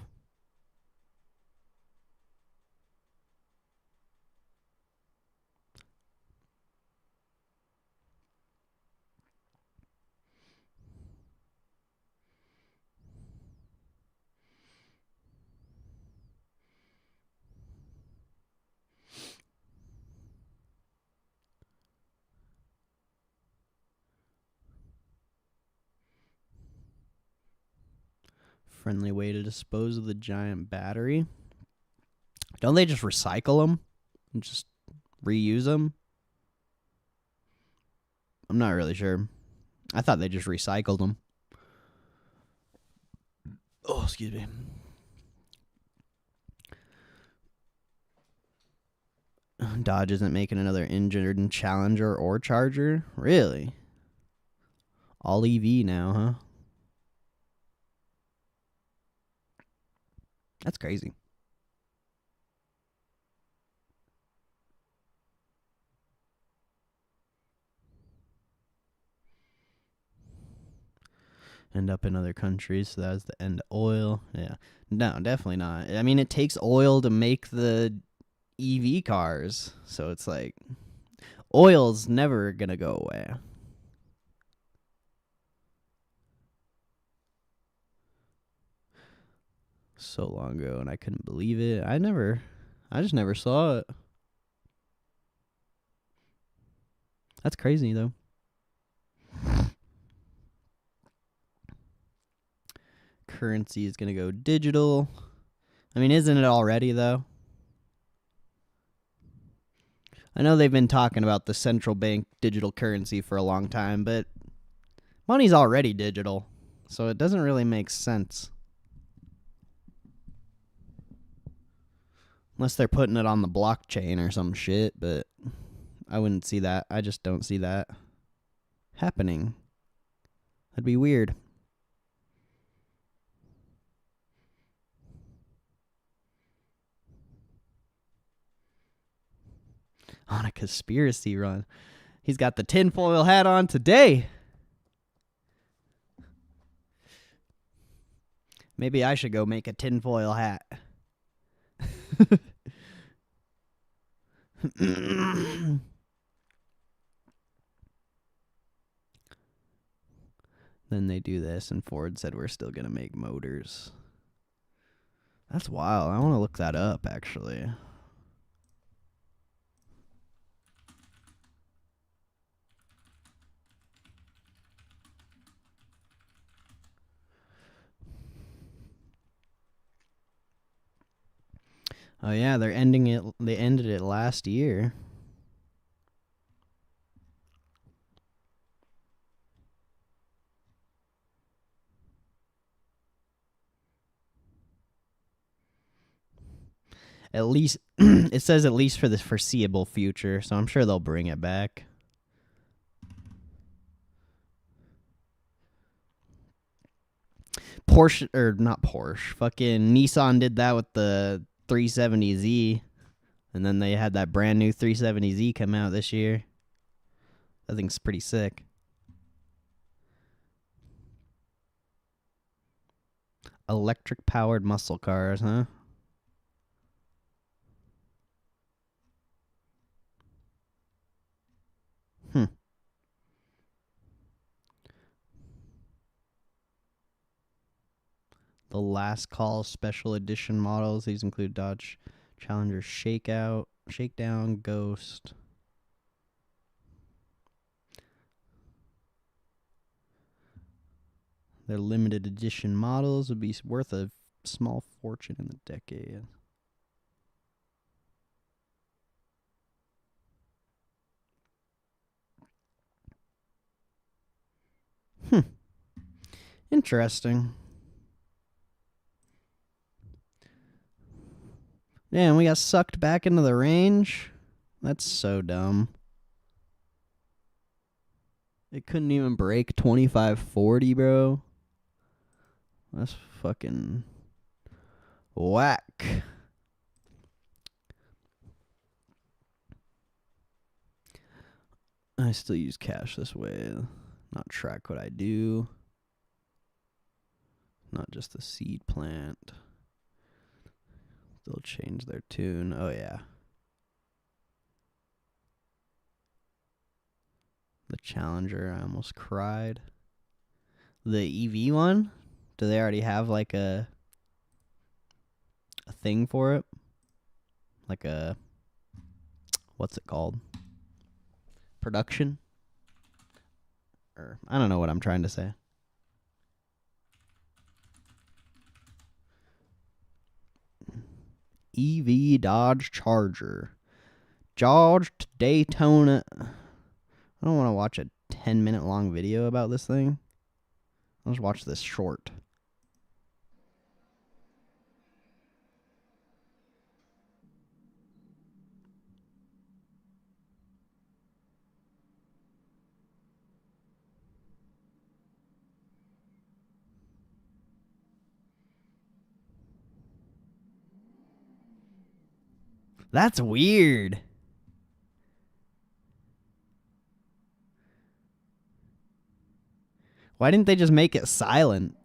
[SPEAKER 2] Friendly way to dispose of the giant battery. Don't they just recycle them and just reuse them? I'm not really sure. I thought they just recycled them. Oh, excuse me. Dodge isn't making another engine Challenger or Charger? Really? All EV now, huh? That's crazy. End up in other countries, so that was the end of oil. Yeah. No, definitely not. I mean, it takes oil to make the EV cars, so it's like oil's never gonna go away. So long ago, and I couldn't believe it. I just never saw it. That's crazy, though. Currency is gonna go digital. I mean, isn't it already, though? I know they've been talking about the central bank digital currency for a long time, but money's already digital, so it doesn't really make sense. Unless they're putting it on the blockchain or some shit, but I wouldn't see that. I just don't see that happening. That'd be weird. On a conspiracy run. He's got the tinfoil hat on today. Maybe I should go make a tinfoil hat. Then they do this, and Ford said we're still going to make motors. That's wild. I want to look that up, actually. Oh yeah, they're ending it. They ended it last year. At least it says at least for the foreseeable future, so I'm sure they'll bring it back. Porsche, or not Porsche, fucking Nissan did that with the 370Z, and then they had that brand new 370Z come out this year. That thing's pretty sick. Electric powered muscle cars, huh? The last call special edition models. These include Dodge Challenger Shakedown, Ghost. Their limited edition models would be worth a small fortune in the decade. Interesting. Damn, we got sucked back into the range. That's so dumb. It couldn't even break 2540, bro. That's fucking whack. I still use cash this way. Not track what I do. Not just the seed plant. They'll change their tune. Oh, yeah. The Challenger, I almost cried. The EV one? Do they already have like a thing for it? Like a, what's it called? Production? Or I don't know what I'm trying to say. EV Dodge Charger. Dodge Daytona. I don't want to watch a 10-minute long video about this thing. Let's watch this short. That's weird. Why didn't they just make it silent?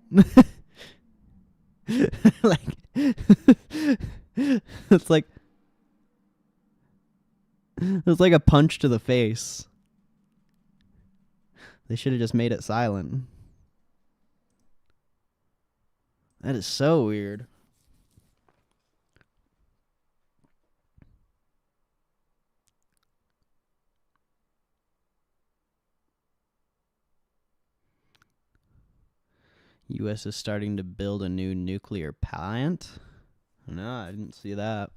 [SPEAKER 2] Like, it's like a punch to the face. They should have just made it silent. That is so weird. U.S. is starting to build a new nuclear plant. No, I didn't see that.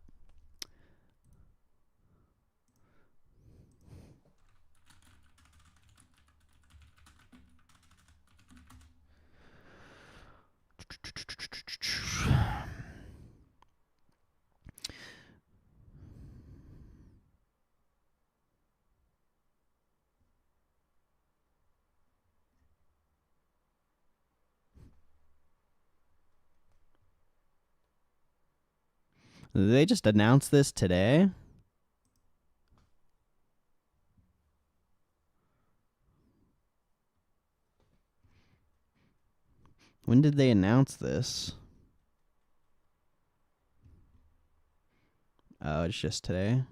[SPEAKER 2] Did they just announce this today? When did they announce this? Oh, it's just today?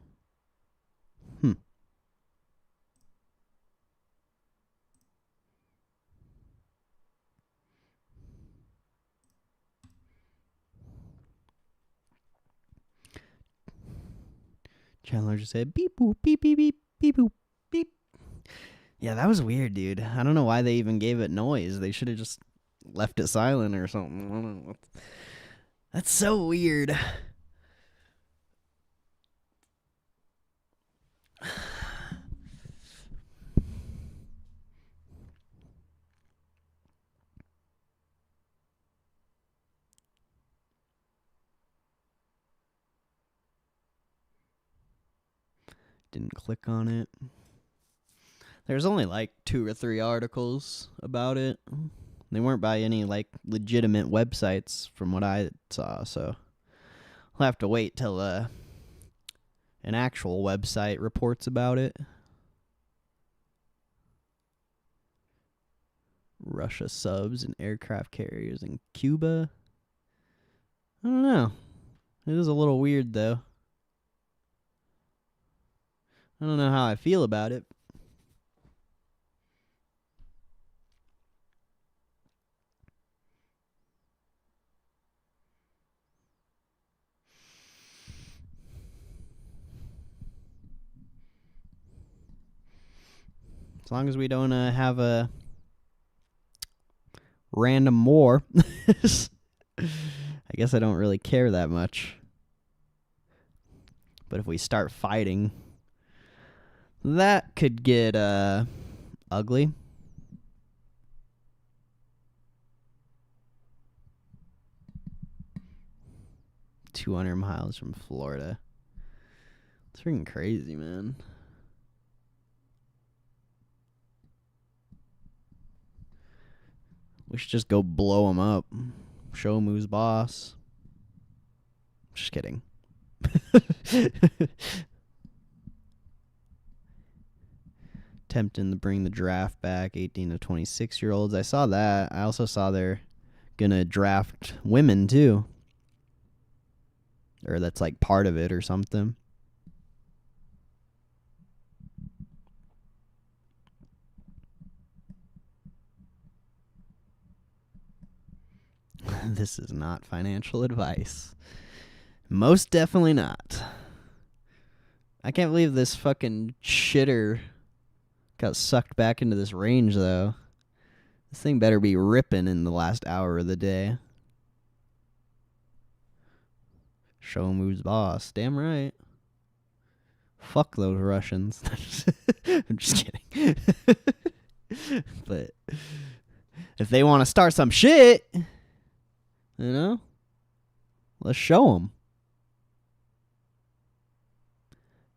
[SPEAKER 2] Chandler just said beep boop beep beep beep beep boop beep. Yeah, that was weird, dude. I don't know why they even gave it noise. They should have just left it silent or something. I don't know. That's so weird. Didn't click on it. There's only like 2 or 3 articles about it. They weren't by any like legitimate websites from what I saw, so I'll have to wait till an actual website reports about it. Russia subs and aircraft carriers in Cuba. I don't know. It is a little weird though. I don't know how I feel about it. As long as we don't have a random war. I guess I don't really care that much. But if we start fighting, that could get ugly. 200 miles from Florida. It's freaking crazy, man. We should just go blow him up. Show him who's boss. Just kidding. Attempting to bring the draft back, 18 to 26-year-olds. I saw that. I also saw they're going to draft women, too. Or that's like part of it or something. This is not financial advice. Most definitely not. I can't believe this fucking shitter got sucked back into this range, though. This thing better be ripping in the last hour of the day. Show 'em who's boss. Damn right. Fuck those Russians. I'm just kidding. But if they want to start some shit, you know, let's show them.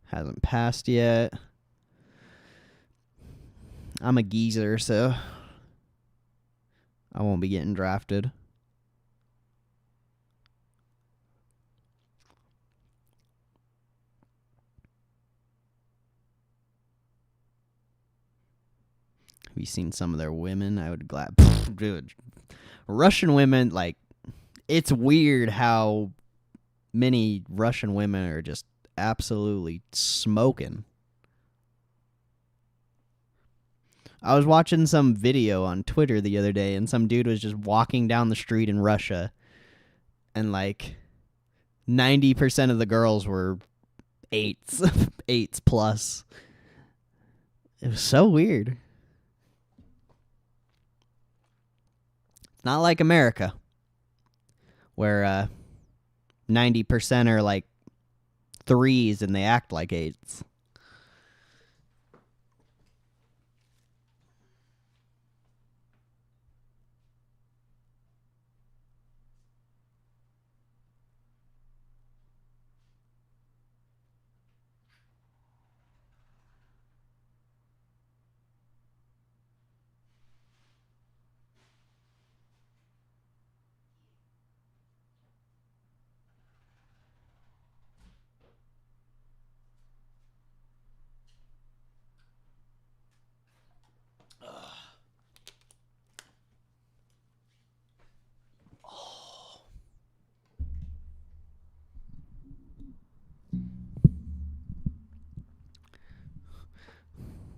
[SPEAKER 2] Hasn't passed yet. I'm a geezer, so I won't be getting drafted. Have you seen some of their women? I would glad. Dude, Russian women, like, it's weird how many Russian women are just absolutely smoking. I was watching some video on Twitter the other day, and some dude was just walking down the street in Russia, and like 90% of the girls were eights, eights plus. It was so weird. It's not like America, where 90% are like threes and they act like eights.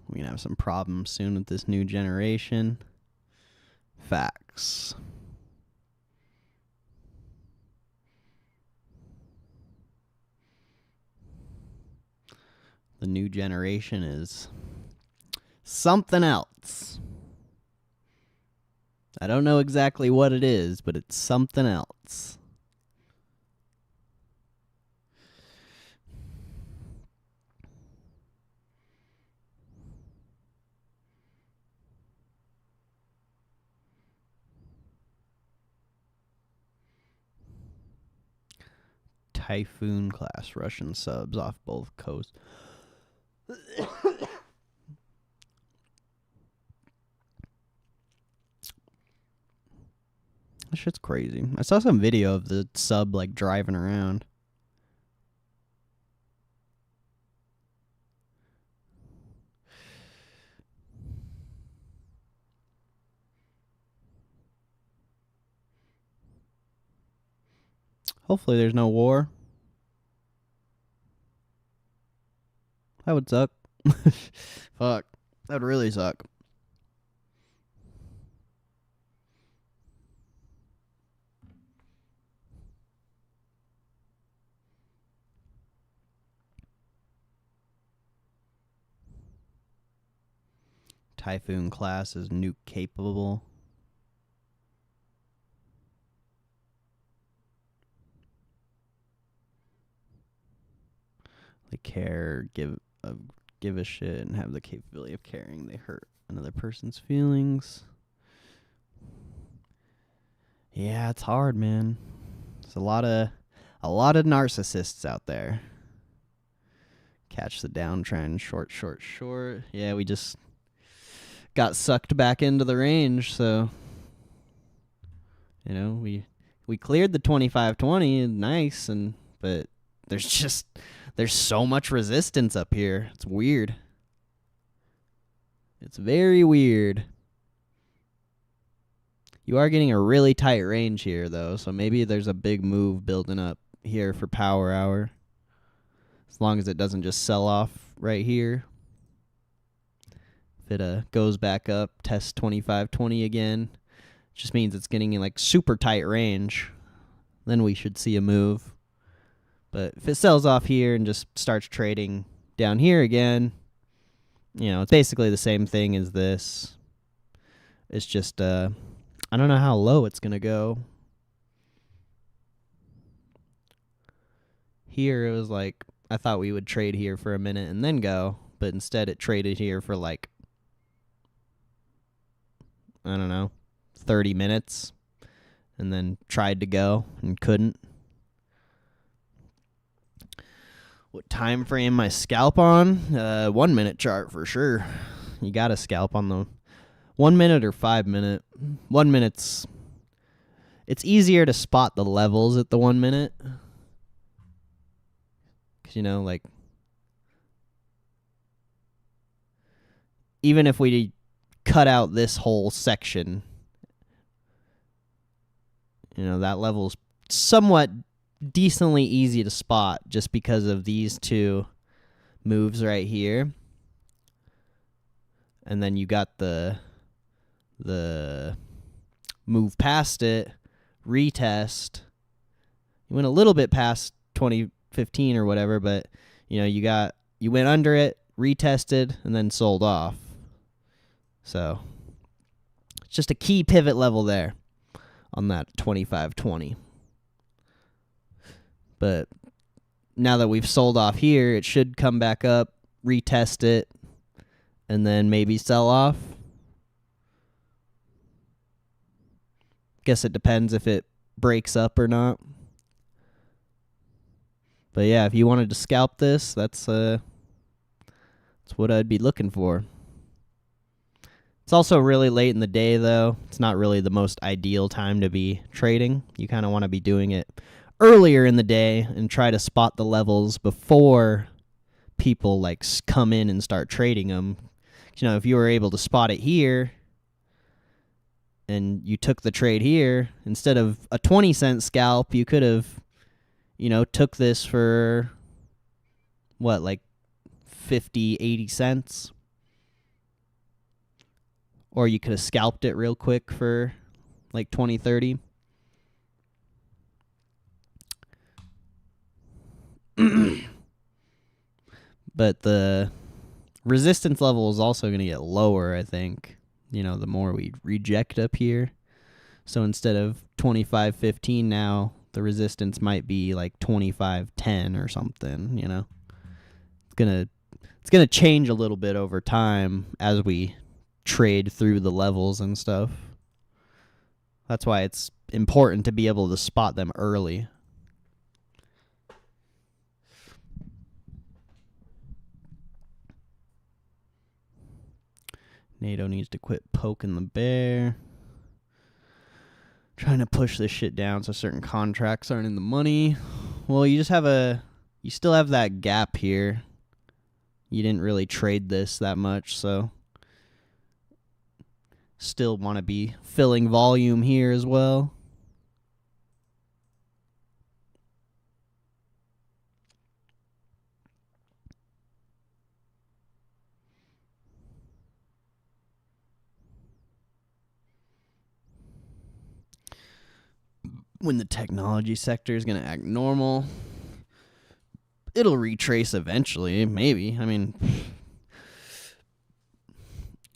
[SPEAKER 2] We're going to have some problems soon with this new generation. Facts. The new generation is something else. I don't know exactly what it is, but it's something else. Typhoon class Russian subs off both coasts. That shit's crazy. I saw some video of the sub like driving around. Hopefully there's no war. That would suck. Fuck. That would really suck. Typhoon class is nuke capable. They care, give a shit, and have the capability of caring. They hurt another person's feelings. Yeah, it's hard, man. It's a lot A lot of narcissists out there. Catch the downtrend. Short, short, short. Yeah, we just got sucked back into the range, so we cleared the 25-20, nice, but there's so much resistance up here. It's weird. It's very weird. You are getting a really tight range here, though, so maybe there's a big move building up here for power hour. As long as it doesn't just sell off right here. If it goes back up, tests 25-20 again, just means it's getting in like super tight range. Then we should see a move. But if it sells off here and just starts trading down here again, it's basically the same thing as this. It's just, I don't know how low it's going to go. Here it was like, I thought we would trade here for a minute and then go, but instead it traded here for like, I don't know, 30 minutes and then tried to go and couldn't. What time frame my scalp on? 1 minute chart for sure. You got to scalp on the 1 minute or 5 minute. 1 minute's, it's easier to spot the levels at the 1 minute. Because, like, even if we cut out this whole section, that level's somewhat decently easy to spot just because of these two moves right here. And then you got the move past it, retest. You went a little bit past 2015 or whatever, but you went under it, retested, and then sold off. So it's just a key pivot level there on that 25-20. But now that we've sold off here, it should come back up, retest it, and then maybe sell off. Guess it depends if it breaks up or not. But yeah, if you wanted to scalp this, that's what I'd be looking for. It's also really late in the day, though. It's not really the most ideal time to be trading. You kind of want to be doing it earlier in the day and try to spot the levels before people like come in and start trading them. If you were able to spot it here and you took the trade here, instead of a 20-cent scalp, you could have, took this for what, like 50, 80 cents? Or you could have scalped it real quick for like 20, 30. But the resistance level is also going to get lower, I think, the more we reject up here. So instead of 25.15 now, the resistance might be like 25.10 or something, It's going to change a little bit over time as we trade through the levels and stuff. That's why it's important to be able to spot them early. NATO needs to quit poking the bear. Trying to push this shit down so certain contracts aren't in the money. Well, you still have that gap here. You didn't really trade this that much, so still want to be filling volume here as well. When the technology sector is going to act normal, it'll retrace eventually, maybe.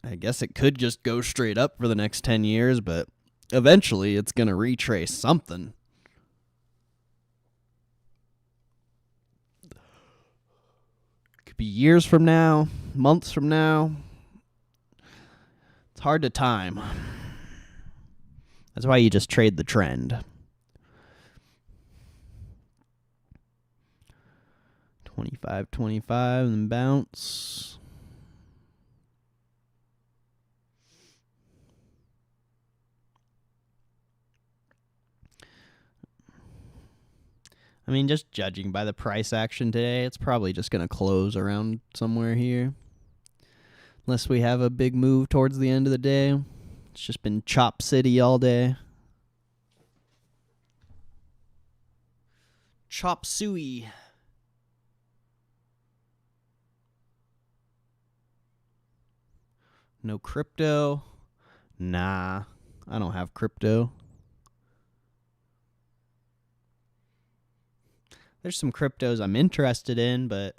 [SPEAKER 2] I guess it could just go straight up for the next 10 years, but eventually it's going to retrace something. Could be years from now, months from now. It's hard to time. That's why you just trade the trend. 25.25 and then bounce. I mean, just judging by the price action today, it's probably just going to close around somewhere here. Unless we have a big move towards the end of the day. It's just been chop city all day. Chop suey. No crypto. Nah, I don't have crypto. There's some cryptos I'm interested in, but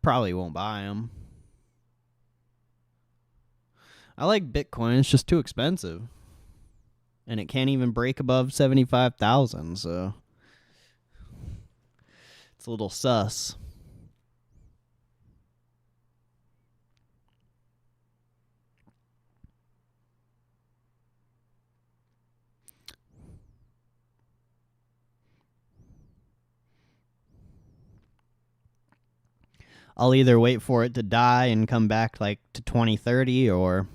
[SPEAKER 2] probably won't buy them. I like Bitcoin. It's just too expensive. And it can't even break above 75,000, so it's a little sus. I'll either wait for it to die and come back like to 2030, or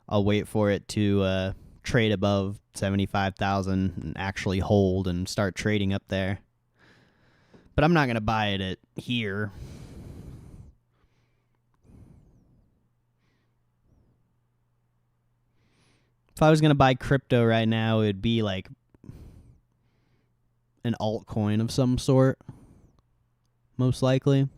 [SPEAKER 2] I'll wait for it to trade above 75,000 and actually hold and start trading up there. But I'm not going to buy it at here. If I was going to buy crypto right now, it would be like an altcoin of some sort, most likely.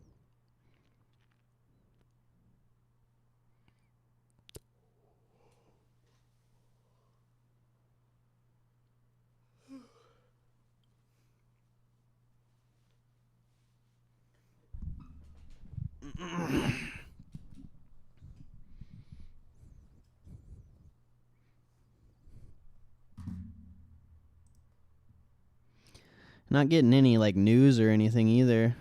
[SPEAKER 2] Not getting any like news or anything either.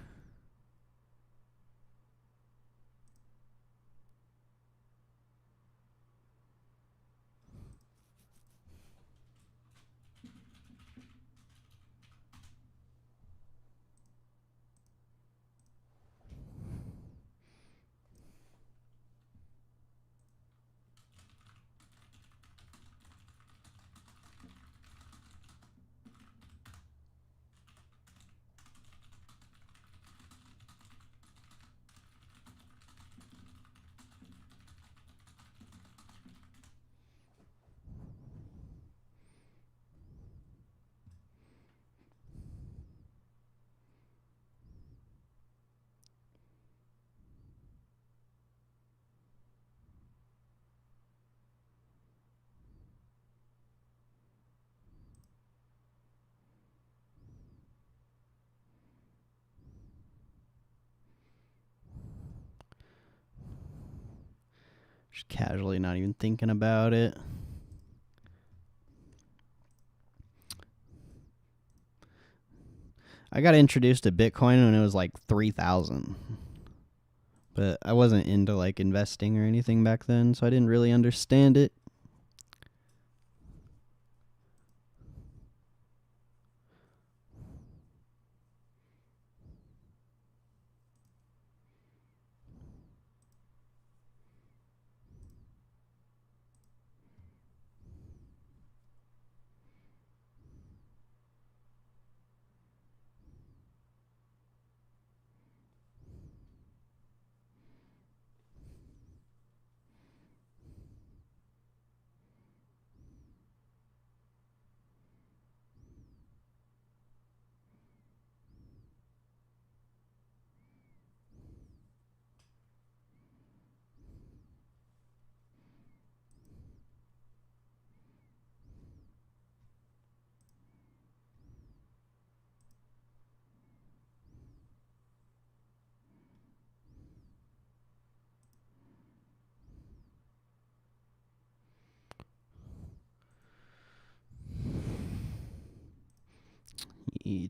[SPEAKER 2] Just casually not even thinking about it. I got introduced to Bitcoin when it was like 3,000. But I wasn't into like investing or anything back then, so I didn't really understand it.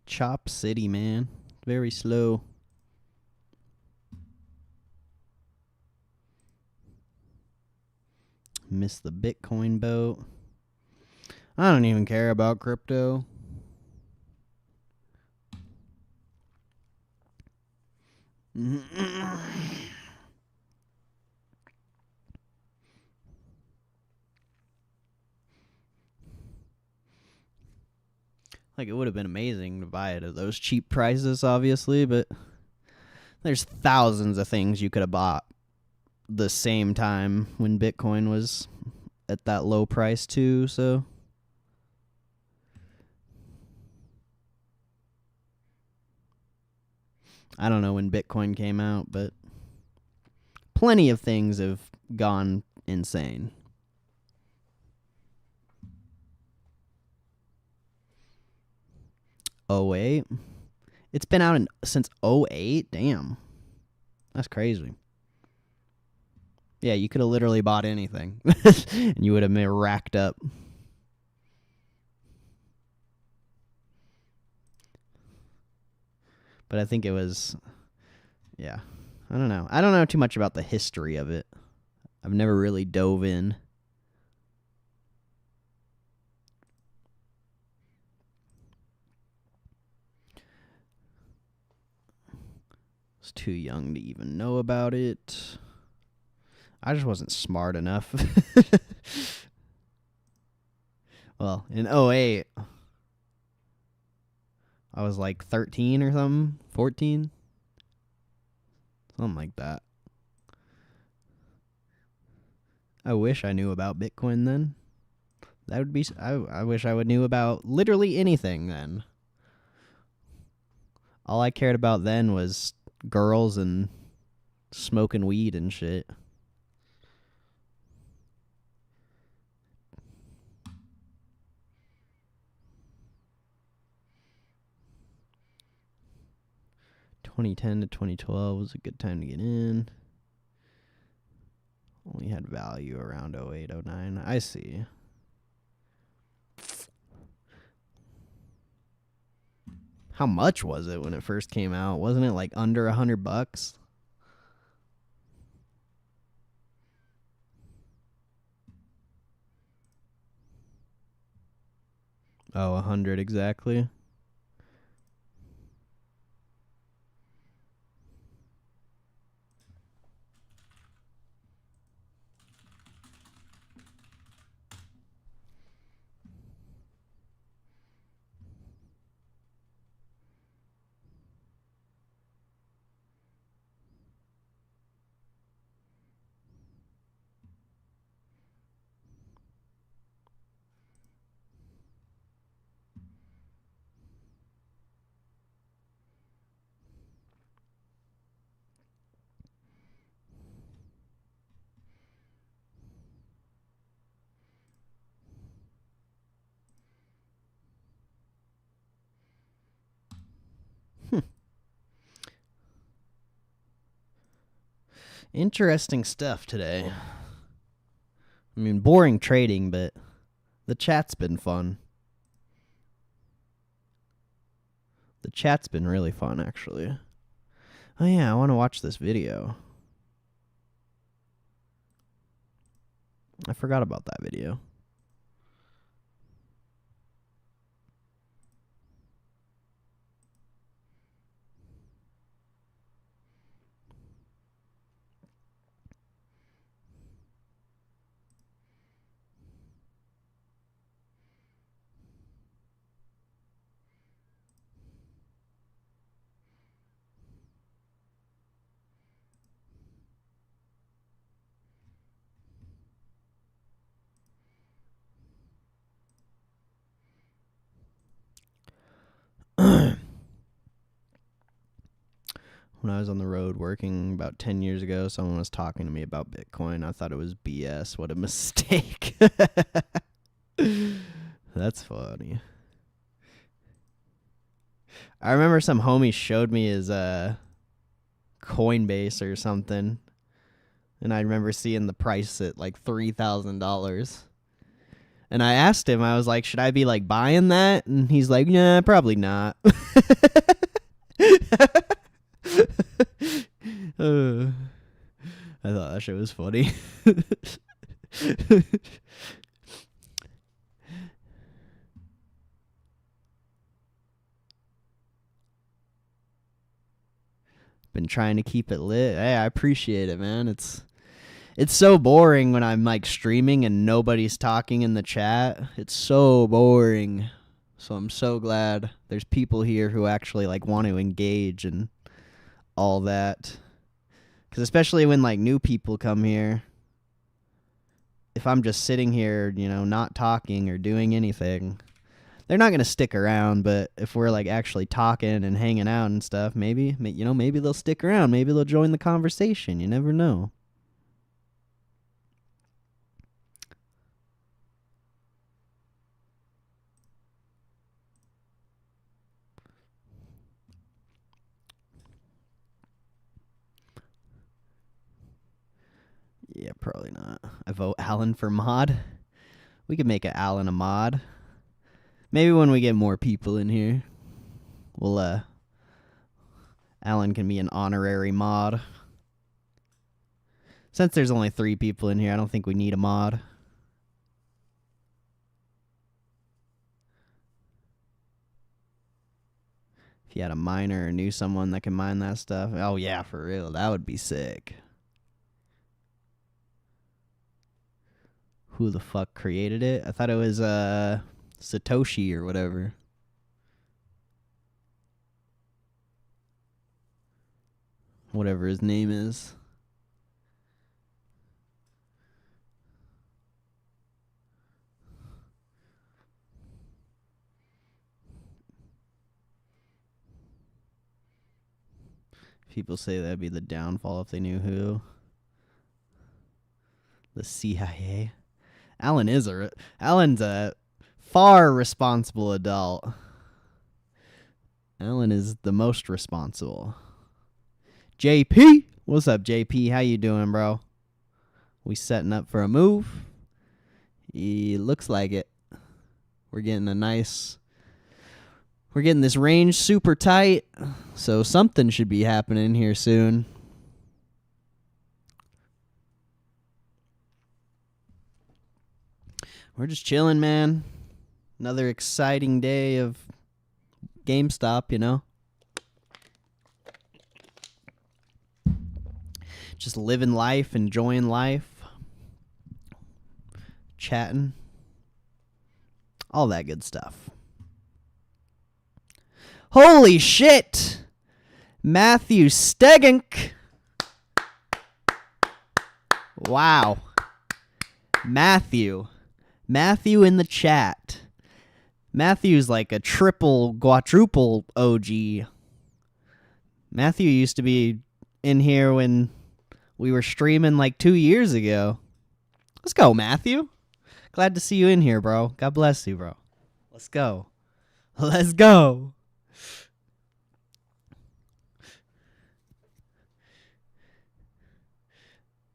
[SPEAKER 2] Chop City, man. Very slow. Missed the Bitcoin boat. I don't even care about crypto. Like, it would have been amazing to buy it at those cheap prices, obviously, but there's thousands of things you could have bought the same time when Bitcoin was at that low price, too, so. I don't know when Bitcoin came out, but plenty of things have gone insane. '08. It's been out since '08? Damn. That's crazy. Yeah, you could have literally bought anything, and you would have been racked up. But I think it was, yeah. I don't know. I don't know too much about the history of it. I've never really dove in. I was too young to even know about it. I just wasn't smart enough. Well, in '08, I was like 13 or something, 14, something like that. I wish I knew about Bitcoin then. That would be. I wish I would knew about literally anything then. All I cared about then was girls and smoking weed and shit. (2010 to 2012 was a good time to get in. Only had value around '08, '09. I see. How much was it when it first came out? Wasn't it like under $100? Oh, 100 exactly. Interesting stuff today. I mean, boring trading, but the chat's been fun. The chat's been really fun, actually. Oh, yeah, I want to watch this video. I forgot about that video. When I was on the road working about 10 years ago, someone was talking to me about Bitcoin. I thought it was BS. What a mistake. That's funny. I remember some homie showed me his Coinbase or something. And I remember seeing the price at like $3,000. And I asked him, I was like, should I be like buying that? And he's like, nah, probably not. I thought that shit was funny. Been trying to keep it lit. Hey, I appreciate it, man. It's so boring when I'm like streaming and nobody's talking in the chat. It's so boring. So I'm so glad there's people here who actually like want to engage and all that. Cuz especially when like new people come here, if I'm just sitting here, not talking or doing anything, they're not going to stick around. But if we're like actually talking and hanging out and stuff, maybe they'll stick around. Maybe they'll join the conversation. You never know. Yeah, probably not. I vote Alan for mod. We could make Alan a mod. Maybe when we get more people in here, Alan can be an honorary mod. Since there's only 3 people in here, I don't think we need a mod. If you had a miner or knew someone that can mine that stuff, oh yeah, for real, that would be sick. Who the fuck created it? I thought it was Satoshi or whatever. Whatever his name is. People say that'd be the downfall if they knew who. The CIA. Alan's a far responsible adult. Alan is the most responsible. JP, what's up, JP? How you doing, bro? We setting up for a move? It looks like it. We're getting this range super tight, so something should be happening here soon. We're just chilling, man. Another exciting day of GameStop, Just living life, enjoying life, chatting, all that good stuff. Holy shit! Matthew Stegink. Wow. Matthew in the chat. Matthew's like a triple, quadruple OG. Matthew used to be in here when we were streaming like 2 years ago. Let's go, Matthew. Glad to see you in here, bro. God bless you, bro. Let's go. Let's go.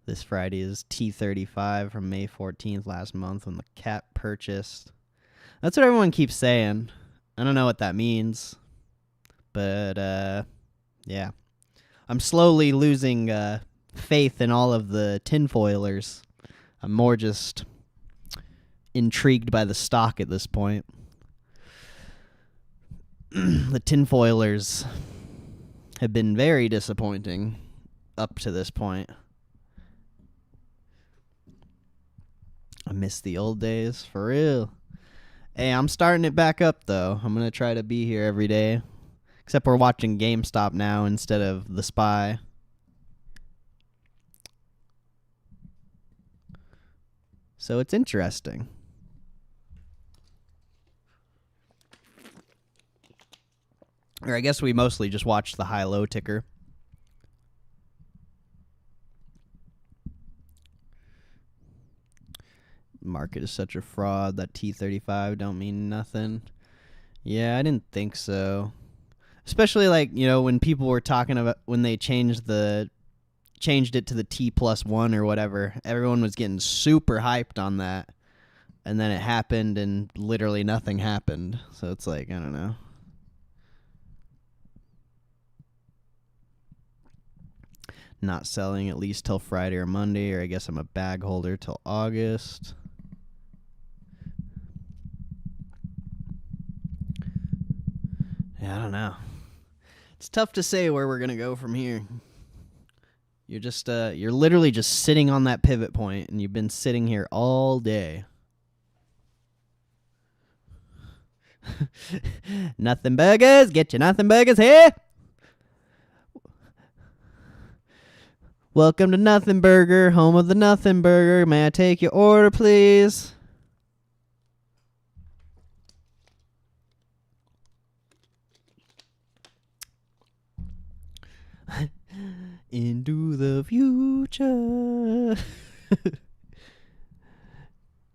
[SPEAKER 2] This Friday is T35 from May 14th last month when the cat purchased. That's what everyone keeps saying. I don't know what that means. But, yeah. I'm slowly losing faith in all of the tinfoilers. I'm more just intrigued by the stock at this point. The tinfoilers have been very disappointing up to this point. I miss the old days, for real. Hey, I'm starting it back up, though. I'm going to try to be here every day. Except we're watching GameStop now instead of The Spy. So it's interesting. Or I guess we mostly just watch the high-low ticker. Market is such a fraud. That T35 don't mean nothing. Yeah, I didn't think so. Especially like, when people were talking about when they changed it to the T+1 or whatever, everyone was getting super hyped on that. And then it happened and literally nothing happened. So it's like, I don't know. Not selling at least till Friday or Monday, or I guess I'm a bag holder till August. Yeah, I don't know. It's tough to say where we're gonna go from here. You're literally just sitting on that pivot point, and you've been sitting here all day. Nothing burgers, get your nothing burgers here. Welcome to Nothing Burger, home of the Nothing Burger. May I take your order, please? Into the future.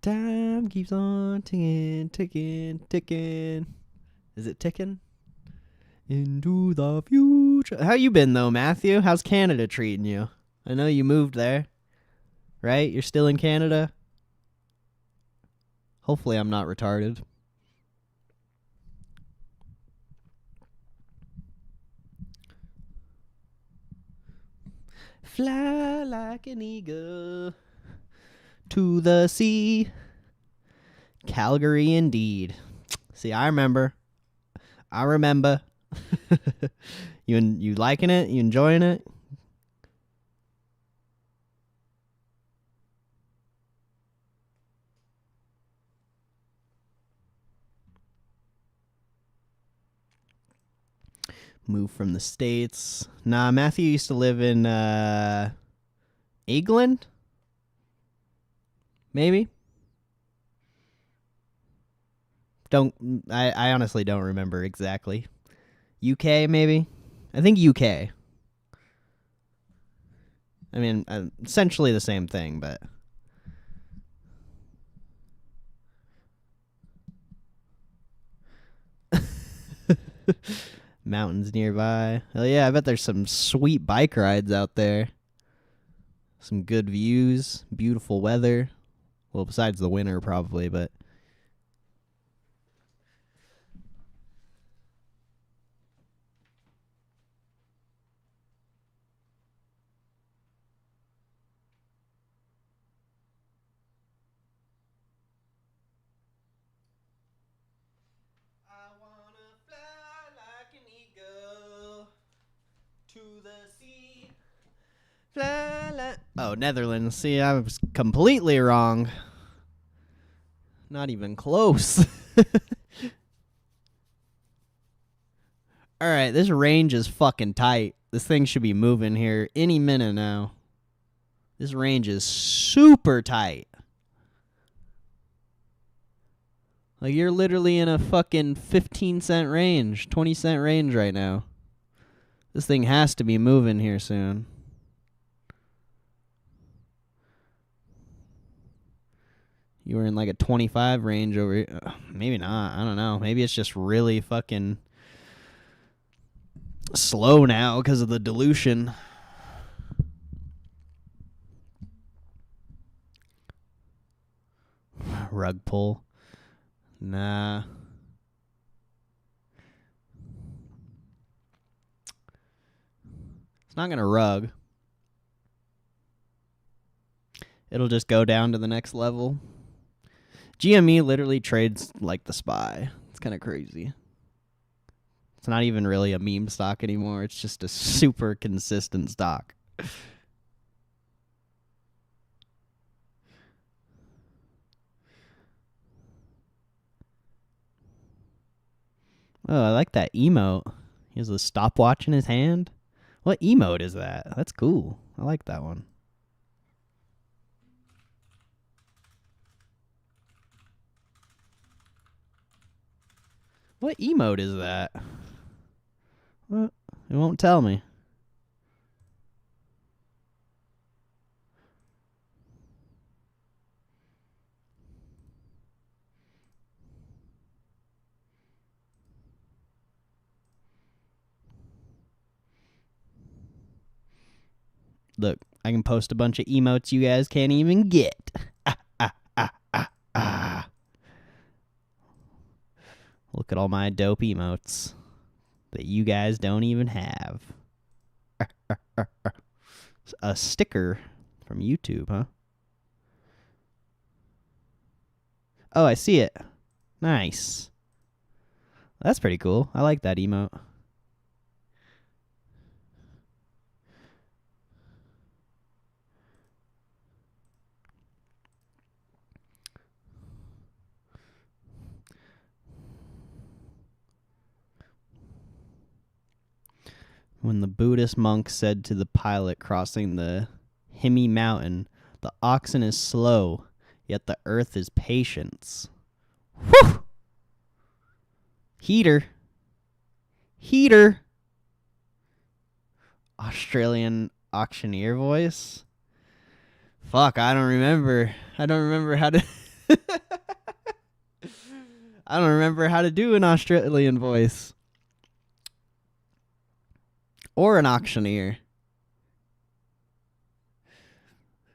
[SPEAKER 2] Time keeps on ticking, ticking, ticking. Is it ticking? Into the future. How you been, though, Matthew? How's Canada treating you? I know you moved there, right? You're still in Canada? Hopefully I'm not retarded. Fly like an eagle to the sea. Calgary indeed. See, I remember. You liking it? You enjoying it? Moved from the States. Nah, Matthew used to live in England? Maybe? I honestly don't remember exactly. UK, maybe? I think UK. I mean, essentially the same thing, but... Mountains nearby. Hell yeah, I bet there's some sweet bike rides out there. Some good views, beautiful weather. Well, besides the winter, probably, but... to the sea. Oh, Netherlands. See, I was completely wrong. Not even close. Alright, this range is fucking tight. This thing should be moving here any minute now. This range is super tight. Like, you're literally in a fucking 15-cent range, 20-cent range right now. This thing has to be moving here soon. You were in like a 25 range over here. Maybe not. I don't know. Maybe it's just really fucking slow now because of the dilution. Rug pull. Nah. It's not going to rug. It'll just go down to the next level. GME literally trades like the SPY. It's kind of crazy. It's not even really a meme stock anymore. It's just a super consistent stock. Oh, I like that emote. He has a stopwatch in his hand. What emote is that? That's cool. I like that one. What emote is that? What? It won't tell me. Look, I can post a bunch of emotes you guys can't even get. Look at all my dope emotes that you guys don't even have. A sticker from YouTube, huh? Oh, I see it. Nice. That's pretty cool. I like that emote. When the Buddhist monk said to the pilot crossing the Himi mountain, "The oxen is slow, yet the earth is patience." Whew! Heater. Australian auctioneer voice. Fuck, I don't remember. I don't remember how to I don't remember how to do an Australian voice. Or an auctioneer.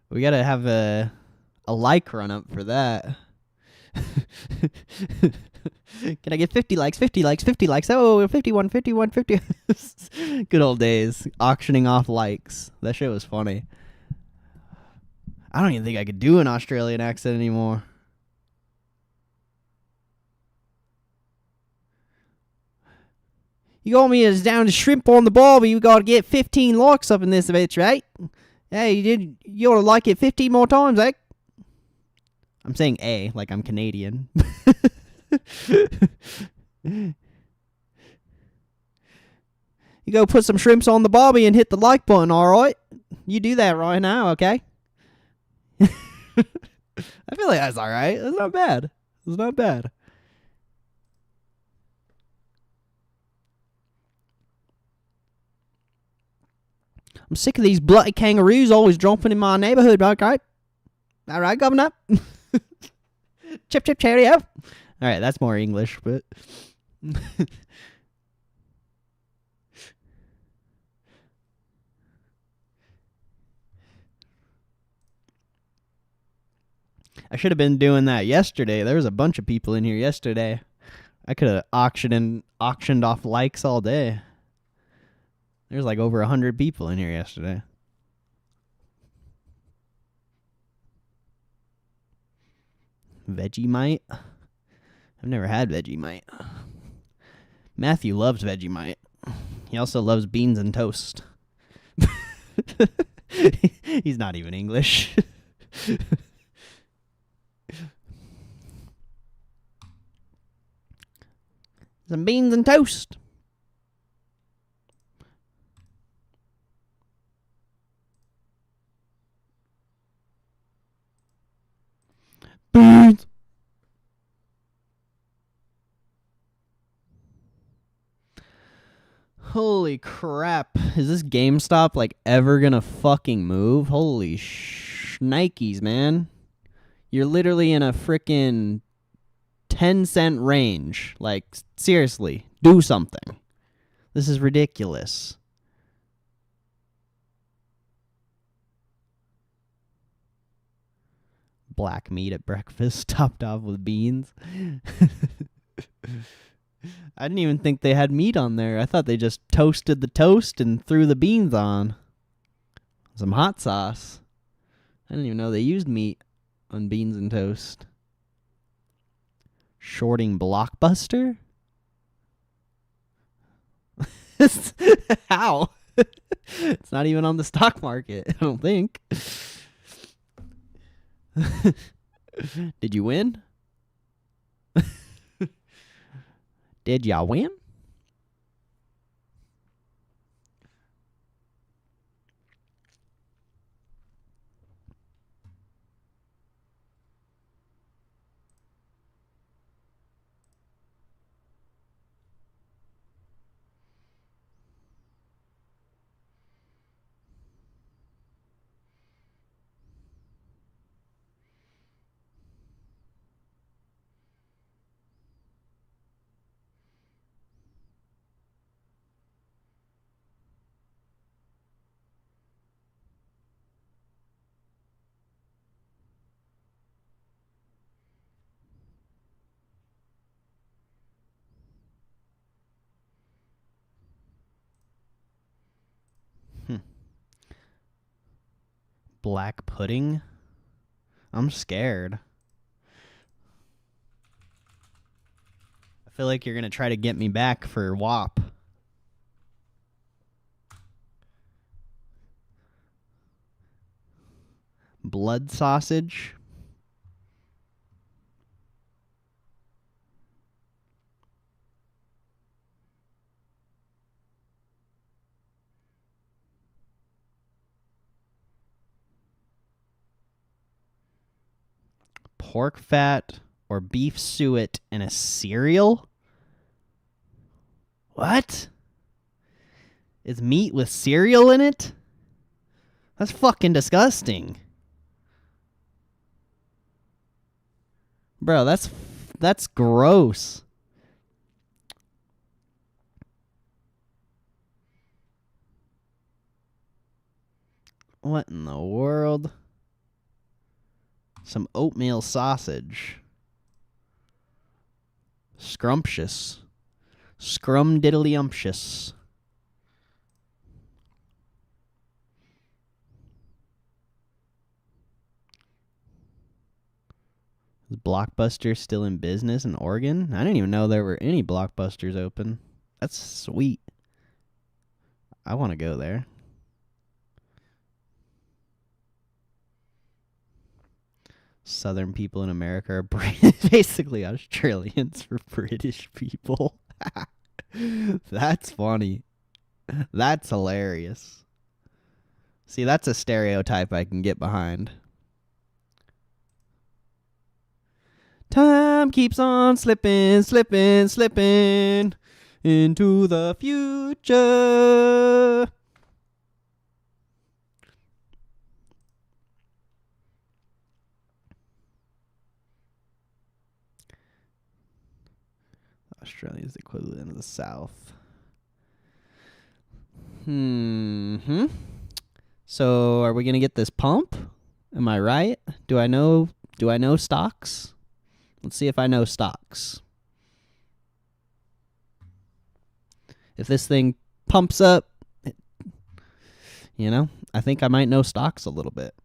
[SPEAKER 2] We gotta have a like run up for that. Can I get 50 likes? 50 likes, 50 likes. Oh, 51, 51, 50. Good old days. Auctioning off likes. That shit was funny. I don't even think I could do an Australian accent anymore. You got me as down to shrimp on the barbie. You gotta get 15 likes up in this bitch, right? Hey, you ought to like it 15 more times, eh? I'm saying A, like I'm Canadian. You go put some shrimps on the barbie and hit the like button, alright? You do that right now, okay? I feel like that's alright. That's not bad. It's not bad. I'm sick of these bloody kangaroos always jumping in my neighborhood, okay? Alright, governor. Chip, chip, cheerio. Alright, that's more English, but... I should have been doing that yesterday. There was a bunch of people in here yesterday. I could have auctioned off likes all day. There's like over 100 people in here yesterday. Vegemite? I've never had Vegemite. Matthew loves Vegemite. He also loves beans and toast. He's not even English. Some beans and toast. Beans. Holy crap. Is this GameStop like ever gonna fucking move? Holy shnikes, man. You're literally in a frickin' 10-cent range. Like, seriously, do something. This is ridiculous. Black meat at breakfast topped off with beans. I didn't even think they had meat on there. I thought they just toasted the toast and threw the beans on. Some hot sauce. I didn't even know they used meat on beans and toast. Shorting Blockbuster? How? It's not even on the stock market, I don't think. Did you win? Did y'all win? Black pudding? I'm scared. I feel like you're going to try to get me back for WAP. Blood sausage? pork fat or beef suet in a cereal? What? Is meat with cereal in it? That's fucking disgusting. Bro, that's gross. What in the world? Some oatmeal sausage. Scrumptious. Scrumdiddlyumptious. Is Blockbuster still in business in Oregon? I didn't even know there were any Blockbusters open. That's sweet. I want to go there. Southern people in America are basically Australians for British people. That's funny. That's hilarious. See, that's a stereotype I can get behind. Time keeps on slipping, slipping, slipping into the future. Australia is the equivalent of the South. So, are we gonna get this pump? Am I right? Do I know stocks? Let's see if I know stocks. If this thing pumps up, I think I might know stocks a little bit.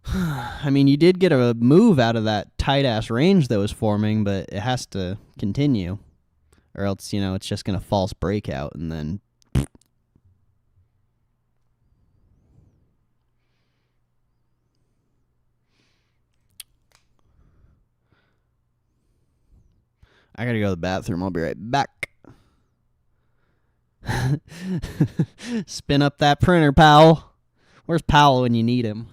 [SPEAKER 2] I mean, you did get a move out of that tight-ass range that was forming, but it has to continue. Or else, it's just going to false breakout and then... I got to go to the bathroom. I'll be right back. Spin up that printer, Powell. Where's Powell when you need him?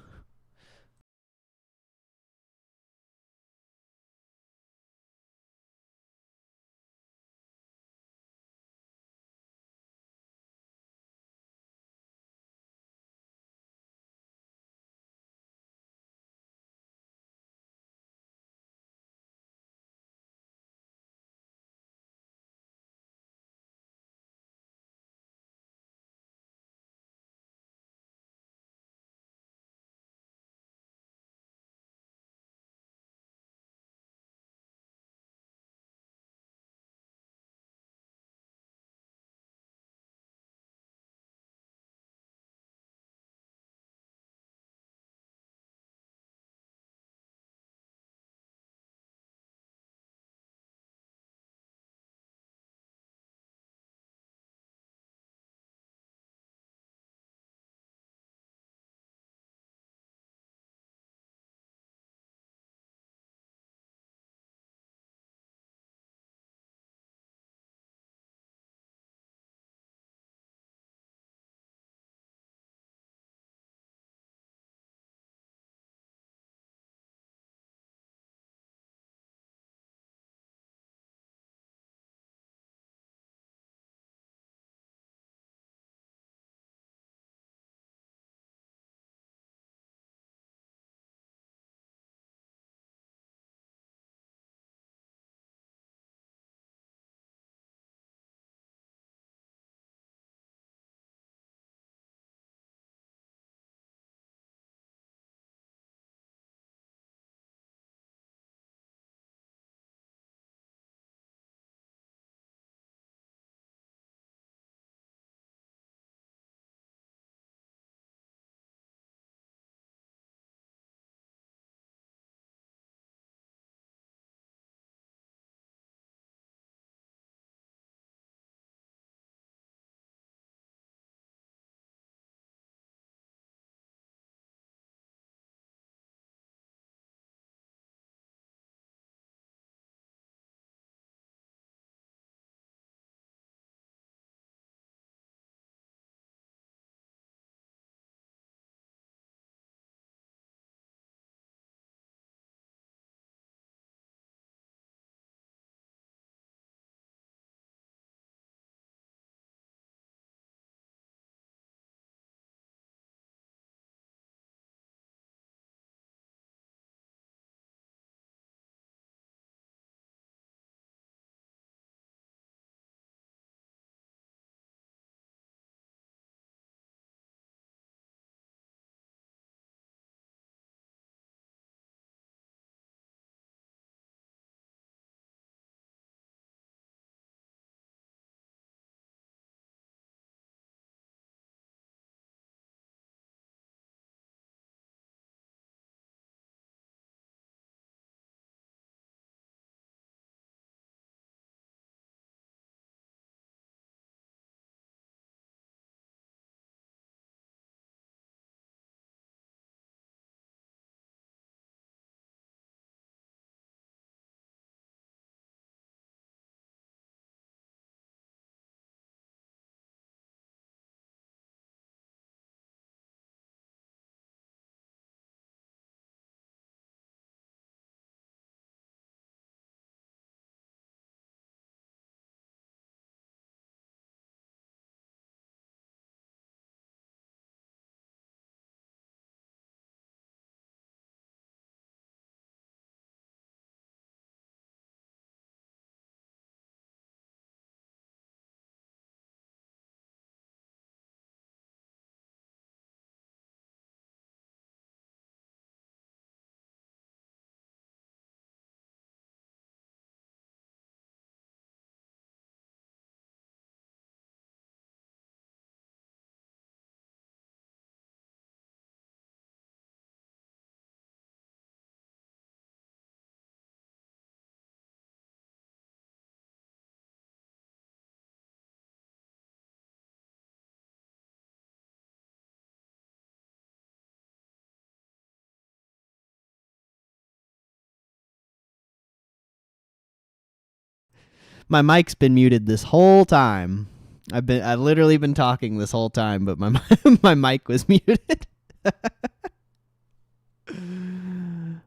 [SPEAKER 2] My mic's been muted this whole time. I've literally been talking this whole time, but my my mic was muted.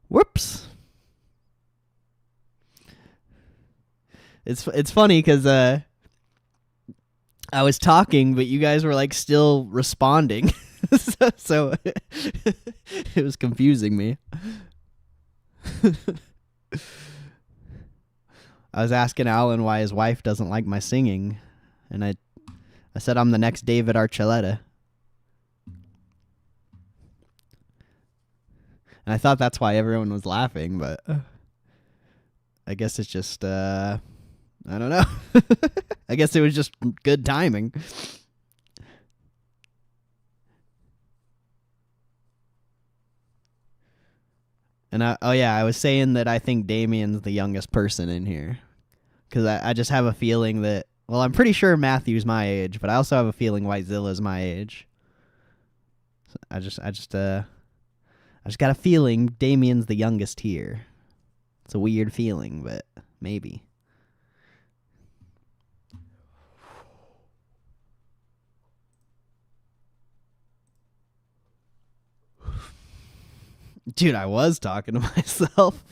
[SPEAKER 2] Whoops. It's funny because I was talking, but you guys were like still responding, so it was confusing me. I was asking Alan why his wife doesn't like my singing, and I said I'm the next David Archuleta. And I thought that's why everyone was laughing, but I guess it's just, I don't know. I guess it was just good timing. And I was saying that I think Damien's the youngest person in here. Because I just have a feeling that, well, I'm pretty sure Matthew's my age, but I also have a feeling Whitezilla's my age. So I just got a feeling Damien's the youngest here. It's a weird feeling, but maybe. Dude, I was talking to myself.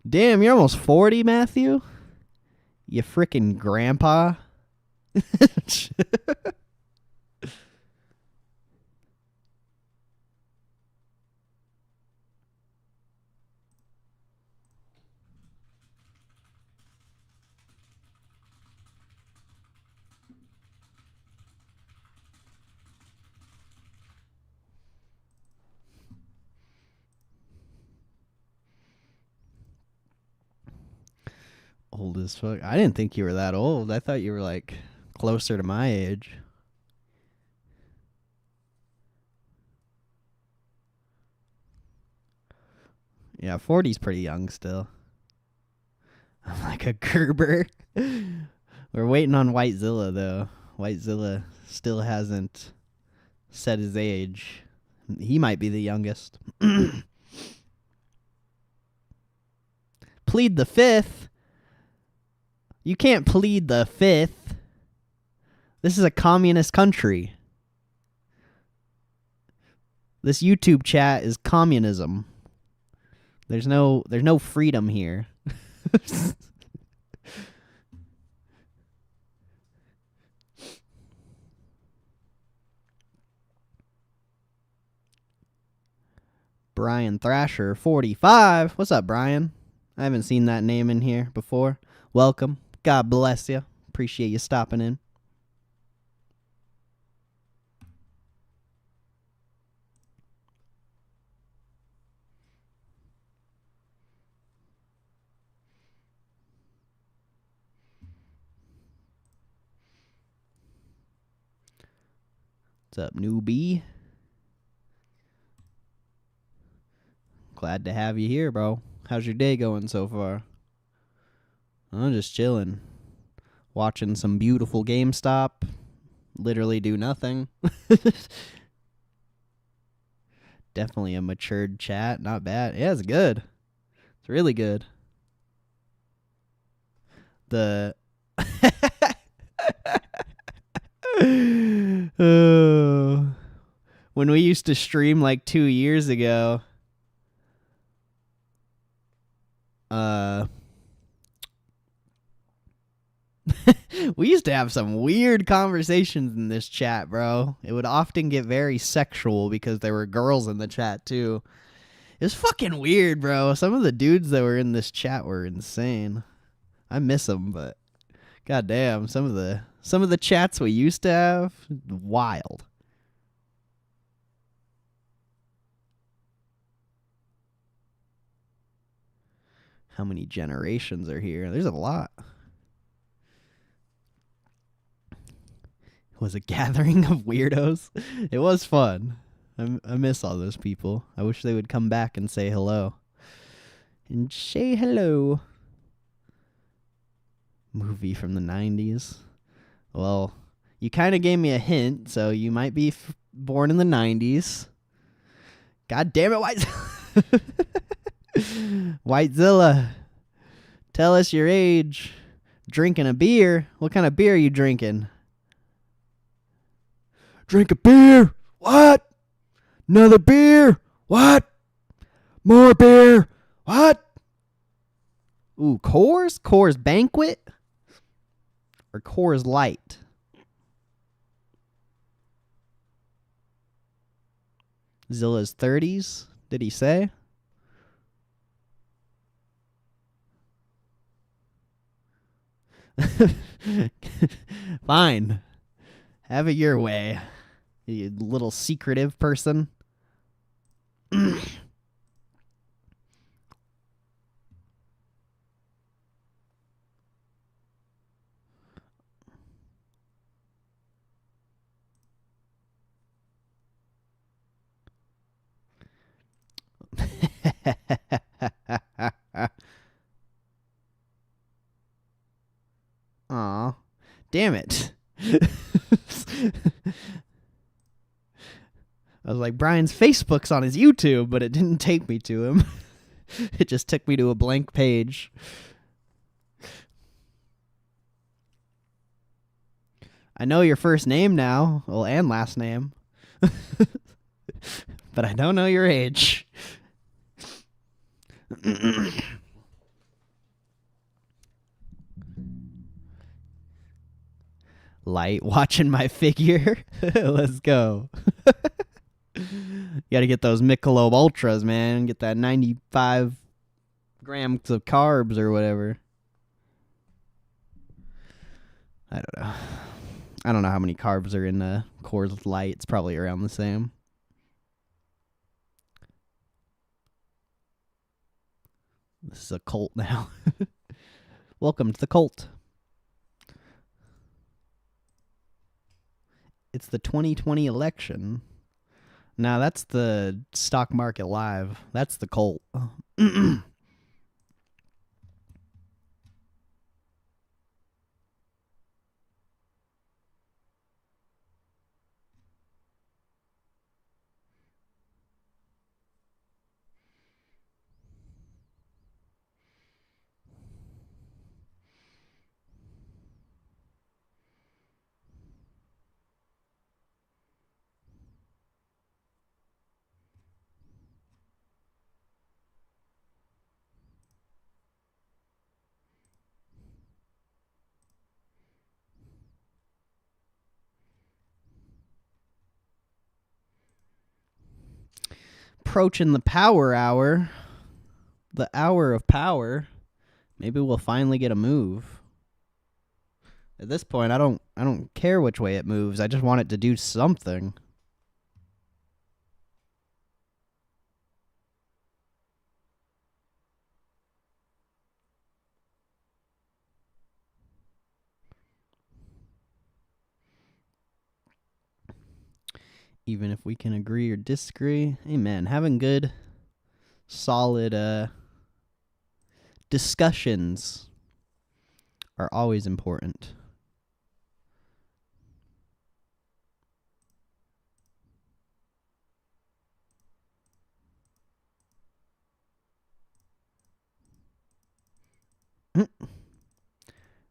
[SPEAKER 2] Damn, you're almost 40, Matthew? You frickin' grandpa. Old as fuck. I didn't think you were that old. I thought you were like closer to my age. Yeah, 40's pretty young still. I'm like a Gerber. We're waiting on Whitezilla though. Whitezilla still hasn't said his age. He might be the youngest. Plead the fifth. You can't plead the fifth. This is a communist country. This YouTube chat is communism. There's no freedom here. Brian Thrasher, 45. What's up, Brian? I haven't seen that name in here before. Welcome. God bless you. Appreciate you stopping in. What's up, newbie? Glad to have you here, bro. How's your day going so far? I'm just chilling. Watching some beautiful GameStop. Literally do nothing. Definitely a matured chat. Not bad. Yeah, it's good. It's really good. The... Oh. When we used to stream like 2 years ago... we used to have some weird conversations in this chat, bro. It would often get very sexual because there were girls in the chat too. It was fucking weird, bro. Some of the dudes that were in this chat were insane. I miss them, but goddamn, some of the chats we used to have, wild. How many generations are here? There's a lot. It was a gathering of weirdos. It was fun. I miss all those people. I wish they would come back and say hello. And say hello. Movie from the 90s. Well, you kind of gave me a hint, so you might be born in the 90s. God damn it, Whitezilla. Tell us your age. Drinking a beer? What kind of beer are you drinking? Drink a beer? What? Another beer? What? More beer? What? Ooh, Coors? Coors Banquet? Or Coors Light? Zilla's 30s? Did he say? Fine. Have it your way, you little secretive person. Aw. Damn it. I was like, Brian's Facebook's on his YouTube, but it didn't take me to him. It just took me to a blank page. I know your first name now, well, and last name. But I don't know your age. Light watching my figure. Let's go. You got to get those Michelob Ultras, man. Get that 95 grams of carbs or whatever. I don't know. I don't know how many carbs are in Coors Light. It's probably around the same. This is a cult now. Welcome to the cult. It's the 2020 election. Now that's the stock market live. That's the cult. Approaching the power hour. The hour of power. Maybe we'll finally get a move. At this point, I don't care which way it moves. I just want it to do something. Even if we can agree or disagree. Amen. Having good, solid discussions are always important.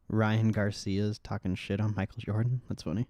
[SPEAKER 2] Ryan Garcia's talking shit on Michael Jordan. That's funny.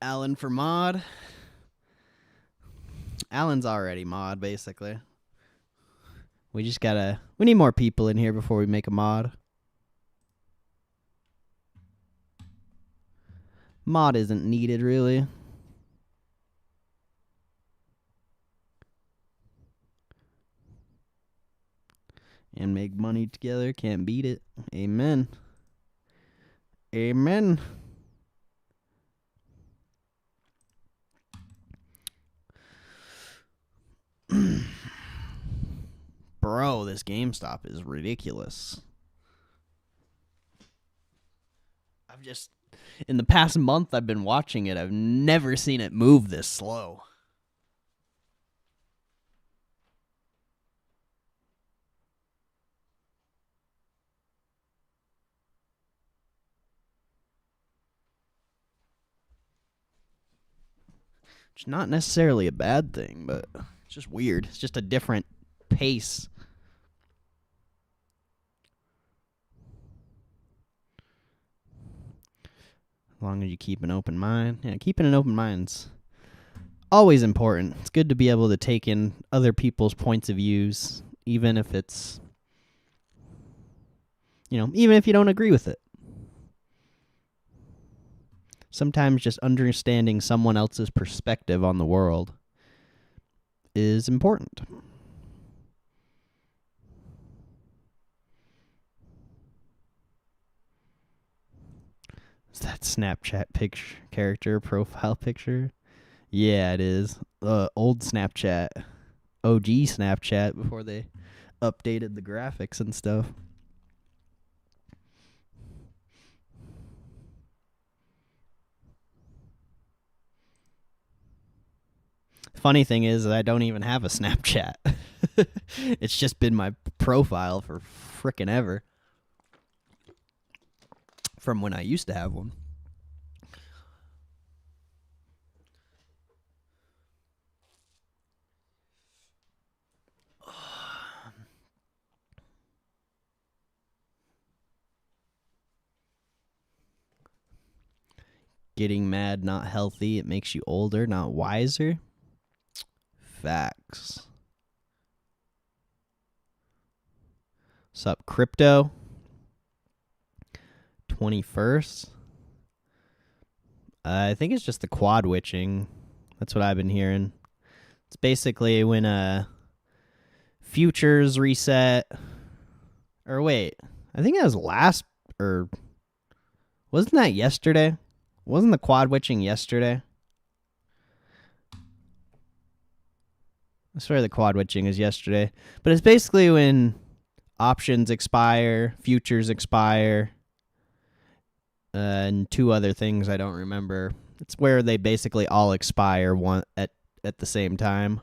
[SPEAKER 2] Alan for mod. Alan's already mod, basically. We need more people in here before we make a mod. Mod isn't needed, really. and make money together. Can't beat it. Amen. Amen. Bro, this GameStop is ridiculous. In the past month I've been watching it, I've never seen it move this slow. It's not necessarily a bad thing, but it's just weird. It's just a different pace. As long as you keep an open mind. Yeah, keeping an open mind's always important. It's good to be able to take in other people's points of views, even if it's, even if you don't agree with it. Sometimes just understanding someone else's perspective on the world is important. Is that Snapchat picture character profile picture? Yeah, it is. Old Snapchat. OG Snapchat before they updated the graphics and stuff. Funny thing is, I don't even have a Snapchat. It's just been my profile for frickin' ever. From when I used to have one. Getting mad, not healthy. It makes you older, not wiser. Facts. What's up, crypto? 21st. I think it's just the quad witching. That's what I've been hearing. It's basically when futures reset. Or wait, I think that was wasn't that yesterday? Wasn't the quad witching yesterday? I swear the quad witching is yesterday. But it's basically when options expire, futures expire, and two other things I don't remember. It's where they basically all expire at the same time.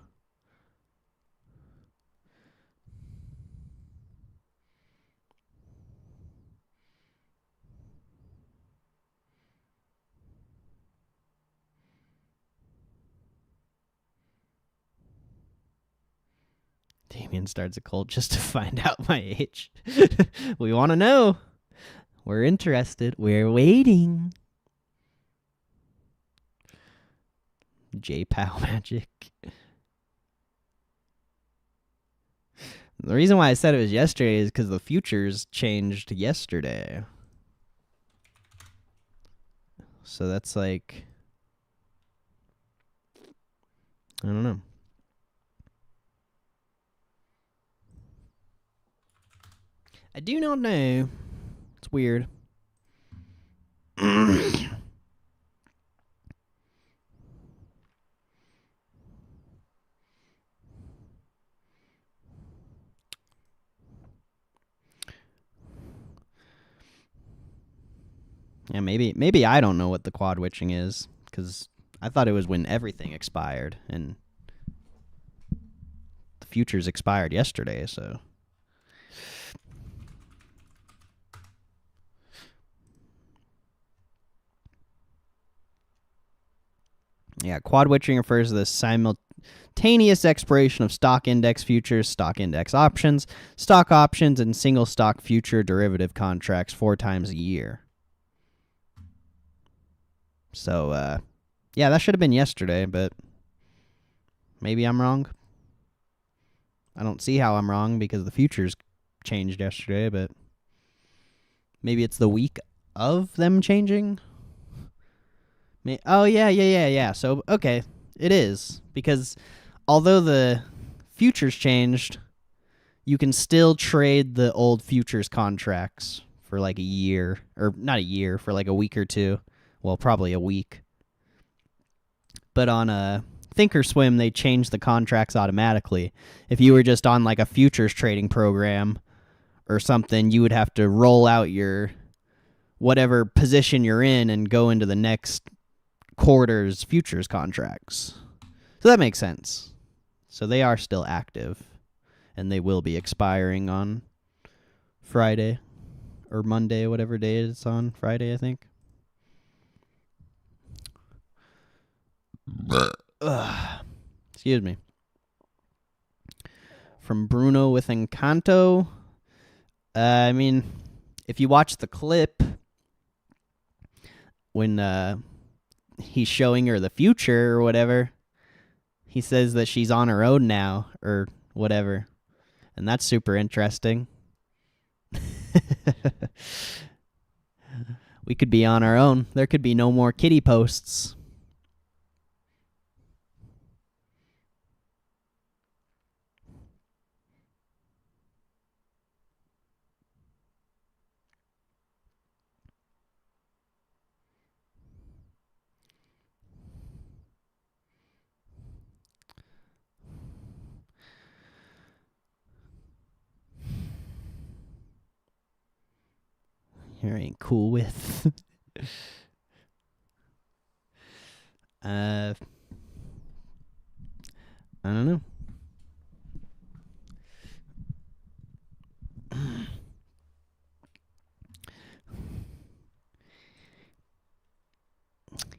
[SPEAKER 2] Damien starts a cult just to find out my age. We want to know. We're interested. We're waiting. J-Pow magic. The reason why I said it was yesterday is because the futures changed yesterday. So that's like, I don't know. I do not know. It's weird. Yeah, maybe I don't know what the quad witching is, because I thought it was when everything expired, and the futures expired yesterday, so. Yeah, quad witching refers to the simultaneous expiration of stock index futures, stock index options, stock options, and single stock future derivative contracts 4 times a year. So, yeah, that should have been yesterday, but maybe I'm wrong. I don't see how I'm wrong because the futures changed yesterday, but maybe it's the week of them changing. Oh, yeah. So, okay, it is. Because although the futures changed, you can still trade the old futures contracts for like a year, or not a year, for like a week or two. Well, probably a week. But on a Thinkorswim, they changed the contracts automatically. If you were just on like a futures trading program or something, you would have to roll out your whatever position you're in and go into the next quarter's futures contracts. So that makes sense. So they are still active, and they will be expiring on Friday or Monday, whatever day it's on. Friday, I think. Excuse me. From Bruno with Encanto. I mean, if you watch the clip when he's showing her the future or whatever, he says that she's on her own now or whatever. And that's super interesting. We could be on our own. There could be no more kitty posts. Here ain't cool with. I don't know.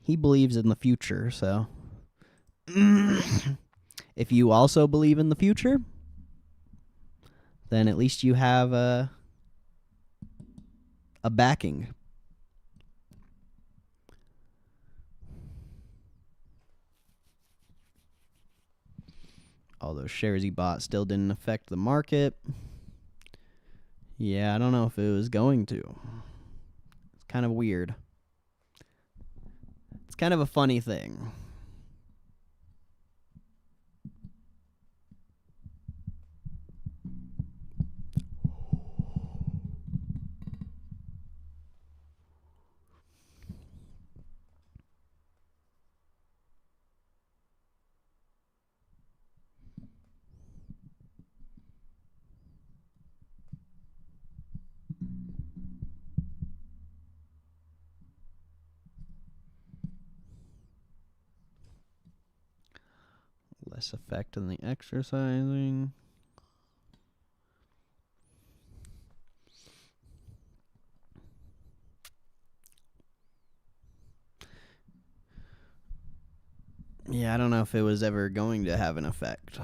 [SPEAKER 2] He believes in the future, so if you also believe in the future, then at least you have a backing. All those shares he bought still didn't affect the market. Yeah, I don't know if it was going to. It's kind of weird. It's kind of a funny thing. Less effect on the exercising. Yeah, I don't know if it was ever going to have an effect.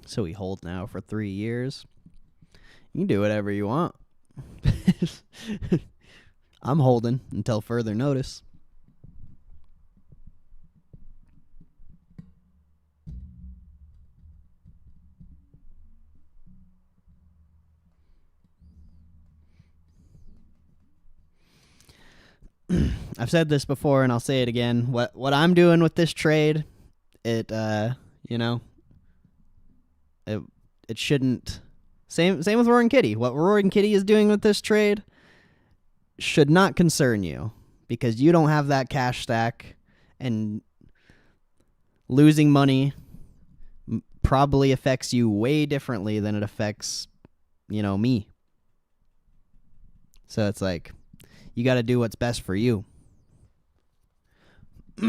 [SPEAKER 2] So we hold now for 3 years. You can do whatever you want. I'm holding until further notice. I've said this before and I'll say it again. What I'm doing with this trade, it it shouldn't. Same with Roaring Kitty. What Roaring Kitty is doing with this trade should not concern you, because you don't have that cash stack, and losing money probably affects you way differently than it affects, me. So it's like, you got to do what's best for you. If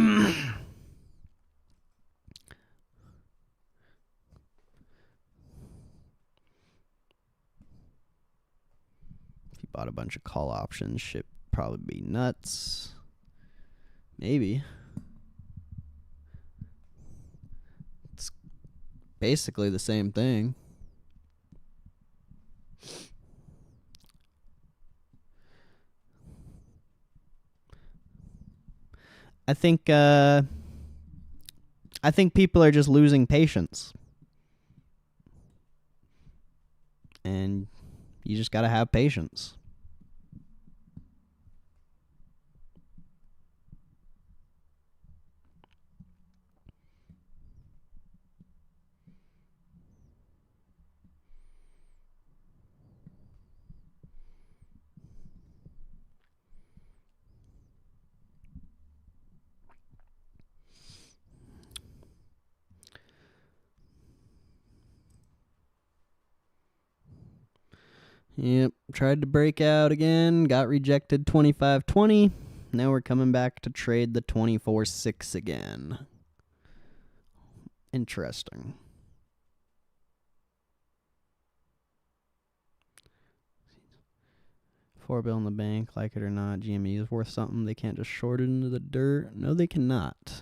[SPEAKER 2] you bought a bunch of call options, should probably be nuts. Maybe. It's basically the same thing. I think people are just losing patience, and you just gotta have patience. Yep, tried to break out again, got rejected 25.20. Now we're coming back to trade the 24.6 again. Interesting. $4 in the bank, like it or not, GME is worth something. They can't just short it into the dirt. No, they cannot.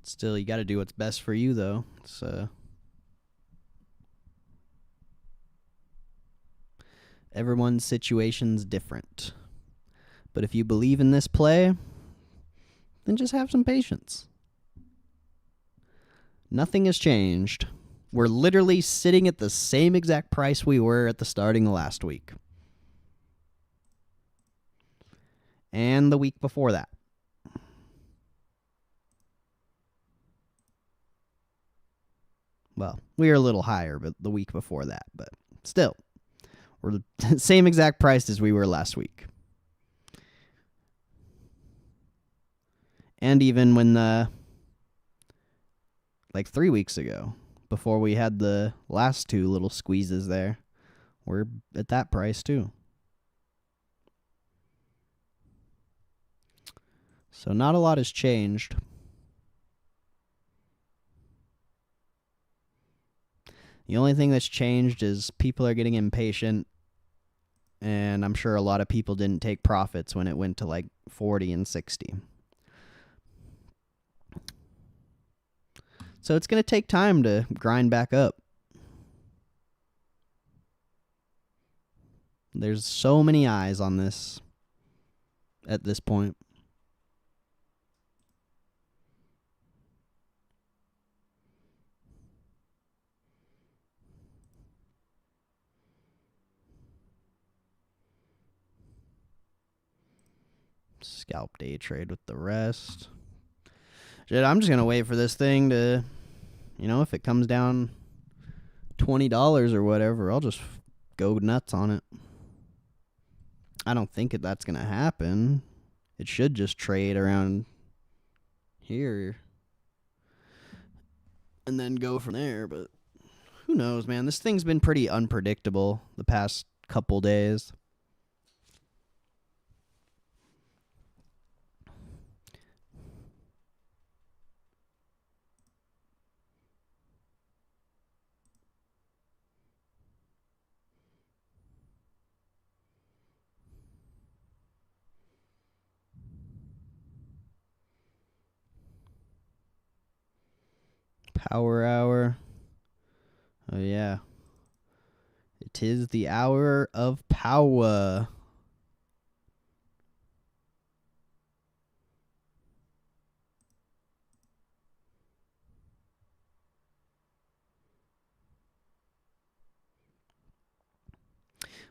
[SPEAKER 2] Still, you got to do what's best for you, though. It's everyone's situation's different. But if you believe in this play, then just have some patience. Nothing has changed. We're literally sitting at the same exact price we were at the starting of last week. And the week before that. Well, we were a little higher, but the week before that. But still, we're the same exact price as we were last week. And even when like 3 weeks ago, before we had the last two little squeezes there, we're at that price too. So not a lot has changed. The only thing that's changed is people are getting impatient, and I'm sure a lot of people didn't take profits when it went to like 40 and 60. So it's going to take time to grind back up. There's so many eyes on this at this point. Scalp day trade with the rest. Shit, I'm just going to wait for this thing to, if it comes down $20 or whatever, I'll just go nuts on it. I don't think that's going to happen. It should just trade around here and then go from there, but who knows, man? This thing's been pretty unpredictable the past couple days. Power hour. Oh, yeah. It is the hour of power.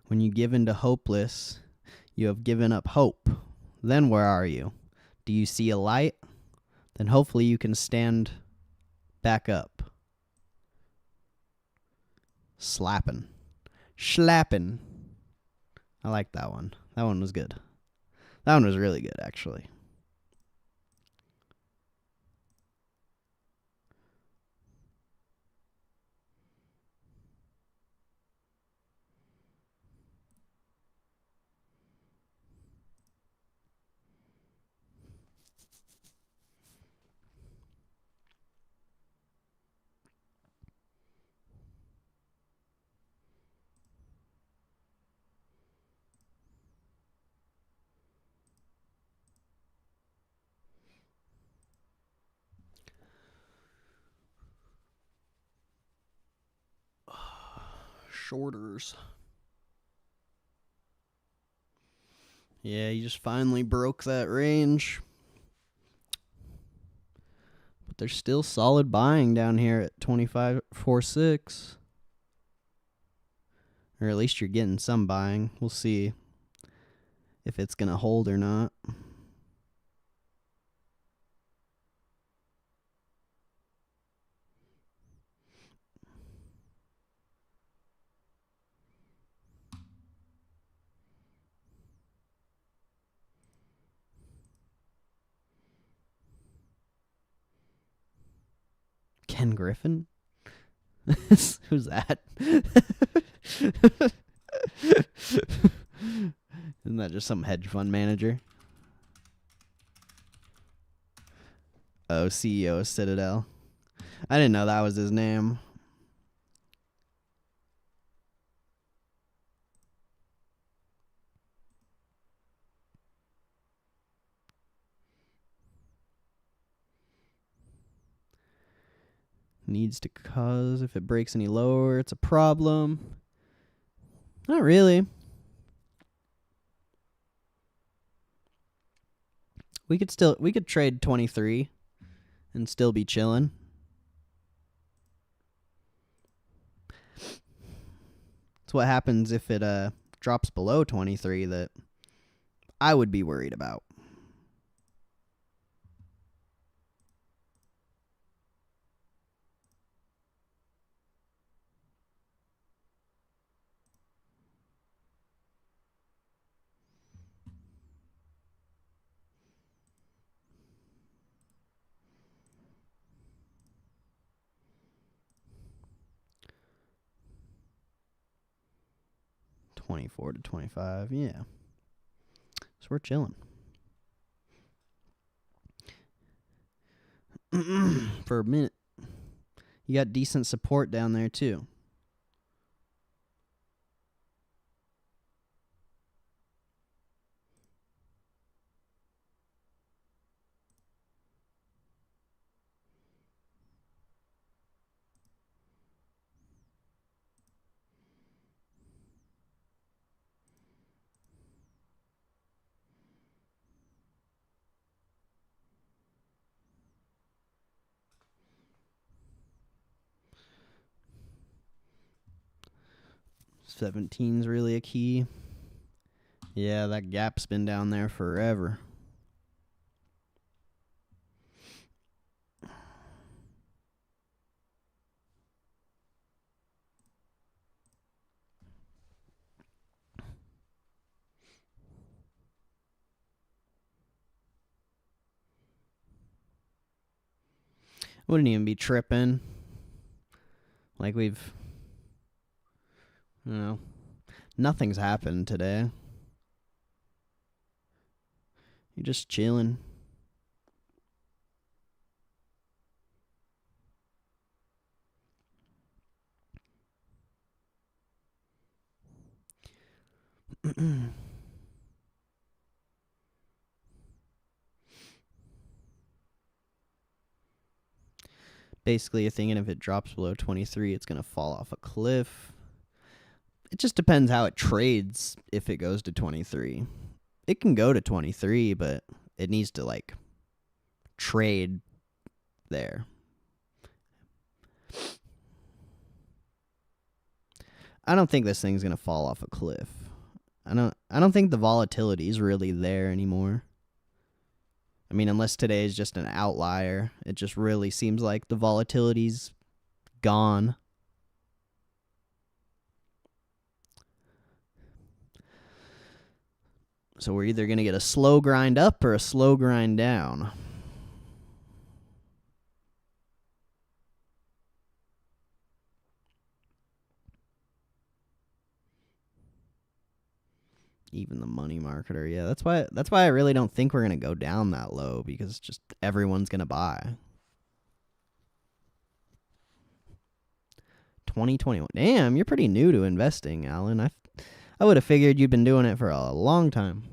[SPEAKER 2] When you give in to hopeless, you have given up hope. Then where are you? Do you see a light? Then hopefully you can stand back up. Slapping. Schlapping. I like that one. That one was good. That one was really good, actually. shorters. Yeah, you just finally broke that range. But there's still solid buying down here at 25.46. Or at least you're getting some buying. We'll see if it's going to hold or not. Ken Griffin? Who's that? Isn't that just some hedge fund manager? Oh, CEO of Citadel. I didn't know that was his name. Needs to cause, if it breaks any lower, it's a problem. Not really. We could trade 23 and still be chilling. It's what happens if it drops below 23 that I would be worried about. $24 to $25, yeah. So we're chilling. For a minute. You got decent support down there too. $17's really a key. Yeah, that gap's been down there forever. Wouldn't even be tripping. Like nothing's happened today. You're just chilling. Basically, you're thinking if it drops below 23, it's going to fall off a cliff. It just depends how it trades if it goes to 23. It can go to 23, but it needs to, trade there. I don't think this thing's going to fall off a cliff. I don't think the volatility is really there anymore. I mean, unless today is just an outlier, it just really seems like the volatility's gone. So we're either going to get a slow grind up or a slow grind down. Even the money marketer, yeah. That's why I really don't think we're gonna go down that low, because just everyone's gonna buy. 2021. Damn, you're pretty new to investing, Alan. I would have figured you'd been doing it for a long time.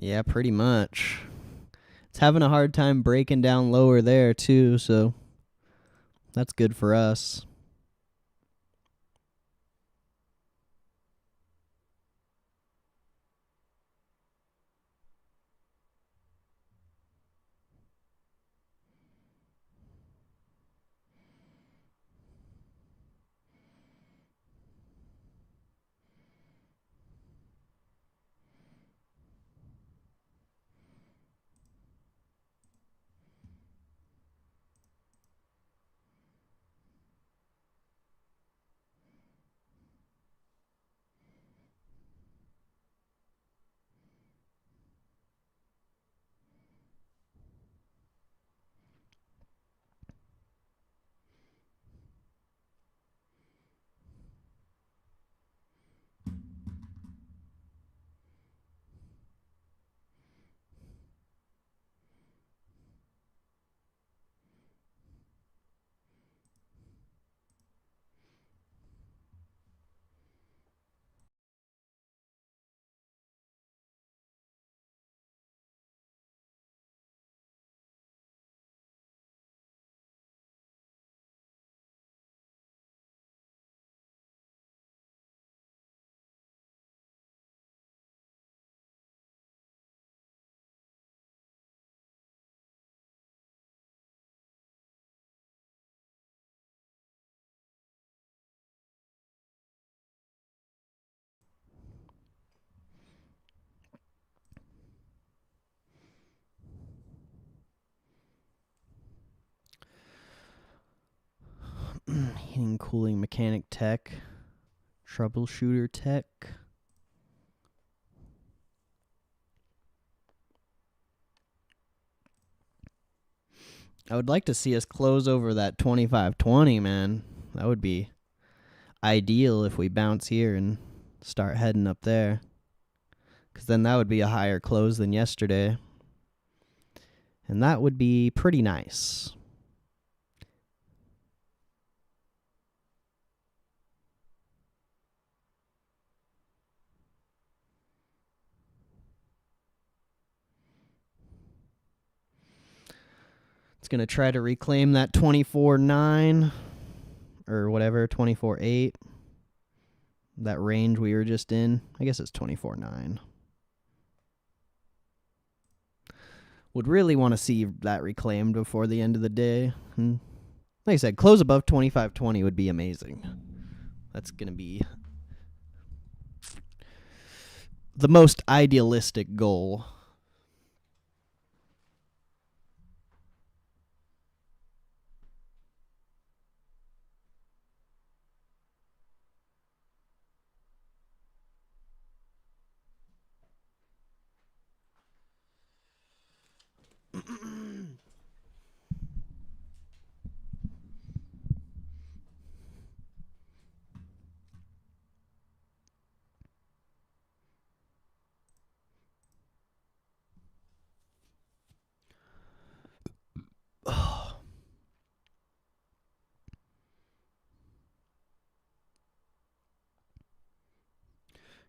[SPEAKER 2] Yeah, pretty much. It's having a hard time breaking down lower there, too, so that's good for us. Heating, cooling, mechanic tech, troubleshooter tech. I would like to see us close over that 2520, man. That would be ideal if we bounce here and start heading up there. Because then that would be a higher close than yesterday. And that would be pretty nice. It's going to try to reclaim that 24.9 or whatever, 24.8. That range we were just in. I guess it's 24.9. Would really want to see that reclaimed before the end of the day. Like I said, close above 25.20 would be amazing. That's going to be the most idealistic goal.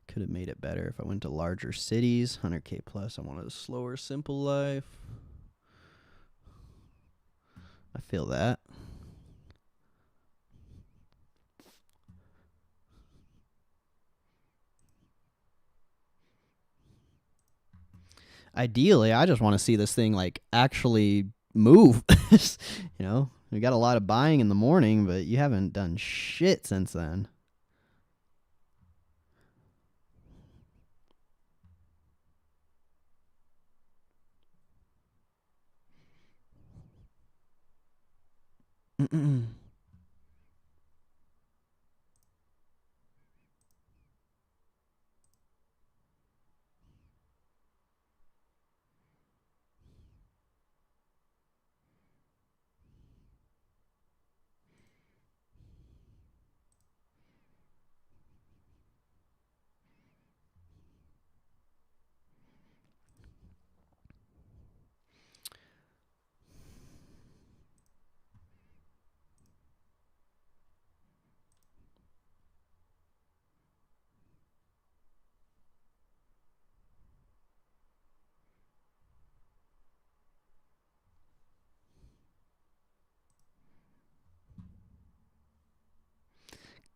[SPEAKER 2] Could have made it better if I went to larger cities. 100K plus. I wanted a slower, simple life. I feel that. Ideally, I just want to see this thing like actually move. We got a lot of buying in the morning, but you haven't done shit since then.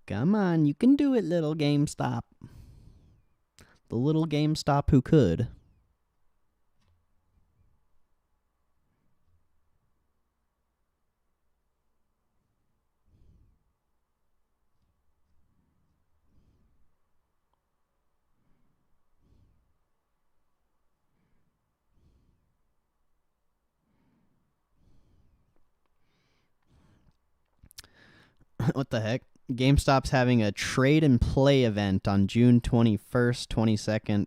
[SPEAKER 2] Come on, you can do it, little GameStop. The little GameStop who could. What the heck? GameStop's having a trade and play event on June 21st, 22nd,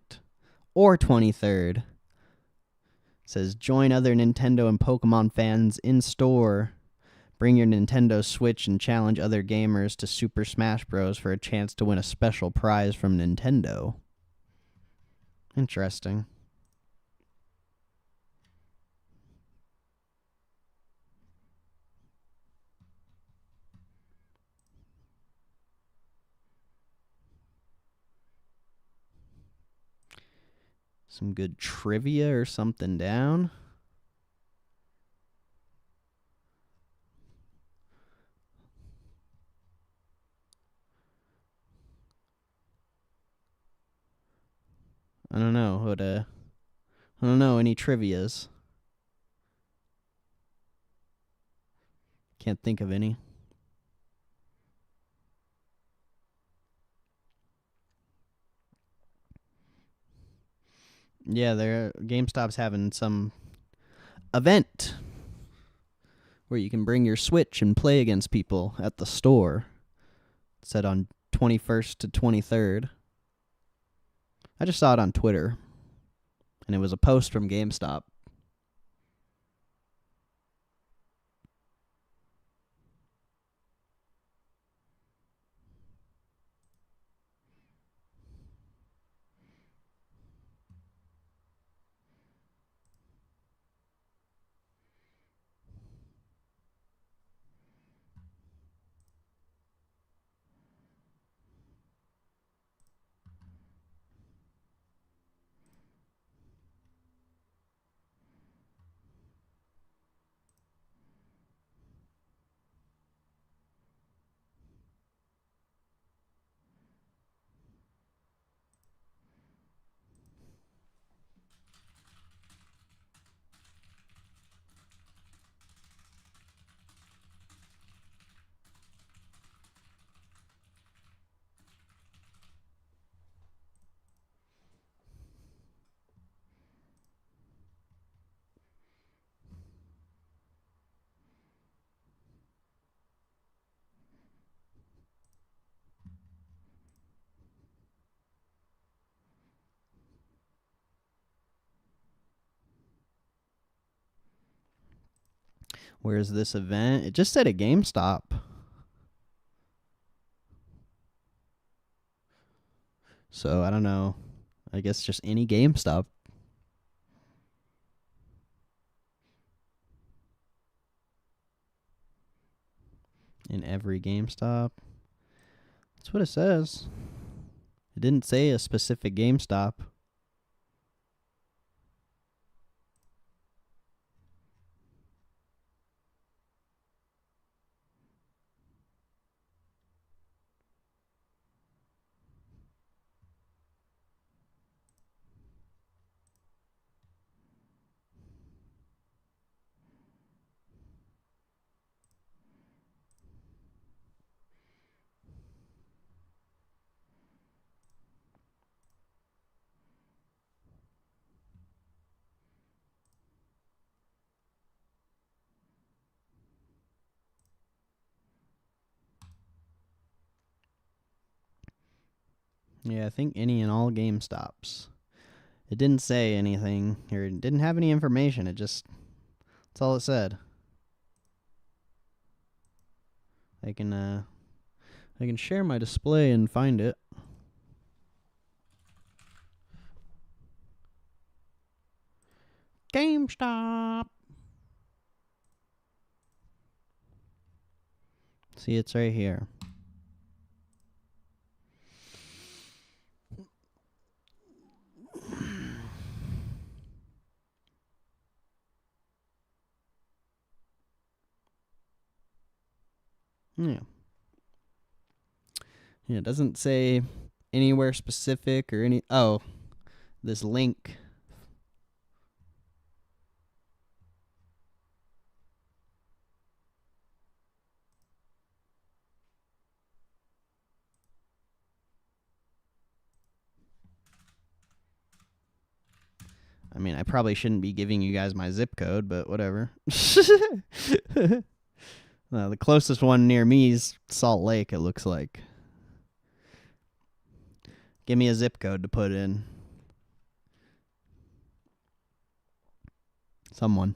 [SPEAKER 2] or 23rd. It says join other Nintendo and Pokemon fans in store. Bring your Nintendo Switch and challenge other gamers to Super Smash Bros. For a chance to win a special prize from Nintendo. Interesting. Some good trivia or something down. I don't know. I don't know any trivias. Can't think of any. Yeah, GameStop's having some event where you can bring your Switch and play against people at the store. It said on 21st to 23rd. I just saw it on Twitter, and it was a post from GameStop. Where's this event? It just said a GameStop. So, I don't know. I guess just any GameStop. In every GameStop. That's what it says. It didn't say a specific GameStop. Yeah, I think any and all GameStops. It didn't say anything, or it didn't have any information. That's all it said. I can share my display and find it. GameStop. See, it's right here. Yeah. Yeah, it doesn't say anywhere specific or any. Oh, this link. I mean, I probably shouldn't be giving you guys my zip code, but whatever. The closest one near me is Salt Lake, it looks like. Give me a zip code to put in. Someone.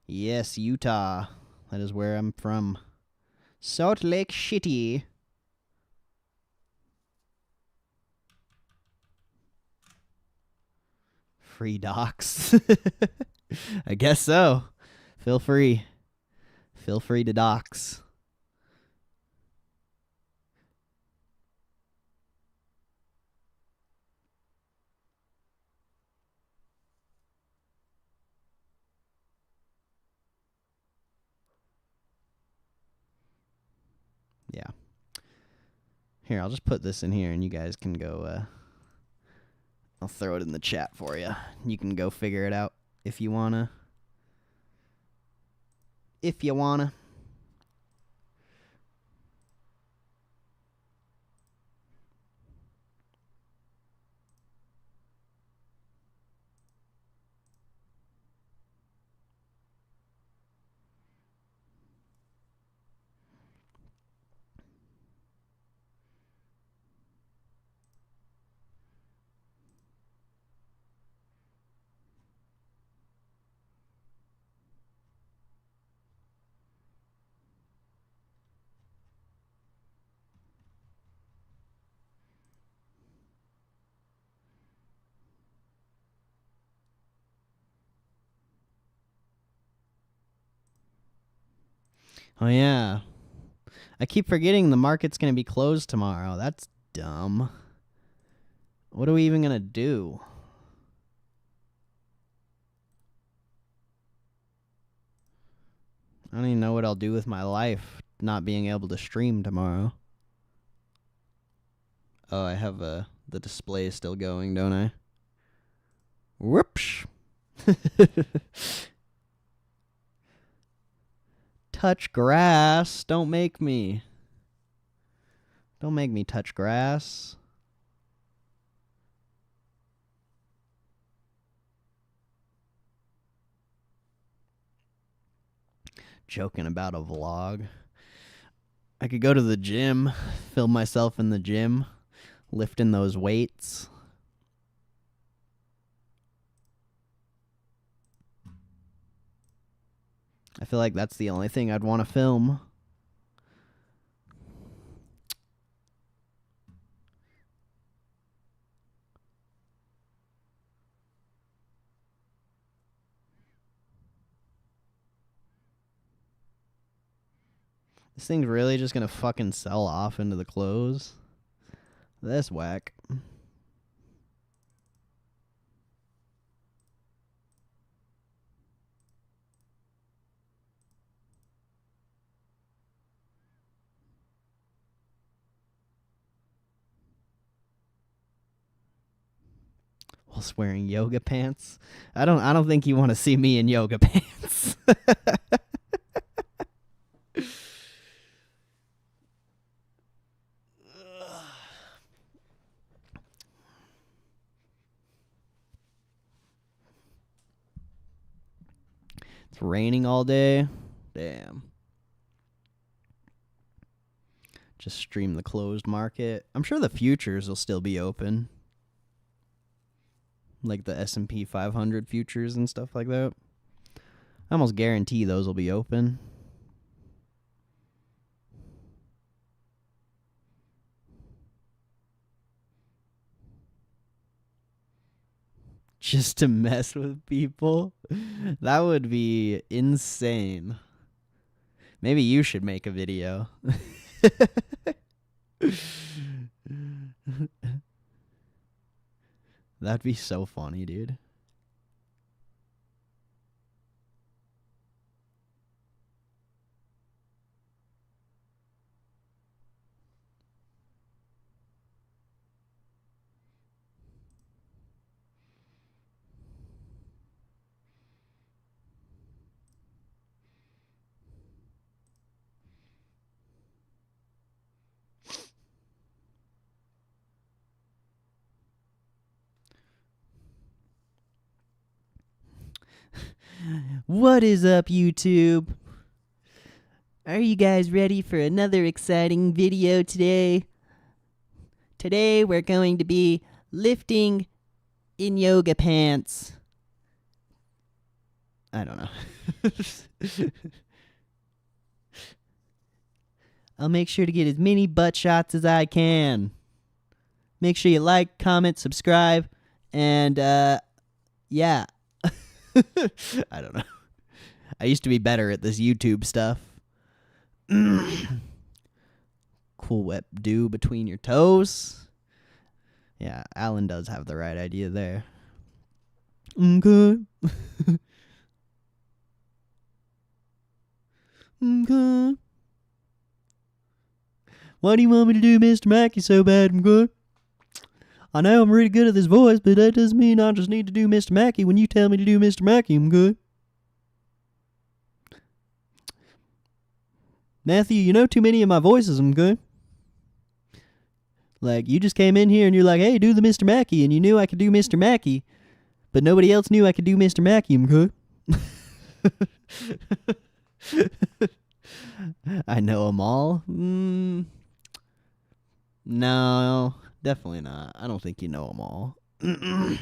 [SPEAKER 2] Yes, Utah. That is where I'm from. Salt Lake City. Free docs. I guess so. Feel free. Feel free to docs. Yeah. Here, I'll just put this in here and you guys can go, I'll throw it in the chat for you. You can go figure it out if you wanna. If you wanna. Oh, yeah. I keep forgetting the market's going to be closed tomorrow. That's dumb. What are we even going to do? I don't even know what I'll do with my life not being able to stream tomorrow. Oh, I have the display still going, don't I? Whoops. Touch grass. Don't make me. Don't make me touch grass. Joking about a vlog. I could go to the gym, film myself in the gym, lifting those weights. I feel like that's the only thing I'd want to film. This thing's really just gonna fucking sell off into the close. That's whack. Whilst wearing yoga pants. I don't think you want to see me in yoga pants. It's raining all day. Damn. Just stream the closed market. I'm sure the futures will still be open. Like the S&P 500 futures and stuff like that. I almost guarantee those will be open. Just to mess with people? That would be insane. Maybe you should make a video. That'd be so funny, dude. What is up, YouTube? Are you guys ready for another exciting video today? Today we're going to be lifting in yoga pants. I don't know. I'll make sure to get as many butt shots as I can. Make sure you like, comment, subscribe, and yeah. I don't know. I used to be better at this YouTube stuff. Cool wet dew between your toes. Yeah, Alan does have the right idea there. Okay. Okay. Why do you want me to do Mr. Mackey so bad? I'm good. I know I'm really good at this voice, but that doesn't mean I just need to do Mr. Mackey when you tell me to do Mr. Mackey. I'm good. Matthew, you know too many of my voices. I'm good. Like, you just came in here and you're like, hey, do the Mr. Mackey, and you knew I could do Mr. Mackey, but nobody else knew I could do Mr. Mackey. I'm good. I know them all. No, definitely not. I don't think you know them all. You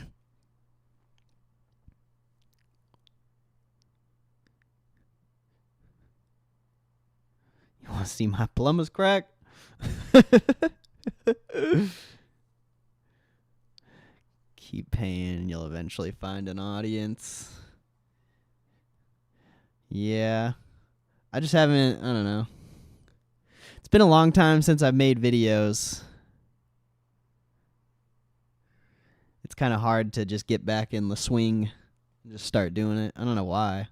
[SPEAKER 2] want to see my plumbers crack? Keep paying and you'll eventually find an audience. Yeah. I just haven't, I don't know. It's been a long time since I've made videos. It's kind of hard to just get back in the swing and just start doing it. I don't know why.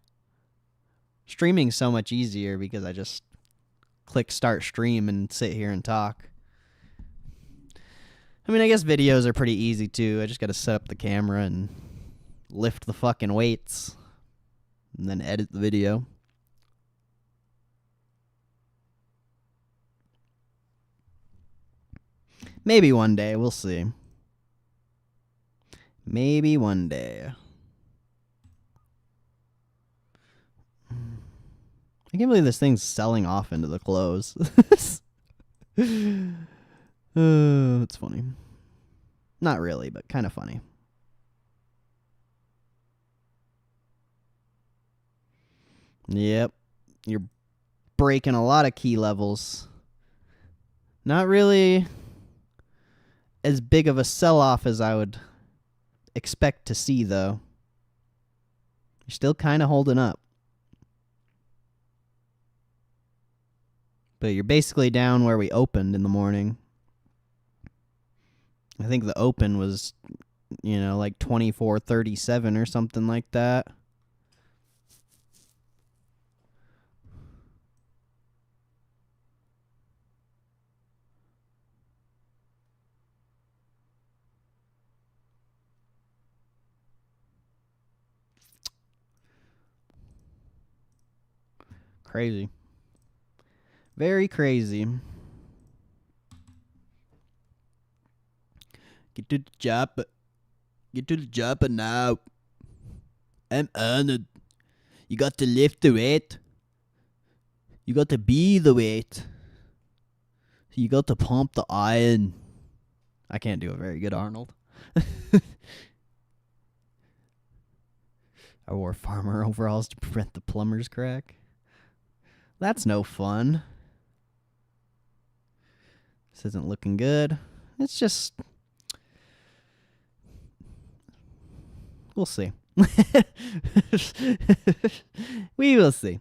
[SPEAKER 2] Streaming's so much easier because I just click start stream and sit here and talk. I mean, I guess videos are pretty easy too. I just got to set up the camera and lift the fucking weights and then edit the video. Maybe one day. We'll see. Maybe one day. I can't believe this thing's selling off into the clothes. It's funny. Not really, but kind of funny. Yep. You're breaking a lot of key levels. Not really as big of a sell-off as I would expect to see, though. You're still kind of holding up. But you're basically down where we opened in the morning. I think the open was, like 24.37 or something like that. Crazy. Very crazy. Get to the job. Get to the job now. I'm honored. You got to lift the weight. You got to be the weight. You got to pump the iron. I can't do a very good Arnold. I wore farmer overalls to prevent the plumber's crack. That's no fun. This isn't looking good. It's just... We'll see. We will see.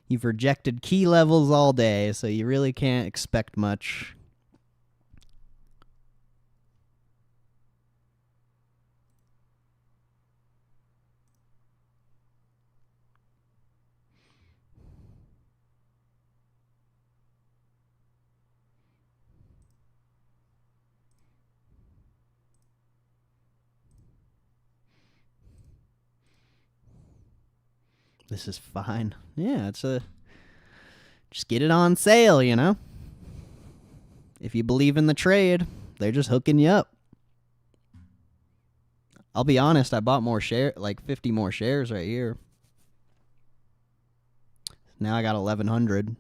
[SPEAKER 2] You've rejected key levels all day, so you really can't expect much. This is fine. Yeah, just get it on sale, If you believe in the trade, they're just hooking you up. I'll be honest, I bought more like 50 more shares right here. Now I got 1,100.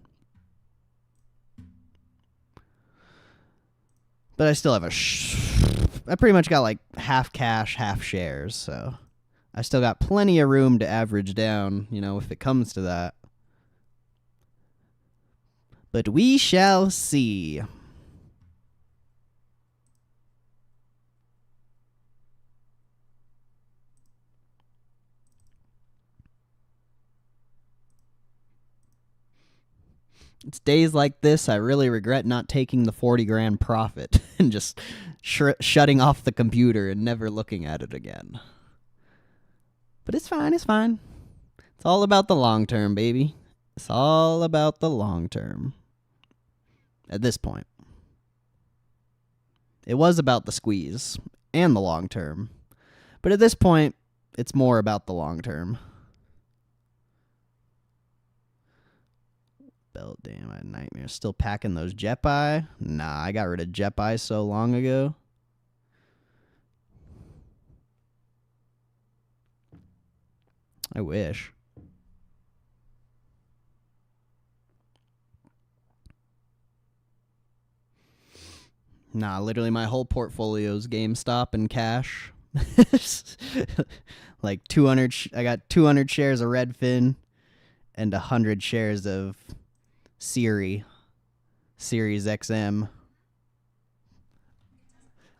[SPEAKER 2] But I still have I pretty much got like half cash, half shares, so I still got plenty of room to average down, if it comes to that. But we shall see. It's days like this I really regret not taking the 40 grand profit and just shutting off the computer and never looking at it again. But it's fine, it's fine. It's all about the long term, baby. It's all about the long term. At this point. It was about the squeeze and the long term. But at this point, it's more about the long term. Belt, damn, I had nightmares. Still packing those Jet-Eye? Nah, I got rid of Jet-Eye so long ago. I wish. Nah, literally my whole portfolio's GameStop and cash. Like 200, I got 200 shares of Redfin and 100 shares of Series XM.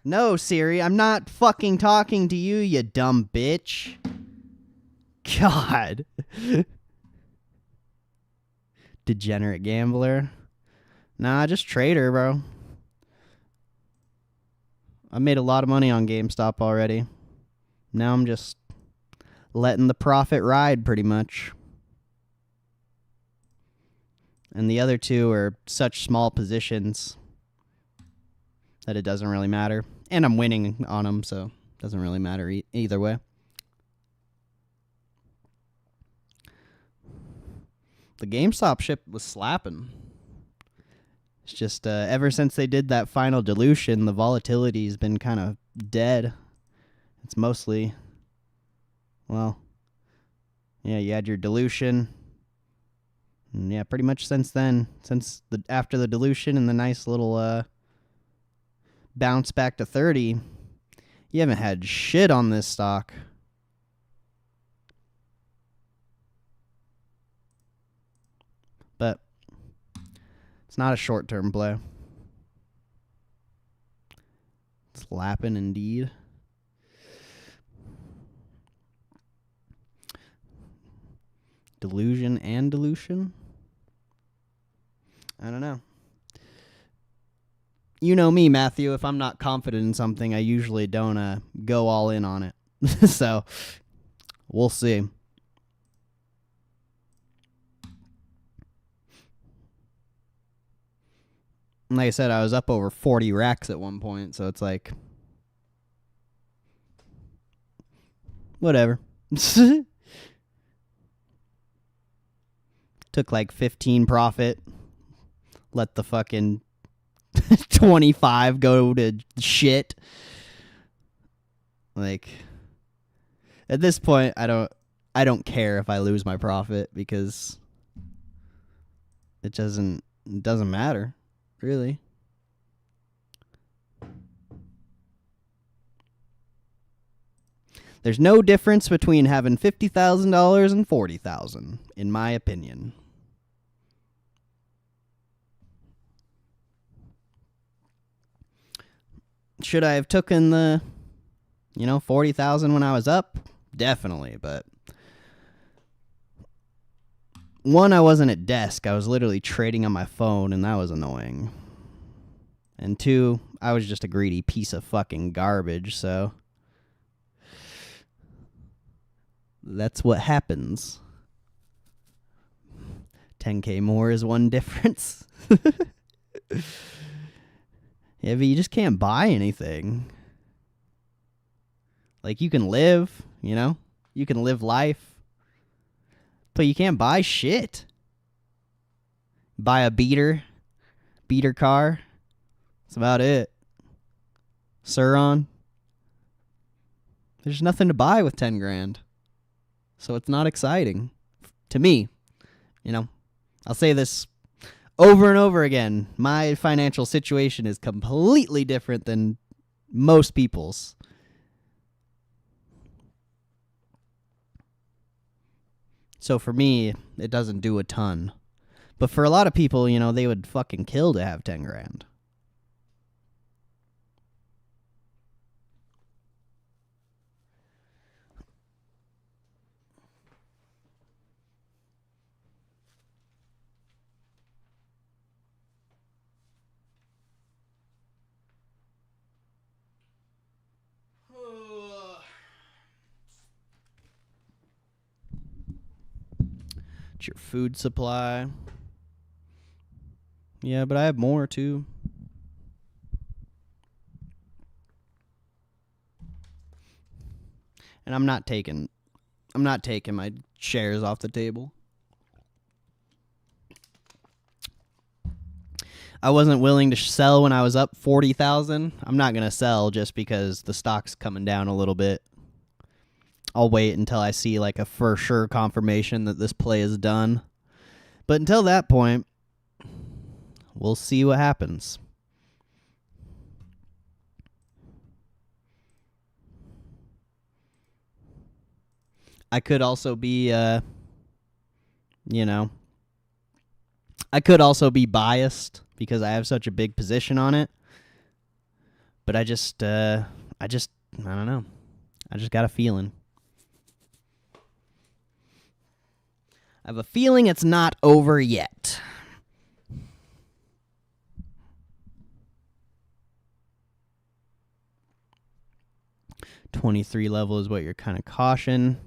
[SPEAKER 2] No, Siri, I'm not fucking talking to you, you dumb bitch. God. Degenerate gambler. Nah, just trader, bro. I made a lot of money on GameStop already. Now I'm just letting the profit ride pretty much. And the other two are such small positions that it doesn't really matter. And I'm winning on them, so it doesn't really matter either way. The GameStop ship was slapping. It's just ever since they did that final dilution, the volatility's been kind of dead. It's mostly, well, yeah, you had your dilution. And yeah, pretty much since then, after the dilution and the nice little bounce back to 30, you haven't had shit on this stock. But it's not a short-term play. It's lapping indeed. Delusion and dilution? I don't know. You know me, Matthew. If I'm not confident in something, I usually don't go all in on it. So, we'll see. And like I said, I was up over 40 racks at one point, so it's like, whatever. Took like 15 profit. Let the fucking 25 go to shit. Like, at this point, I don't care if I lose my profit because it doesn't matter, really. There's no difference between having $50,000 and $40,000, in my opinion. Should I have taken the, 40,000 when I was up? Definitely, but one, I wasn't at desk. I was literally trading on my phone, and that was annoying. And two, I was just a greedy piece of fucking garbage, so that's what happens. 10K more is one difference. Yeah, but you just can't buy anything. Like, you can live, you can live life, but you can't buy shit. Buy a beater car. That's about it. Suron. There's nothing to buy with 10 grand. So it's not exciting to me. You know, I'll say this over and over again. My financial situation is completely different than most people's. So for me, it doesn't do a ton. But for a lot of people, you know, they would fucking kill to have 10 grand. It's your food supply. Yeah, but I have more too. And I'm not taking my shares off the table. I wasn't willing to sell when I was up 40,000. I'm not going to sell just because the stock's coming down a little bit. I'll wait until I see like a for sure confirmation that this play is done. But until that point, we'll see what happens. I could also be, I could also be biased because I have such a big position on it. But I don't know. I just got a feeling. I have a feeling it's not over yet. $23 level is what you're kind of caution.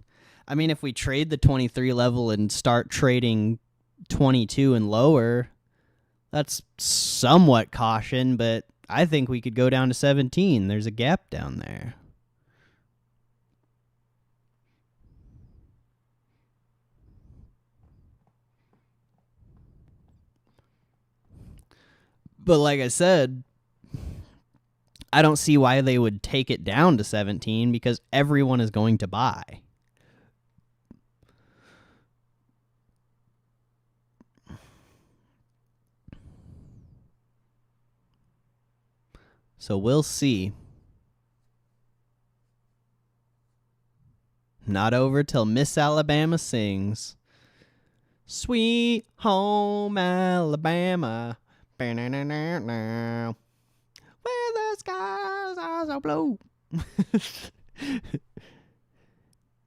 [SPEAKER 2] I mean, if we trade the 23 level and start trading 22 and lower, that's somewhat caution, but I think we could go down to 17. There's a gap down there. But like I said, I don't see why they would take it down to 17 because everyone is going to buy. So we'll see. Not over till Miss Alabama sings. Sweet home Alabama. Where the skies are so blue.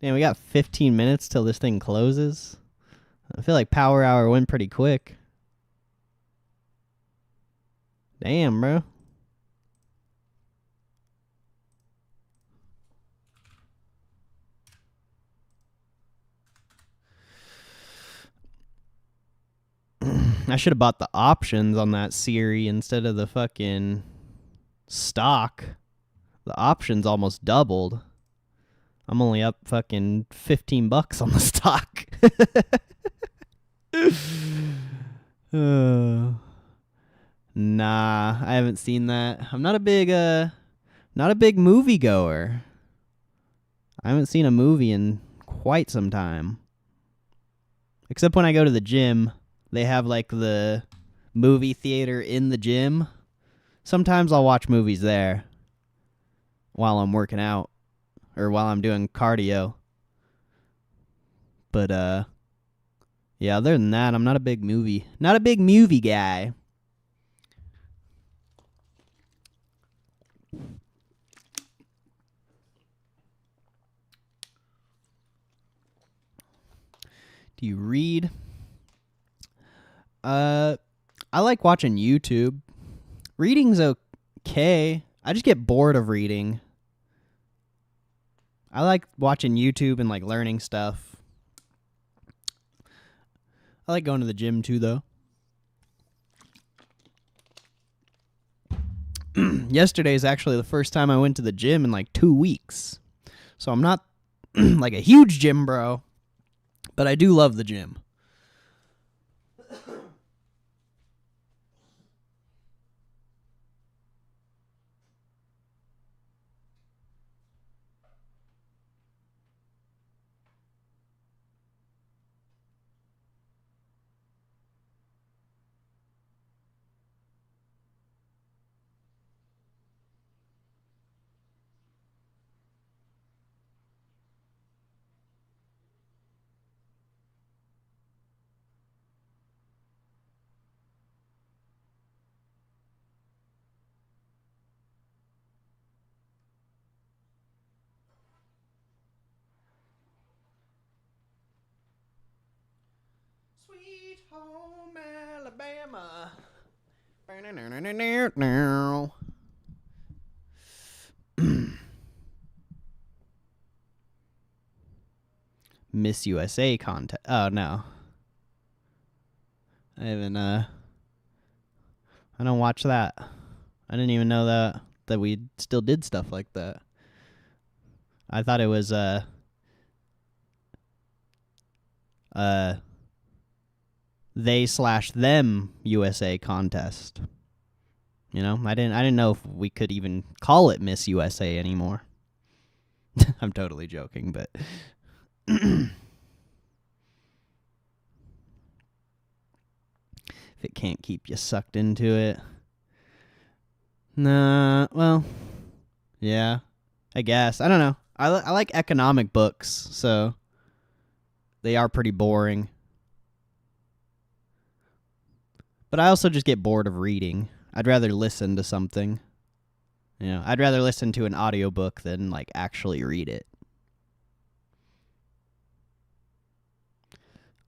[SPEAKER 2] Damn, we got 15 minutes till this thing closes. I feel like Power Hour went pretty quick. Damn, bro. I should have bought the options on that Siri instead of the fucking stock. The options almost doubled. I'm only up fucking $15 on the stock. Nah, I haven't seen that. I'm not a big movie goer. I haven't seen a movie in quite some time. Except when I go to the gym. They have like the movie theater in the gym. Sometimes I'll watch movies there while I'm working out or while I'm doing cardio. But yeah, other than that, I'm not a big movie guy. Do you read? I like watching YouTube. Reading's okay. I just get bored of reading. I like watching YouTube and like learning stuff. I like going to the gym too, though. Yesterday is actually the first time I went to the gym in like 2 weeks. So I'm not like a huge gym bro, but I do love the gym. Sweet home Alabama. Miss USA contest. Oh no, I haven't. I don't watch that. I didn't even know that we still did stuff like that. I thought it was they/them USA contest. You know, I didn't know if we could even call it Miss USA anymore. I'm totally joking, but if it can't keep you sucked into it. Nah, well, yeah, I guess. I don't know. I like economic books, so they are pretty boring. But I also just get bored of reading. I'd rather listen to something. You know, I'd rather listen to an audiobook than like actually read it.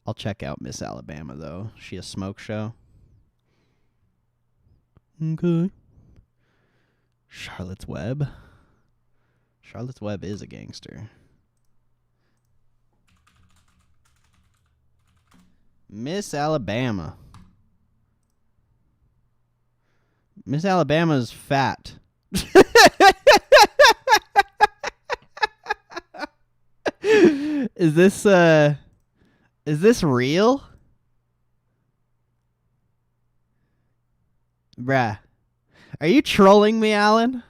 [SPEAKER 2] I'll check out Miss Alabama though. She a smoke show? Okay. Charlotte's Web. Charlotte's Web is a gangster. Miss Alabama. Miss Alabama's fat. Is this real? Bruh. Are you trolling me, Alan?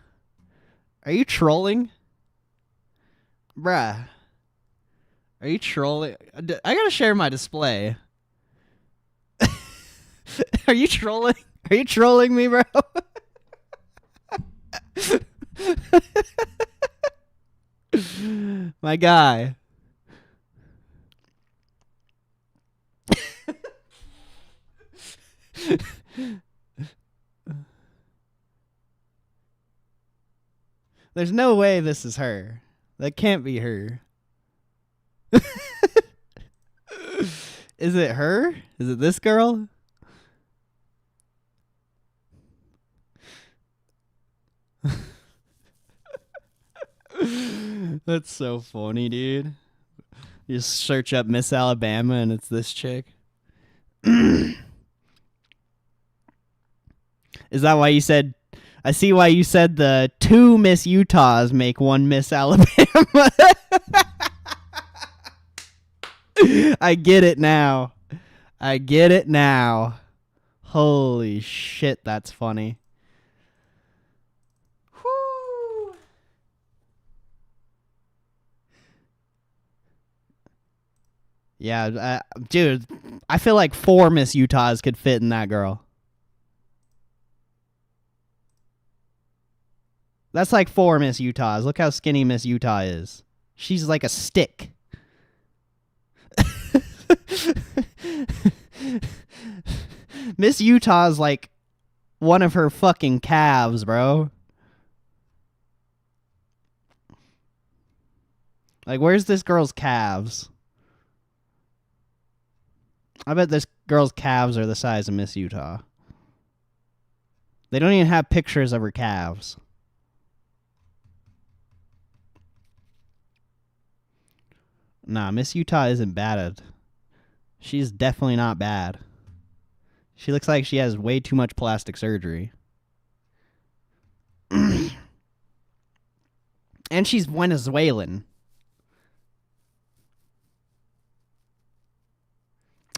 [SPEAKER 2] Are you trolling? Bruh. Are you trolling? I gotta share my display. Are you trolling? Are you trolling me, bro? My guy. There's no way this is her. That can't be her. Is it her? Is it this girl? That's so funny, dude. You just search up Miss Alabama and it's this chick. Is that why you said... I see why you said the 2 Miss Utahs make 1 Miss Alabama. I get it now. I get it now. Holy shit, that's funny. Whew. Yeah, dude, I feel like 4 Miss Utahs could fit in that girl. That's like 4 Miss Utahs. Look how skinny Miss Utah is. She's like a stick. Miss Utah's like one of her fucking calves, bro. Like, where's this girl's calves? I bet this girl's calves are the size of Miss Utah. They don't even have pictures of her calves. Nah, Miss Utah isn't bad. She's definitely not bad. She looks like she has way too much plastic surgery. And she's Venezuelan.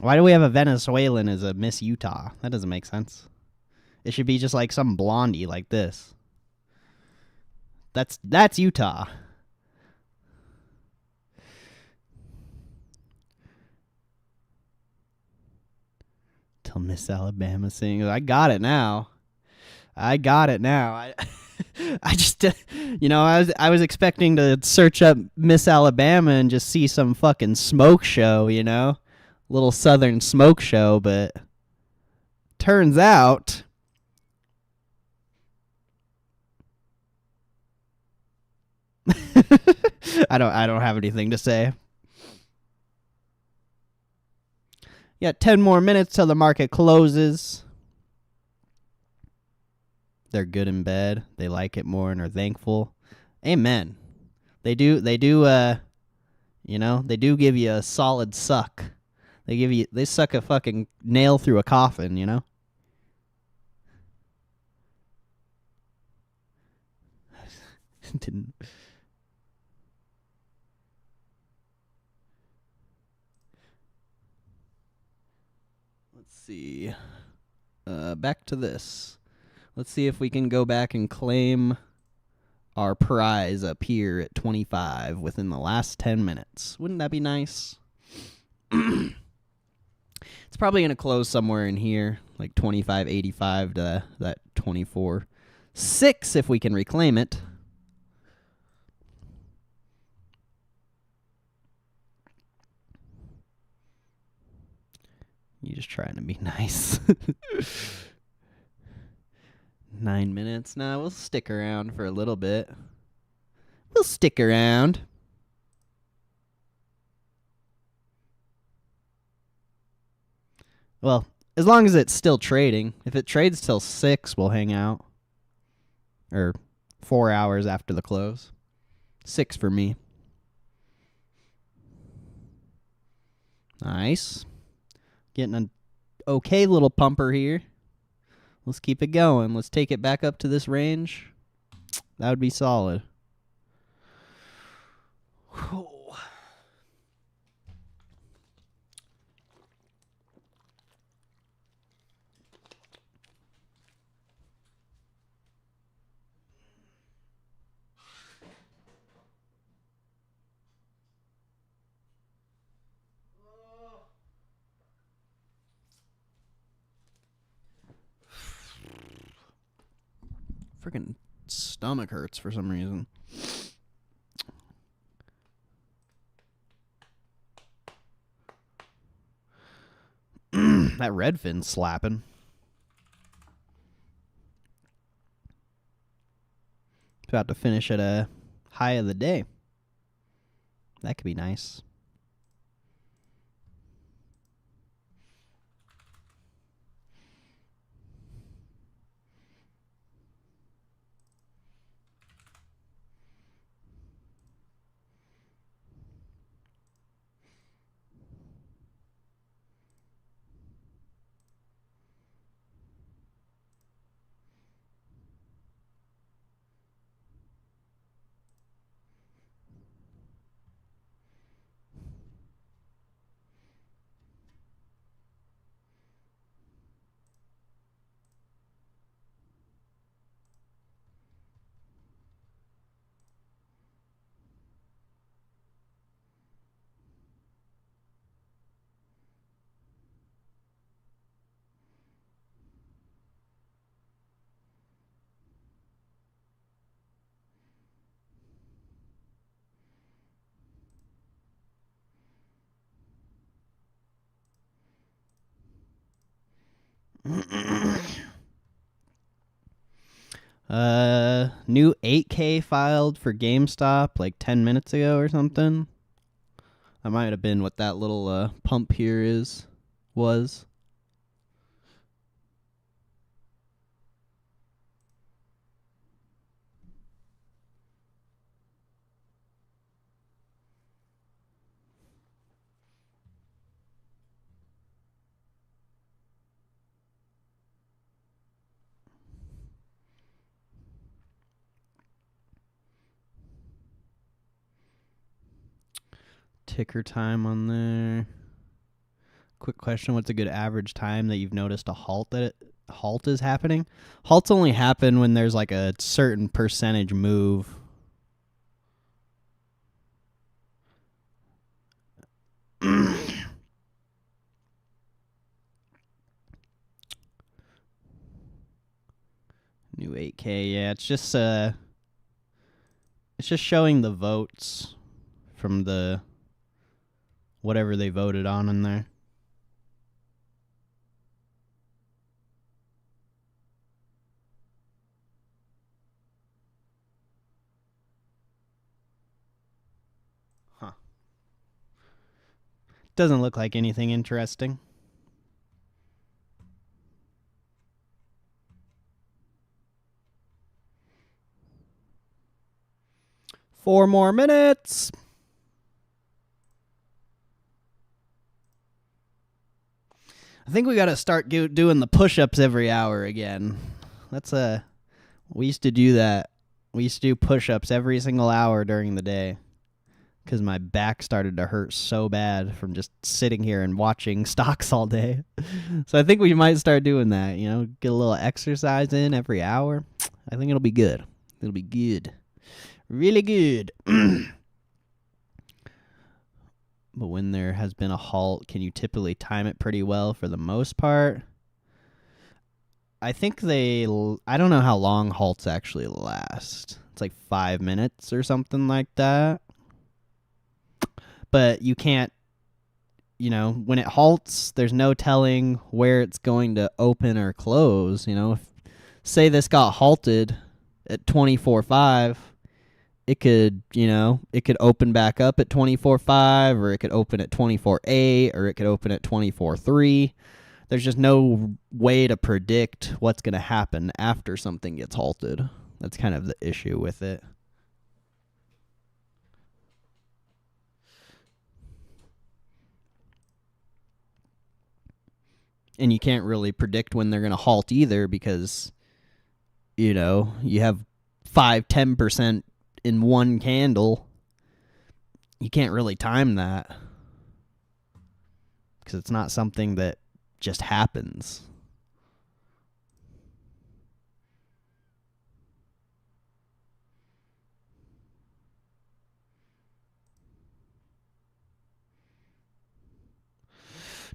[SPEAKER 2] Why do we have a Venezuelan as a Miss Utah? That doesn't make sense. It should be just like some blondie like this. That's Utah. Till Miss Alabama sings. I got it now. I just, I was expecting to search up Miss Alabama and just see some fucking smoke show, you know? Little southern smoke show, but turns out I don't have anything to say. You got 10 more minutes till the market closes. They're good in bed. They like it more and are thankful. Amen. They do they do give you a solid suck. They suck a fucking nail through a coffin, you know? Didn't. Let's see. Back to this. Let's see if we can go back and claim our prize up here at 25 within the last 10 minutes. Wouldn't that be nice? It's probably going to close somewhere in here, like 25.85 to that 24.6 if we can reclaim it. You're just trying to be nice. 9 minutes. Nah, we'll stick around for a little bit. We'll stick around. Well, as long as it's still trading. If it trades till 6, we'll hang out. Or 4 hours after the close. 6 for me. Nice. Getting an okay little pumper here. Let's keep it going. Let's take it back up to this range. That would be solid. Freaking stomach hurts for some reason. That Redfin's slapping. About to finish at a high of the day. That could be nice. New 8K filed for GameStop like 10 minutes ago or something. That might have been what that little pump here was. Ticker time on there. Quick question: what's a good average time that you've noticed a halt is happening? Halts only happen when there's like a certain percentage move. New 8K, yeah, it's just showing the votes from the whatever they voted on in there. Huh. Doesn't look like anything interesting. 4 more minutes. I think we got to start doing the push-ups every hour again. We used to do that. We used to do push-ups every single hour during the day because my back started to hurt so bad from just sitting here and watching stocks all day. So I think we might start doing that, get a little exercise in every hour. I think it'll be good. It'll be good. Really good. But when there has been a halt, can you typically time it pretty well for the most part? I think I don't know how long halts actually last. It's like 5 minutes or something like that. But you can't, when it halts, there's no telling where it's going to open or close. Say this got halted at 24.5. It could, it could open back up at 24.5, or it could open at 24.8, or it could open at 24.3. There's just no way to predict what's going to happen after something gets halted. That's kind of the issue with it. And you can't really predict when they're going to halt either because, you have 5-10% in one candle. You can't really time that because it's not something that just happens.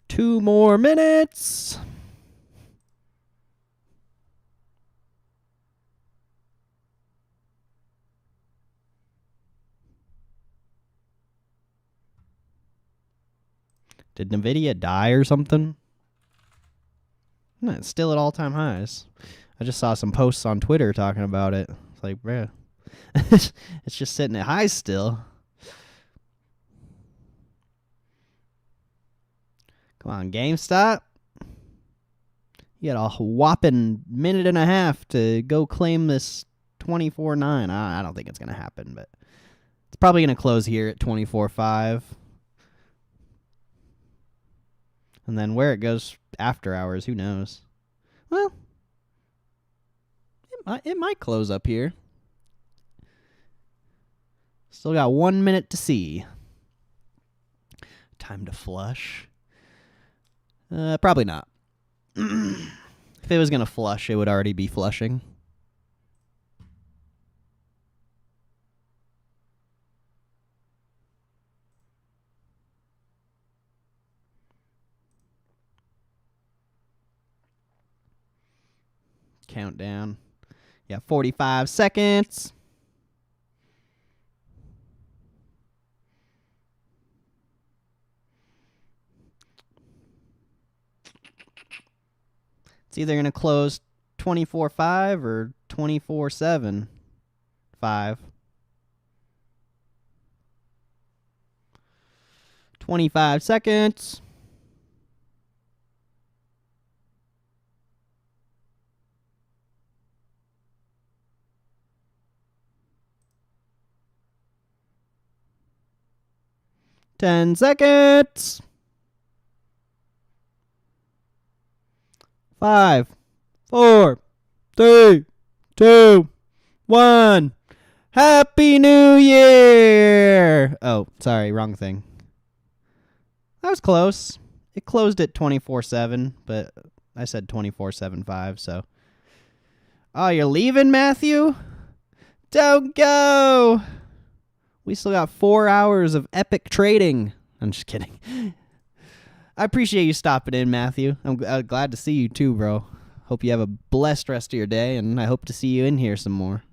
[SPEAKER 2] Two more minutes. Did NVIDIA die or something? No, it's still at all-time highs. I just saw some posts on Twitter talking about it. It's like, bruh, it's just sitting at highs still. Come on, GameStop. You got a whopping minute and a half to go claim this 24.9. I don't think it's going to happen, but it's probably going to close here at 24.5. And then where it goes after hours, who knows? Well, it might close up here. Still got 1 minute to see. Time to flush. Probably not. If it was going to flush, it would already be flushing. Countdown. Yeah, 45 seconds. It's either going to close 24.5 or 24.7. 5. 25 seconds. Ten seconds. 5, 4, 3, 2, 1. Happy New Year! Oh, sorry, wrong thing. That was close. It closed at 24.7, but I said 24.75, so. Oh, you're leaving, Matthew? Don't go! We still got 4 hours of epic trading. I'm just kidding. I appreciate you stopping in, Matthew. I'm glad to see you too, bro. Hope you have a blessed rest of your day, and I hope to see you in here some more.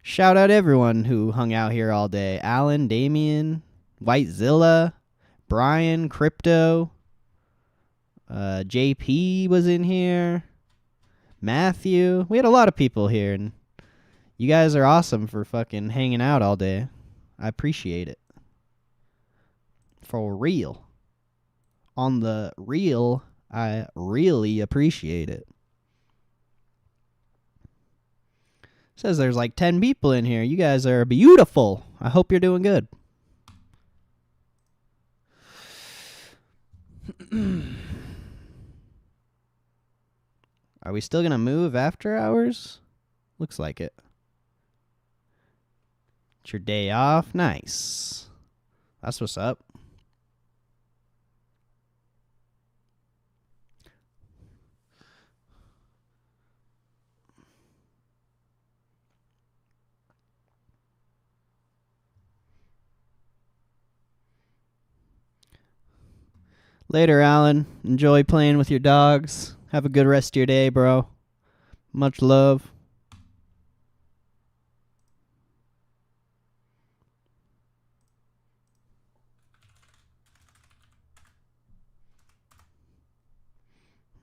[SPEAKER 2] Shout out everyone who hung out here all day. Alan, Damien, Whitezilla, Brian, Crypto, JP was in here, Matthew. We had a lot of people here, and you guys are awesome for fucking hanging out all day. I appreciate it. For real. On the real, I really appreciate it. Says there's like 10 people in here. You guys are beautiful. I hope you're doing good. Are we still going to move after hours? Looks like it. It's your day off. Nice. That's what's up. Later, Alan. Enjoy playing with your dogs. Have a good rest of your day, bro. Much love.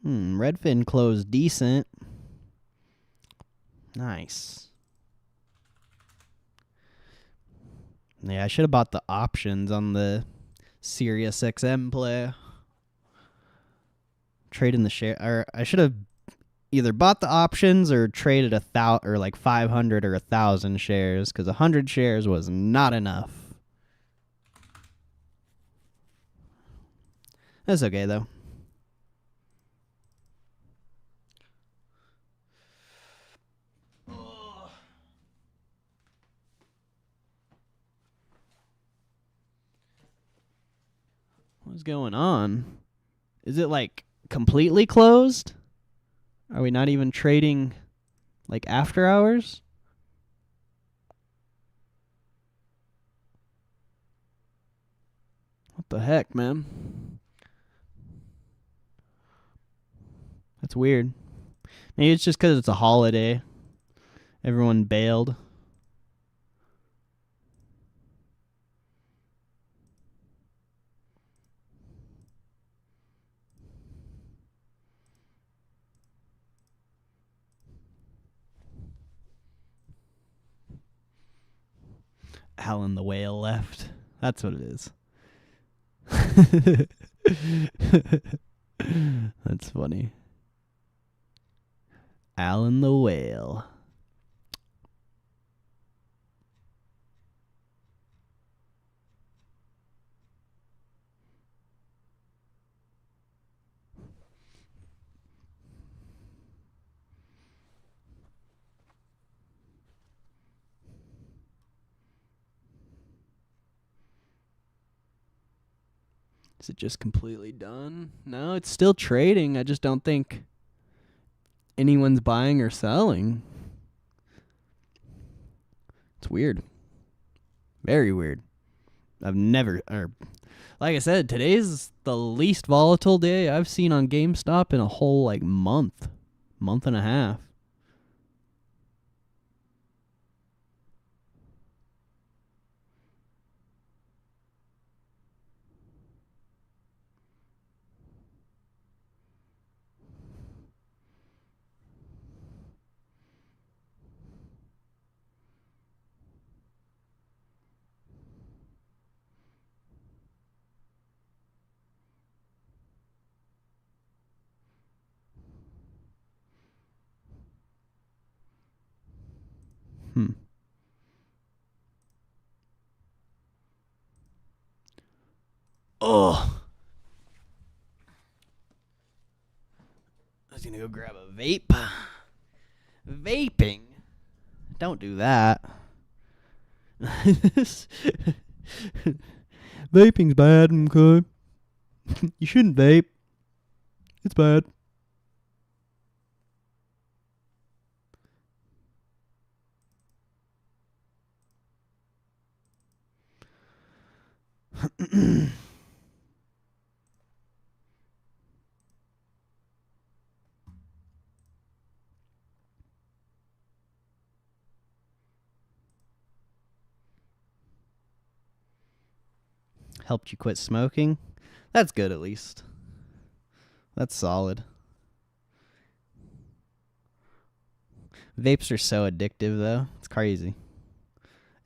[SPEAKER 2] Redfin closed decent. Nice. Yeah, I should have bought the options on the Sirius XM play. Trading the share, or I should have either bought the options or traded 500 or 1,000 shares, because 100 shares was not enough. That's okay though. What's going on? Is it like completely closed? Are we not even trading like after hours? What the heck, man? That's weird. Maybe it's just because it's a holiday. Everyone bailed. Alan the whale left. That's what it is. That's funny. Alan the whale. Is it just completely done? No, it's still trading. I just don't think anyone's buying or selling. It's weird. Very weird. I've never, or like I said, today's the least volatile day I've seen on GameStop in a whole like month and a half. Oh. I was gonna go grab a vape. Vaping? Don't do that. Vaping's bad, okay? You shouldn't vape. It's bad. Helped you quit smoking? That's good at least. That's solid. Vapes are so addictive though. It's crazy.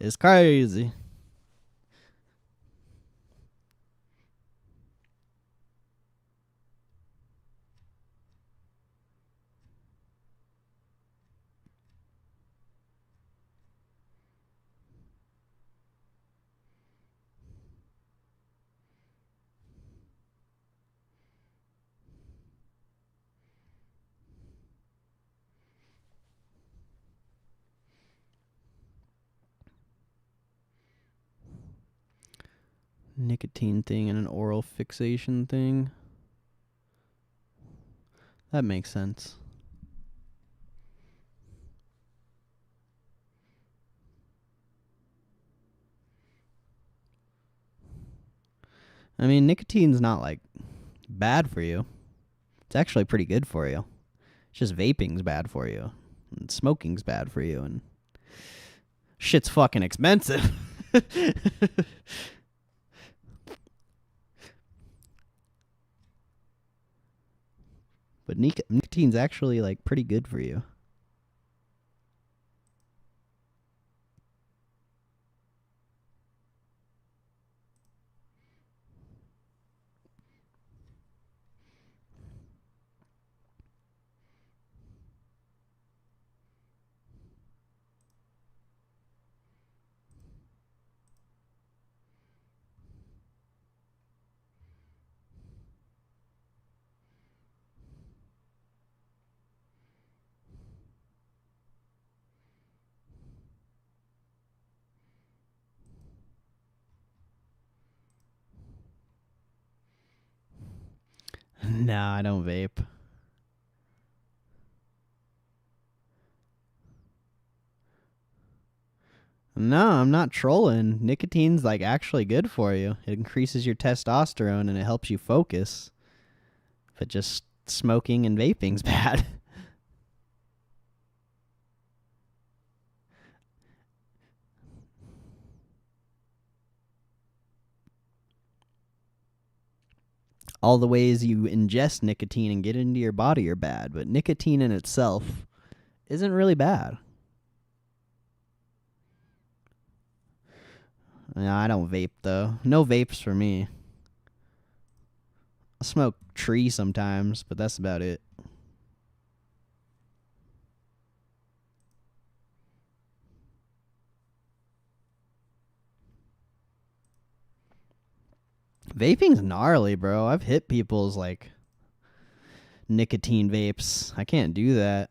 [SPEAKER 2] It's crazy. nicotine thing and an oral fixation thing. That makes sense. I mean, nicotine's not like bad for you. It's actually pretty good for you. It's just vaping's bad for you. And smoking's bad for you. And shit's fucking expensive. But nicotine's actually like pretty good for you. No, I don't vape. No, I'm not trolling. Nicotine's like actually good for you. It increases your testosterone and it helps you focus. But just smoking and vaping's bad. All the ways you ingest nicotine and get it into your body are bad, but nicotine in itself isn't really bad. No, I don't vape though. No vapes for me. I smoke tree sometimes, but that's about it. Vaping's gnarly, bro. I've hit people's like nicotine vapes. I can't do that.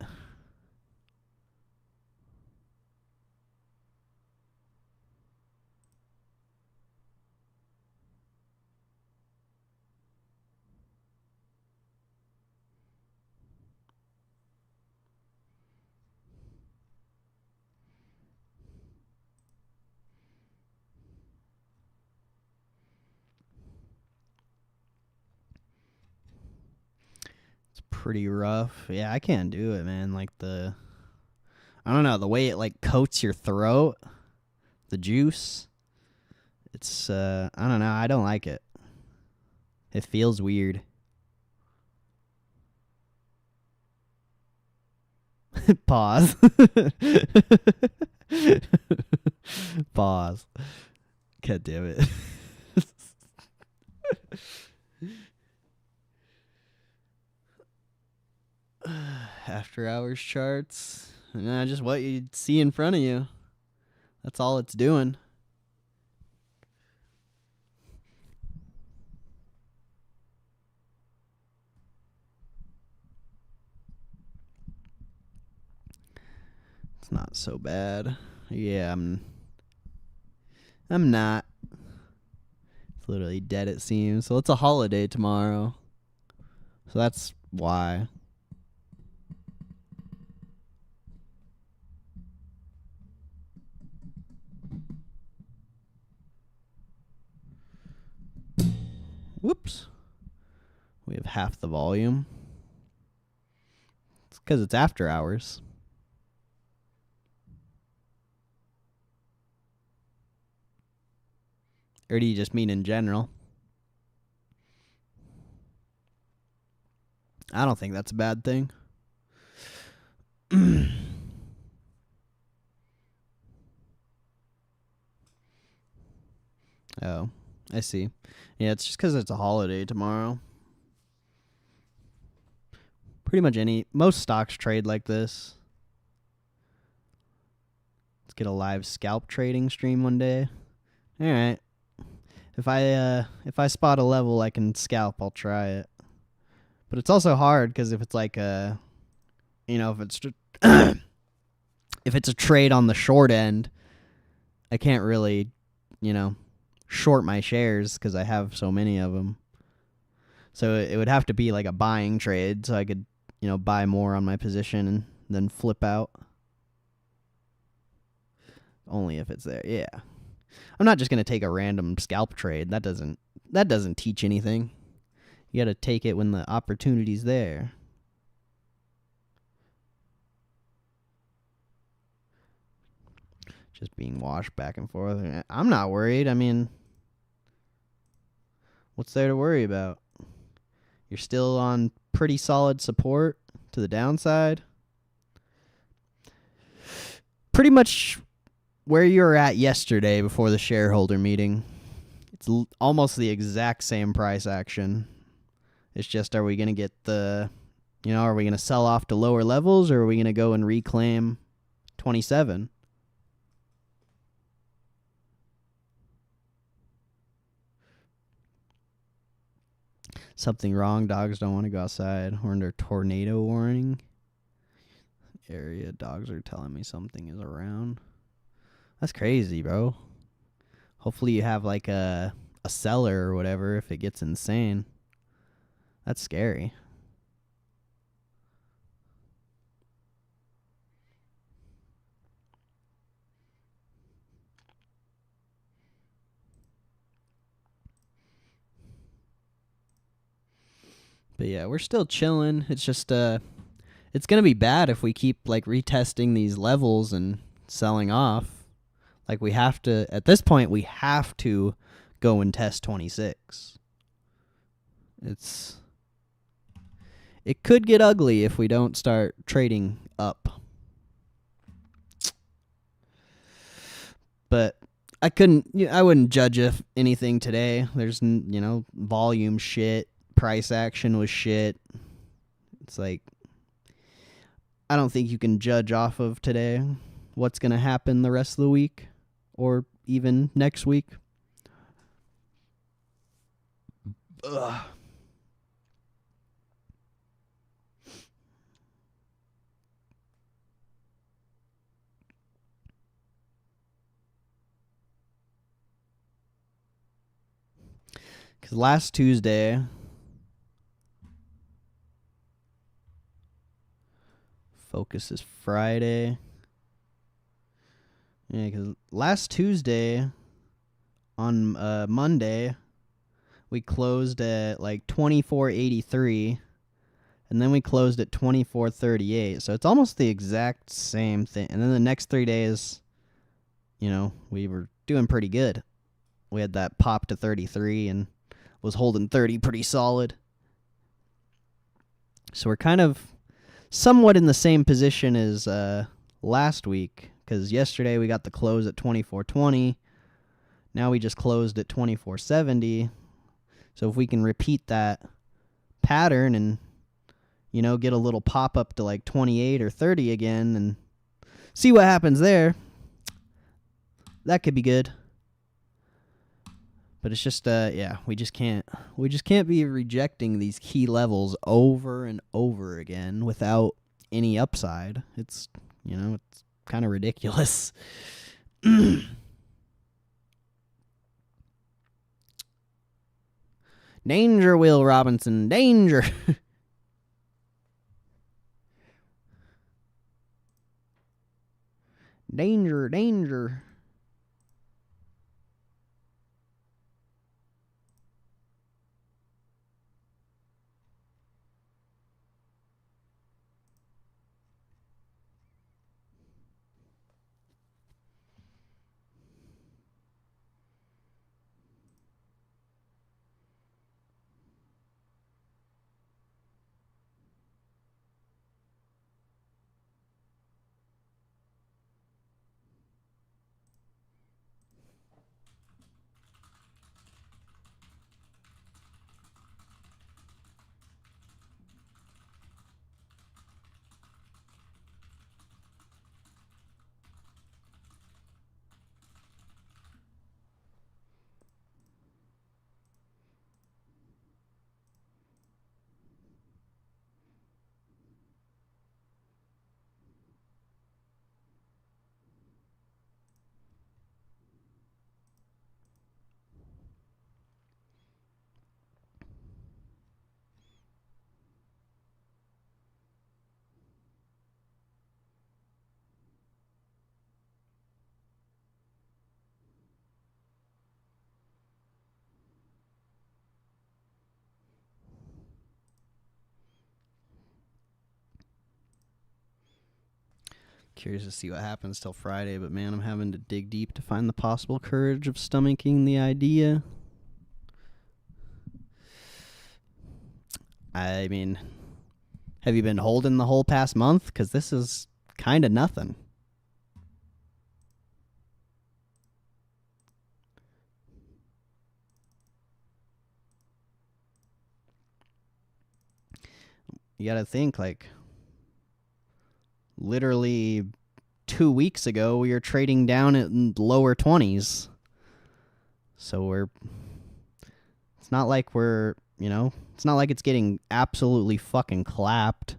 [SPEAKER 2] Pretty rough. Yeah, I can't do it, man. Like I don't know, the way it like coats your throat, the juice. It's I don't know, I don't like it. It feels weird. Pause. Pause. God damn it. After hours charts. Nah, just what you see in front of you. That's all it's doing. It's not so bad. Yeah, I'm not. It's literally dead, it seems. So it's a holiday tomorrow. So that's why. Whoops. We have half the volume. It's because it's after hours. Or do you just mean in general? I don't think that's a bad thing. Oh, I see. Yeah, it's just because it's a holiday tomorrow. Pretty much most stocks trade like this. Let's get a live scalp trading stream one day. All right. If I spot a level I can scalp, I'll try it. But it's also hard because if it's like if it's if it's a trade on the short end, I can't really, short my shares because I have so many of them. So it would have to be like a buying trade so I could, buy more on my position and then flip out. Only if it's there. Yeah. I'm not just going to take a random scalp trade. That doesn't teach anything. You got to take it when the opportunity's there. Just being washed back and forth. I'm not worried. I mean, what's there to worry about? You're still on pretty solid support to the downside. Pretty much where you were at yesterday before the shareholder meeting. It's almost the exact same price action. It's just, are we going to get are we going to sell off to lower levels, or are we going to go and reclaim 27? Something wrong. Dogs don't want to go outside. We're under tornado warning. Area. Dogs are telling me something is around. That's crazy, bro. Hopefully you have like a cellar or whatever if it gets insane. That's scary. But yeah, we're still chilling. It's just it's going to be bad if we keep like retesting these levels and selling off. Like we have to, at this point, we have to go and test 26. It could get ugly if we don't start trading up. But I wouldn't judge if anything today. There's, volume shit, price action was shit. It's like, I don't think you can judge off of today what's going to happen the rest of the week or even next week. Ugh. Because last Tuesday, focus is Friday. Yeah, because last Tuesday on Monday, we closed at like 24.83, and then we closed at 24.38. So it's almost the exact same thing. And then the next 3 days, we were doing pretty good. We had that pop to 33 and was holding 30 pretty solid. So we're kind of somewhat in the same position as last week, because yesterday we got the close at 24.20. Now we just closed at 24.70. So if we can repeat that pattern and, get a little pop up to like 28 or 30 again and see what happens there, that could be good. But it's just, we just can't be rejecting these key levels over and over again without any upside. It's, it's kind of ridiculous. Danger, Will Robinson, danger. Danger, danger. Curious to see what happens till Friday, but man, I'm having to dig deep to find the possible courage of stomaching the idea. I mean, have you been holding the whole past month? Because this is kind of nothing. You got to think, like, literally 2 weeks ago, we were trading down at lower 20s. So it's not like we're, it's not like it's getting absolutely fucking clapped.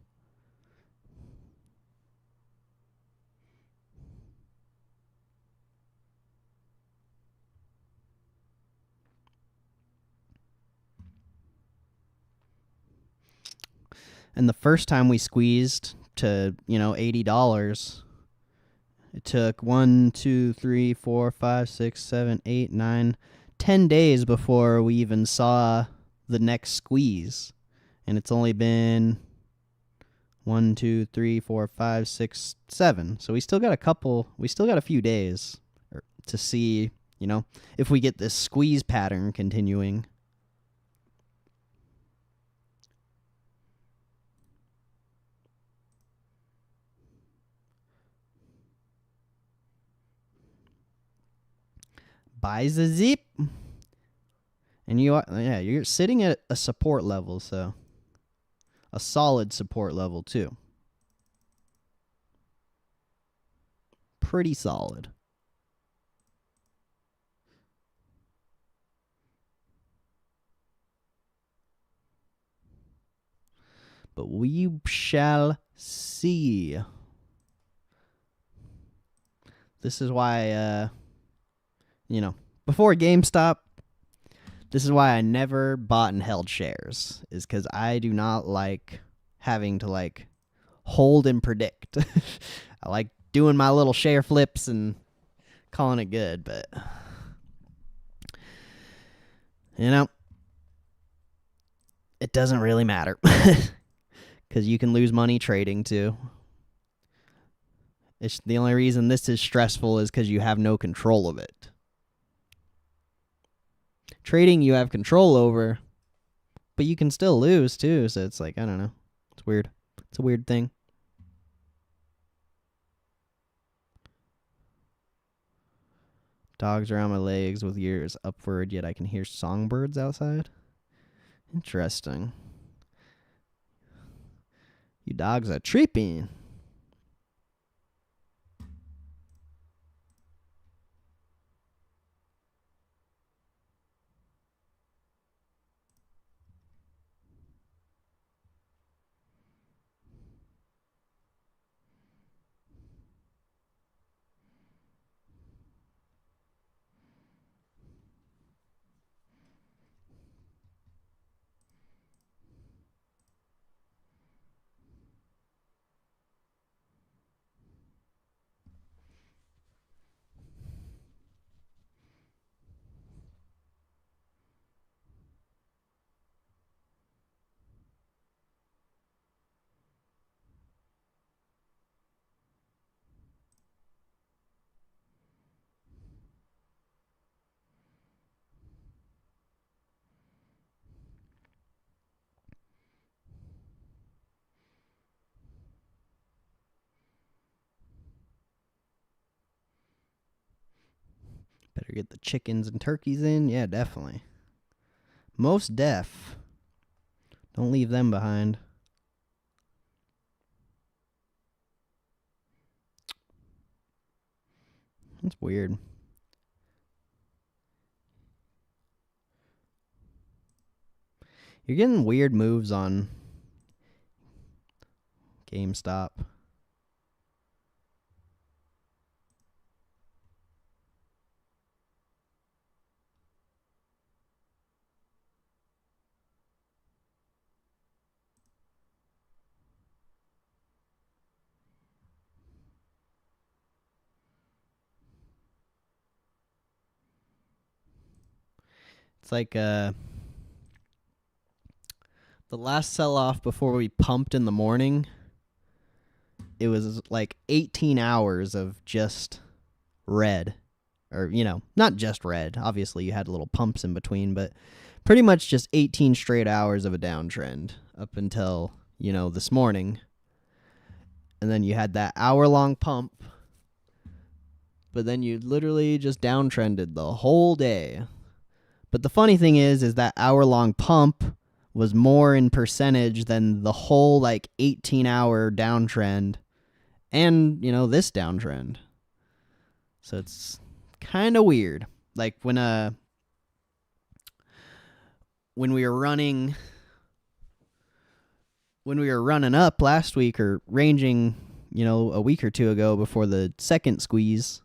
[SPEAKER 2] And the first time we squeezed to, $80, it took 1, 2, 3, 4, 5, 6, 7, 8, 9, 10 days before we even saw the next squeeze. And it's only been 1, 2, 3, 4, 5, 6, 7. So we still got a few days to see, if we get this squeeze pattern continuing. Buys a zip. And you're sitting at a support level, so a solid support level too. Pretty solid. But we shall see. This is why, before GameStop, this is why I never bought and held shares, is because I do not like having to, hold and predict. I like doing my little share flips and calling it good, but, it doesn't really matter. Because you can lose money trading, too. It's the only reason this is stressful is because you have no control of it. Trading you have control over, but you can still lose too, so it's like, I don't know. It's weird. It's a weird thing. Dogs around my legs with ears upward, yet I can hear songbirds outside. Interesting. You dogs are tripping. Better get the chickens and turkeys in. Yeah, definitely. Most deaf. Don't leave them behind. That's weird. You're getting weird moves on GameStop. It's like the last sell-off before we pumped in the morning. it was like 18 hours of just red. Or, not just red. Obviously, you had little pumps in between, but pretty much just 18 straight hours of a downtrend up until, this morning. And then you had that hour-long pump, but then you literally just downtrended the whole day. But the funny thing is that hour-long pump was more in percentage than the whole, 18-hour downtrend and, this downtrend. So it's kind of weird. Like when we were running up last week, or ranging, a week or two ago before the second squeeze,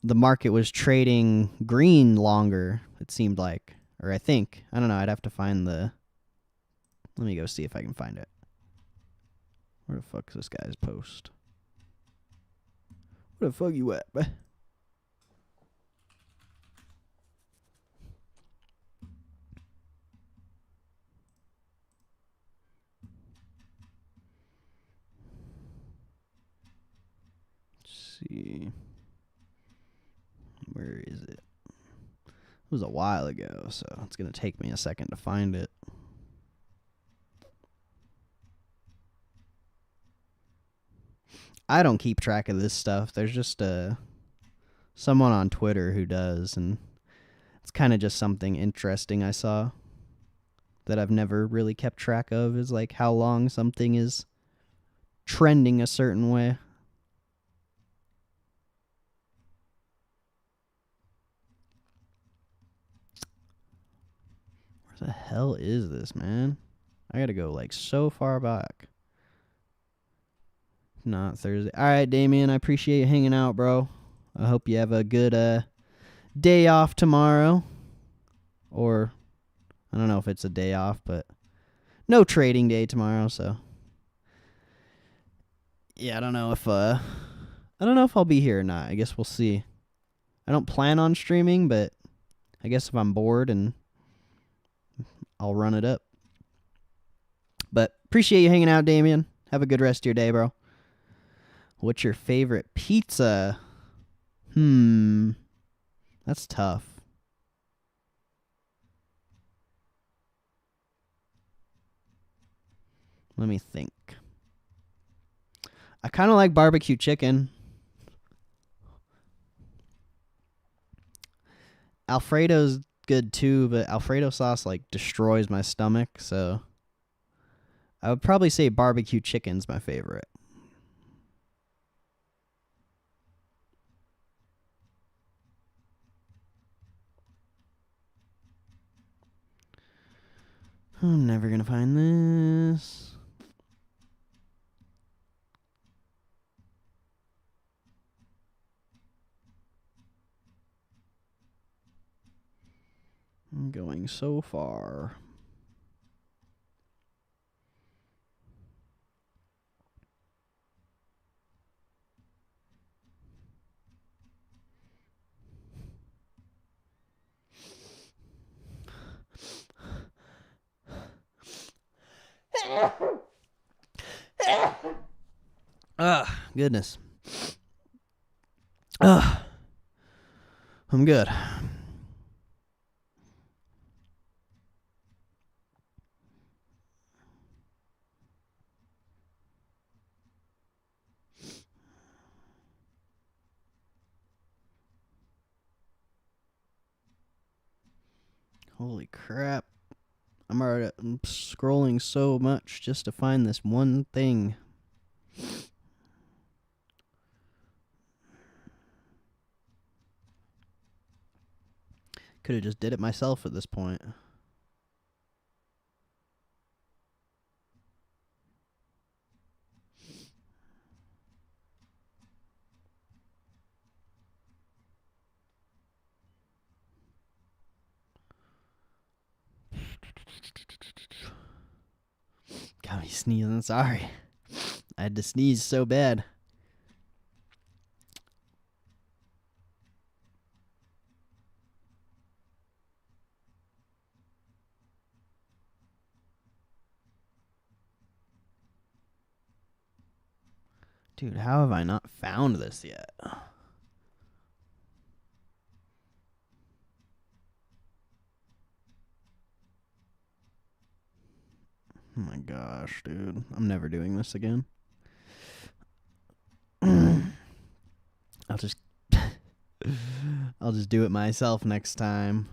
[SPEAKER 2] the market was trading green longer, it seemed like. Or I think. I don't know. I'd have to find the... Let me go see if I can find it. Where the fuck is this guy's post? Where the fuck you at, bruh? See, where is it? It was a while ago, so it's gonna take me a second to find it. I don't keep track of this stuff. There's just someone on Twitter who does, and it's kind of just something interesting I saw that I've never really kept track of, is like how long something is trending a certain way. Where the hell is this, man? I gotta go so far back. Not Thursday. All right, Damien, I appreciate you hanging out, bro. I hope you have a good day off tomorrow. Or, I don't know if it's a day off, but no trading day tomorrow, so. Yeah, I don't know if I'll be here or not. I guess we'll see. I don't plan on streaming, but I guess if I'm bored, and I'll run it up. But appreciate you hanging out, Damien. Have a good rest of your day, bro. What's your favorite pizza? That's tough. Let me think. I kind of like barbecue chicken. Alfredo's good too, but Alfredo sauce destroys my stomach, so I would probably say barbecue chicken's my favorite. I'm never gonna find this. I'm going so far. Goodness. I'm good. Holy crap. I'm scrolling so much just to find this one thing. Could have just did it myself at this point. Got me sneezing. Sorry. I had to sneeze so bad. Dude, how have I not found this yet? Oh my gosh, dude. I'm never doing this again. I'll just I'll just do it myself next time.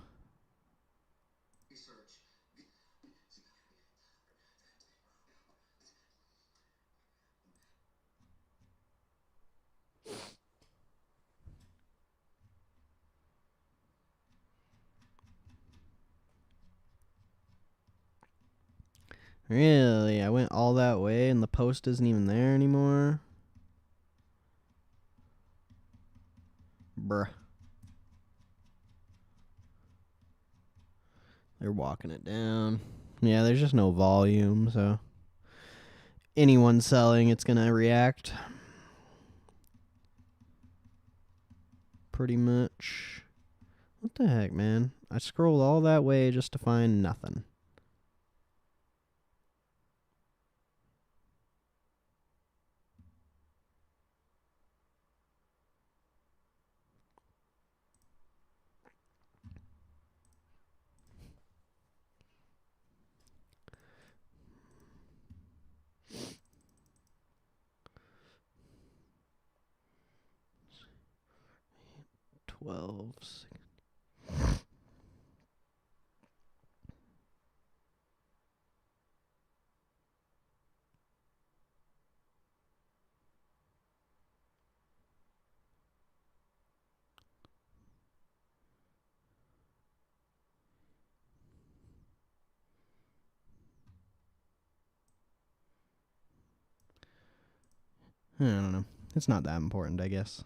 [SPEAKER 2] Really? I went all that way and the post isn't even there anymore? Bruh. They're walking it down. Yeah, there's just no volume, so anyone selling, it's gonna react. Pretty much. What the heck, man? I scrolled all that way just to find nothing. $12. I don't know. It's not that important, I guess.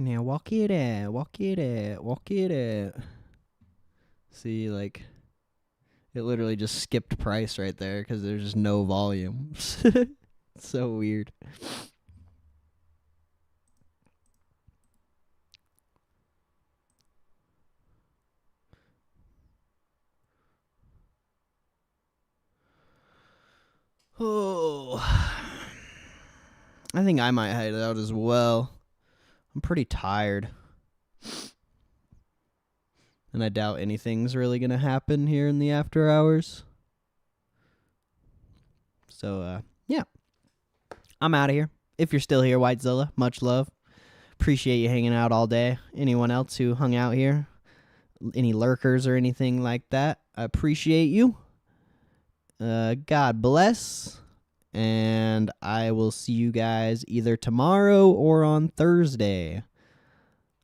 [SPEAKER 2] Now walk it out, walk it out, walk it out. See, like, it literally just skipped price right there because there's just no volume. So weird. Oh, I think I might hide out as well. I'm pretty tired. And I doubt anything's really going to happen here in the after hours. So, yeah. I'm out of here. If you're still here, Whitezilla, much love. Appreciate you hanging out all day. Anyone else who hung out here? Any lurkers or anything like that? I appreciate you. God bless. And I will see you guys either tomorrow or on Thursday.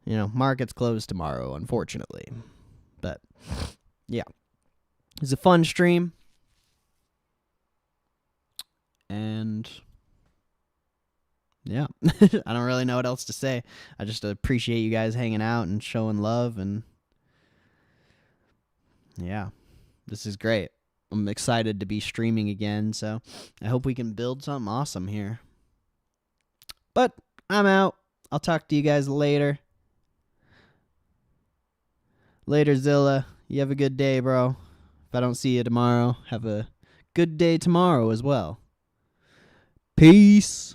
[SPEAKER 2] You know, market's closed tomorrow, unfortunately. But, yeah. It's a fun stream. And, yeah. I don't really know what else to say. I just appreciate you guys hanging out and showing love. And, yeah. This is great. I'm excited to be streaming again, so I hope we can build something awesome here. But I'm out. I'll talk to you guys later. Later, Zilla. You have a good day, bro. If I don't see you tomorrow, have a good day tomorrow as well. Peace.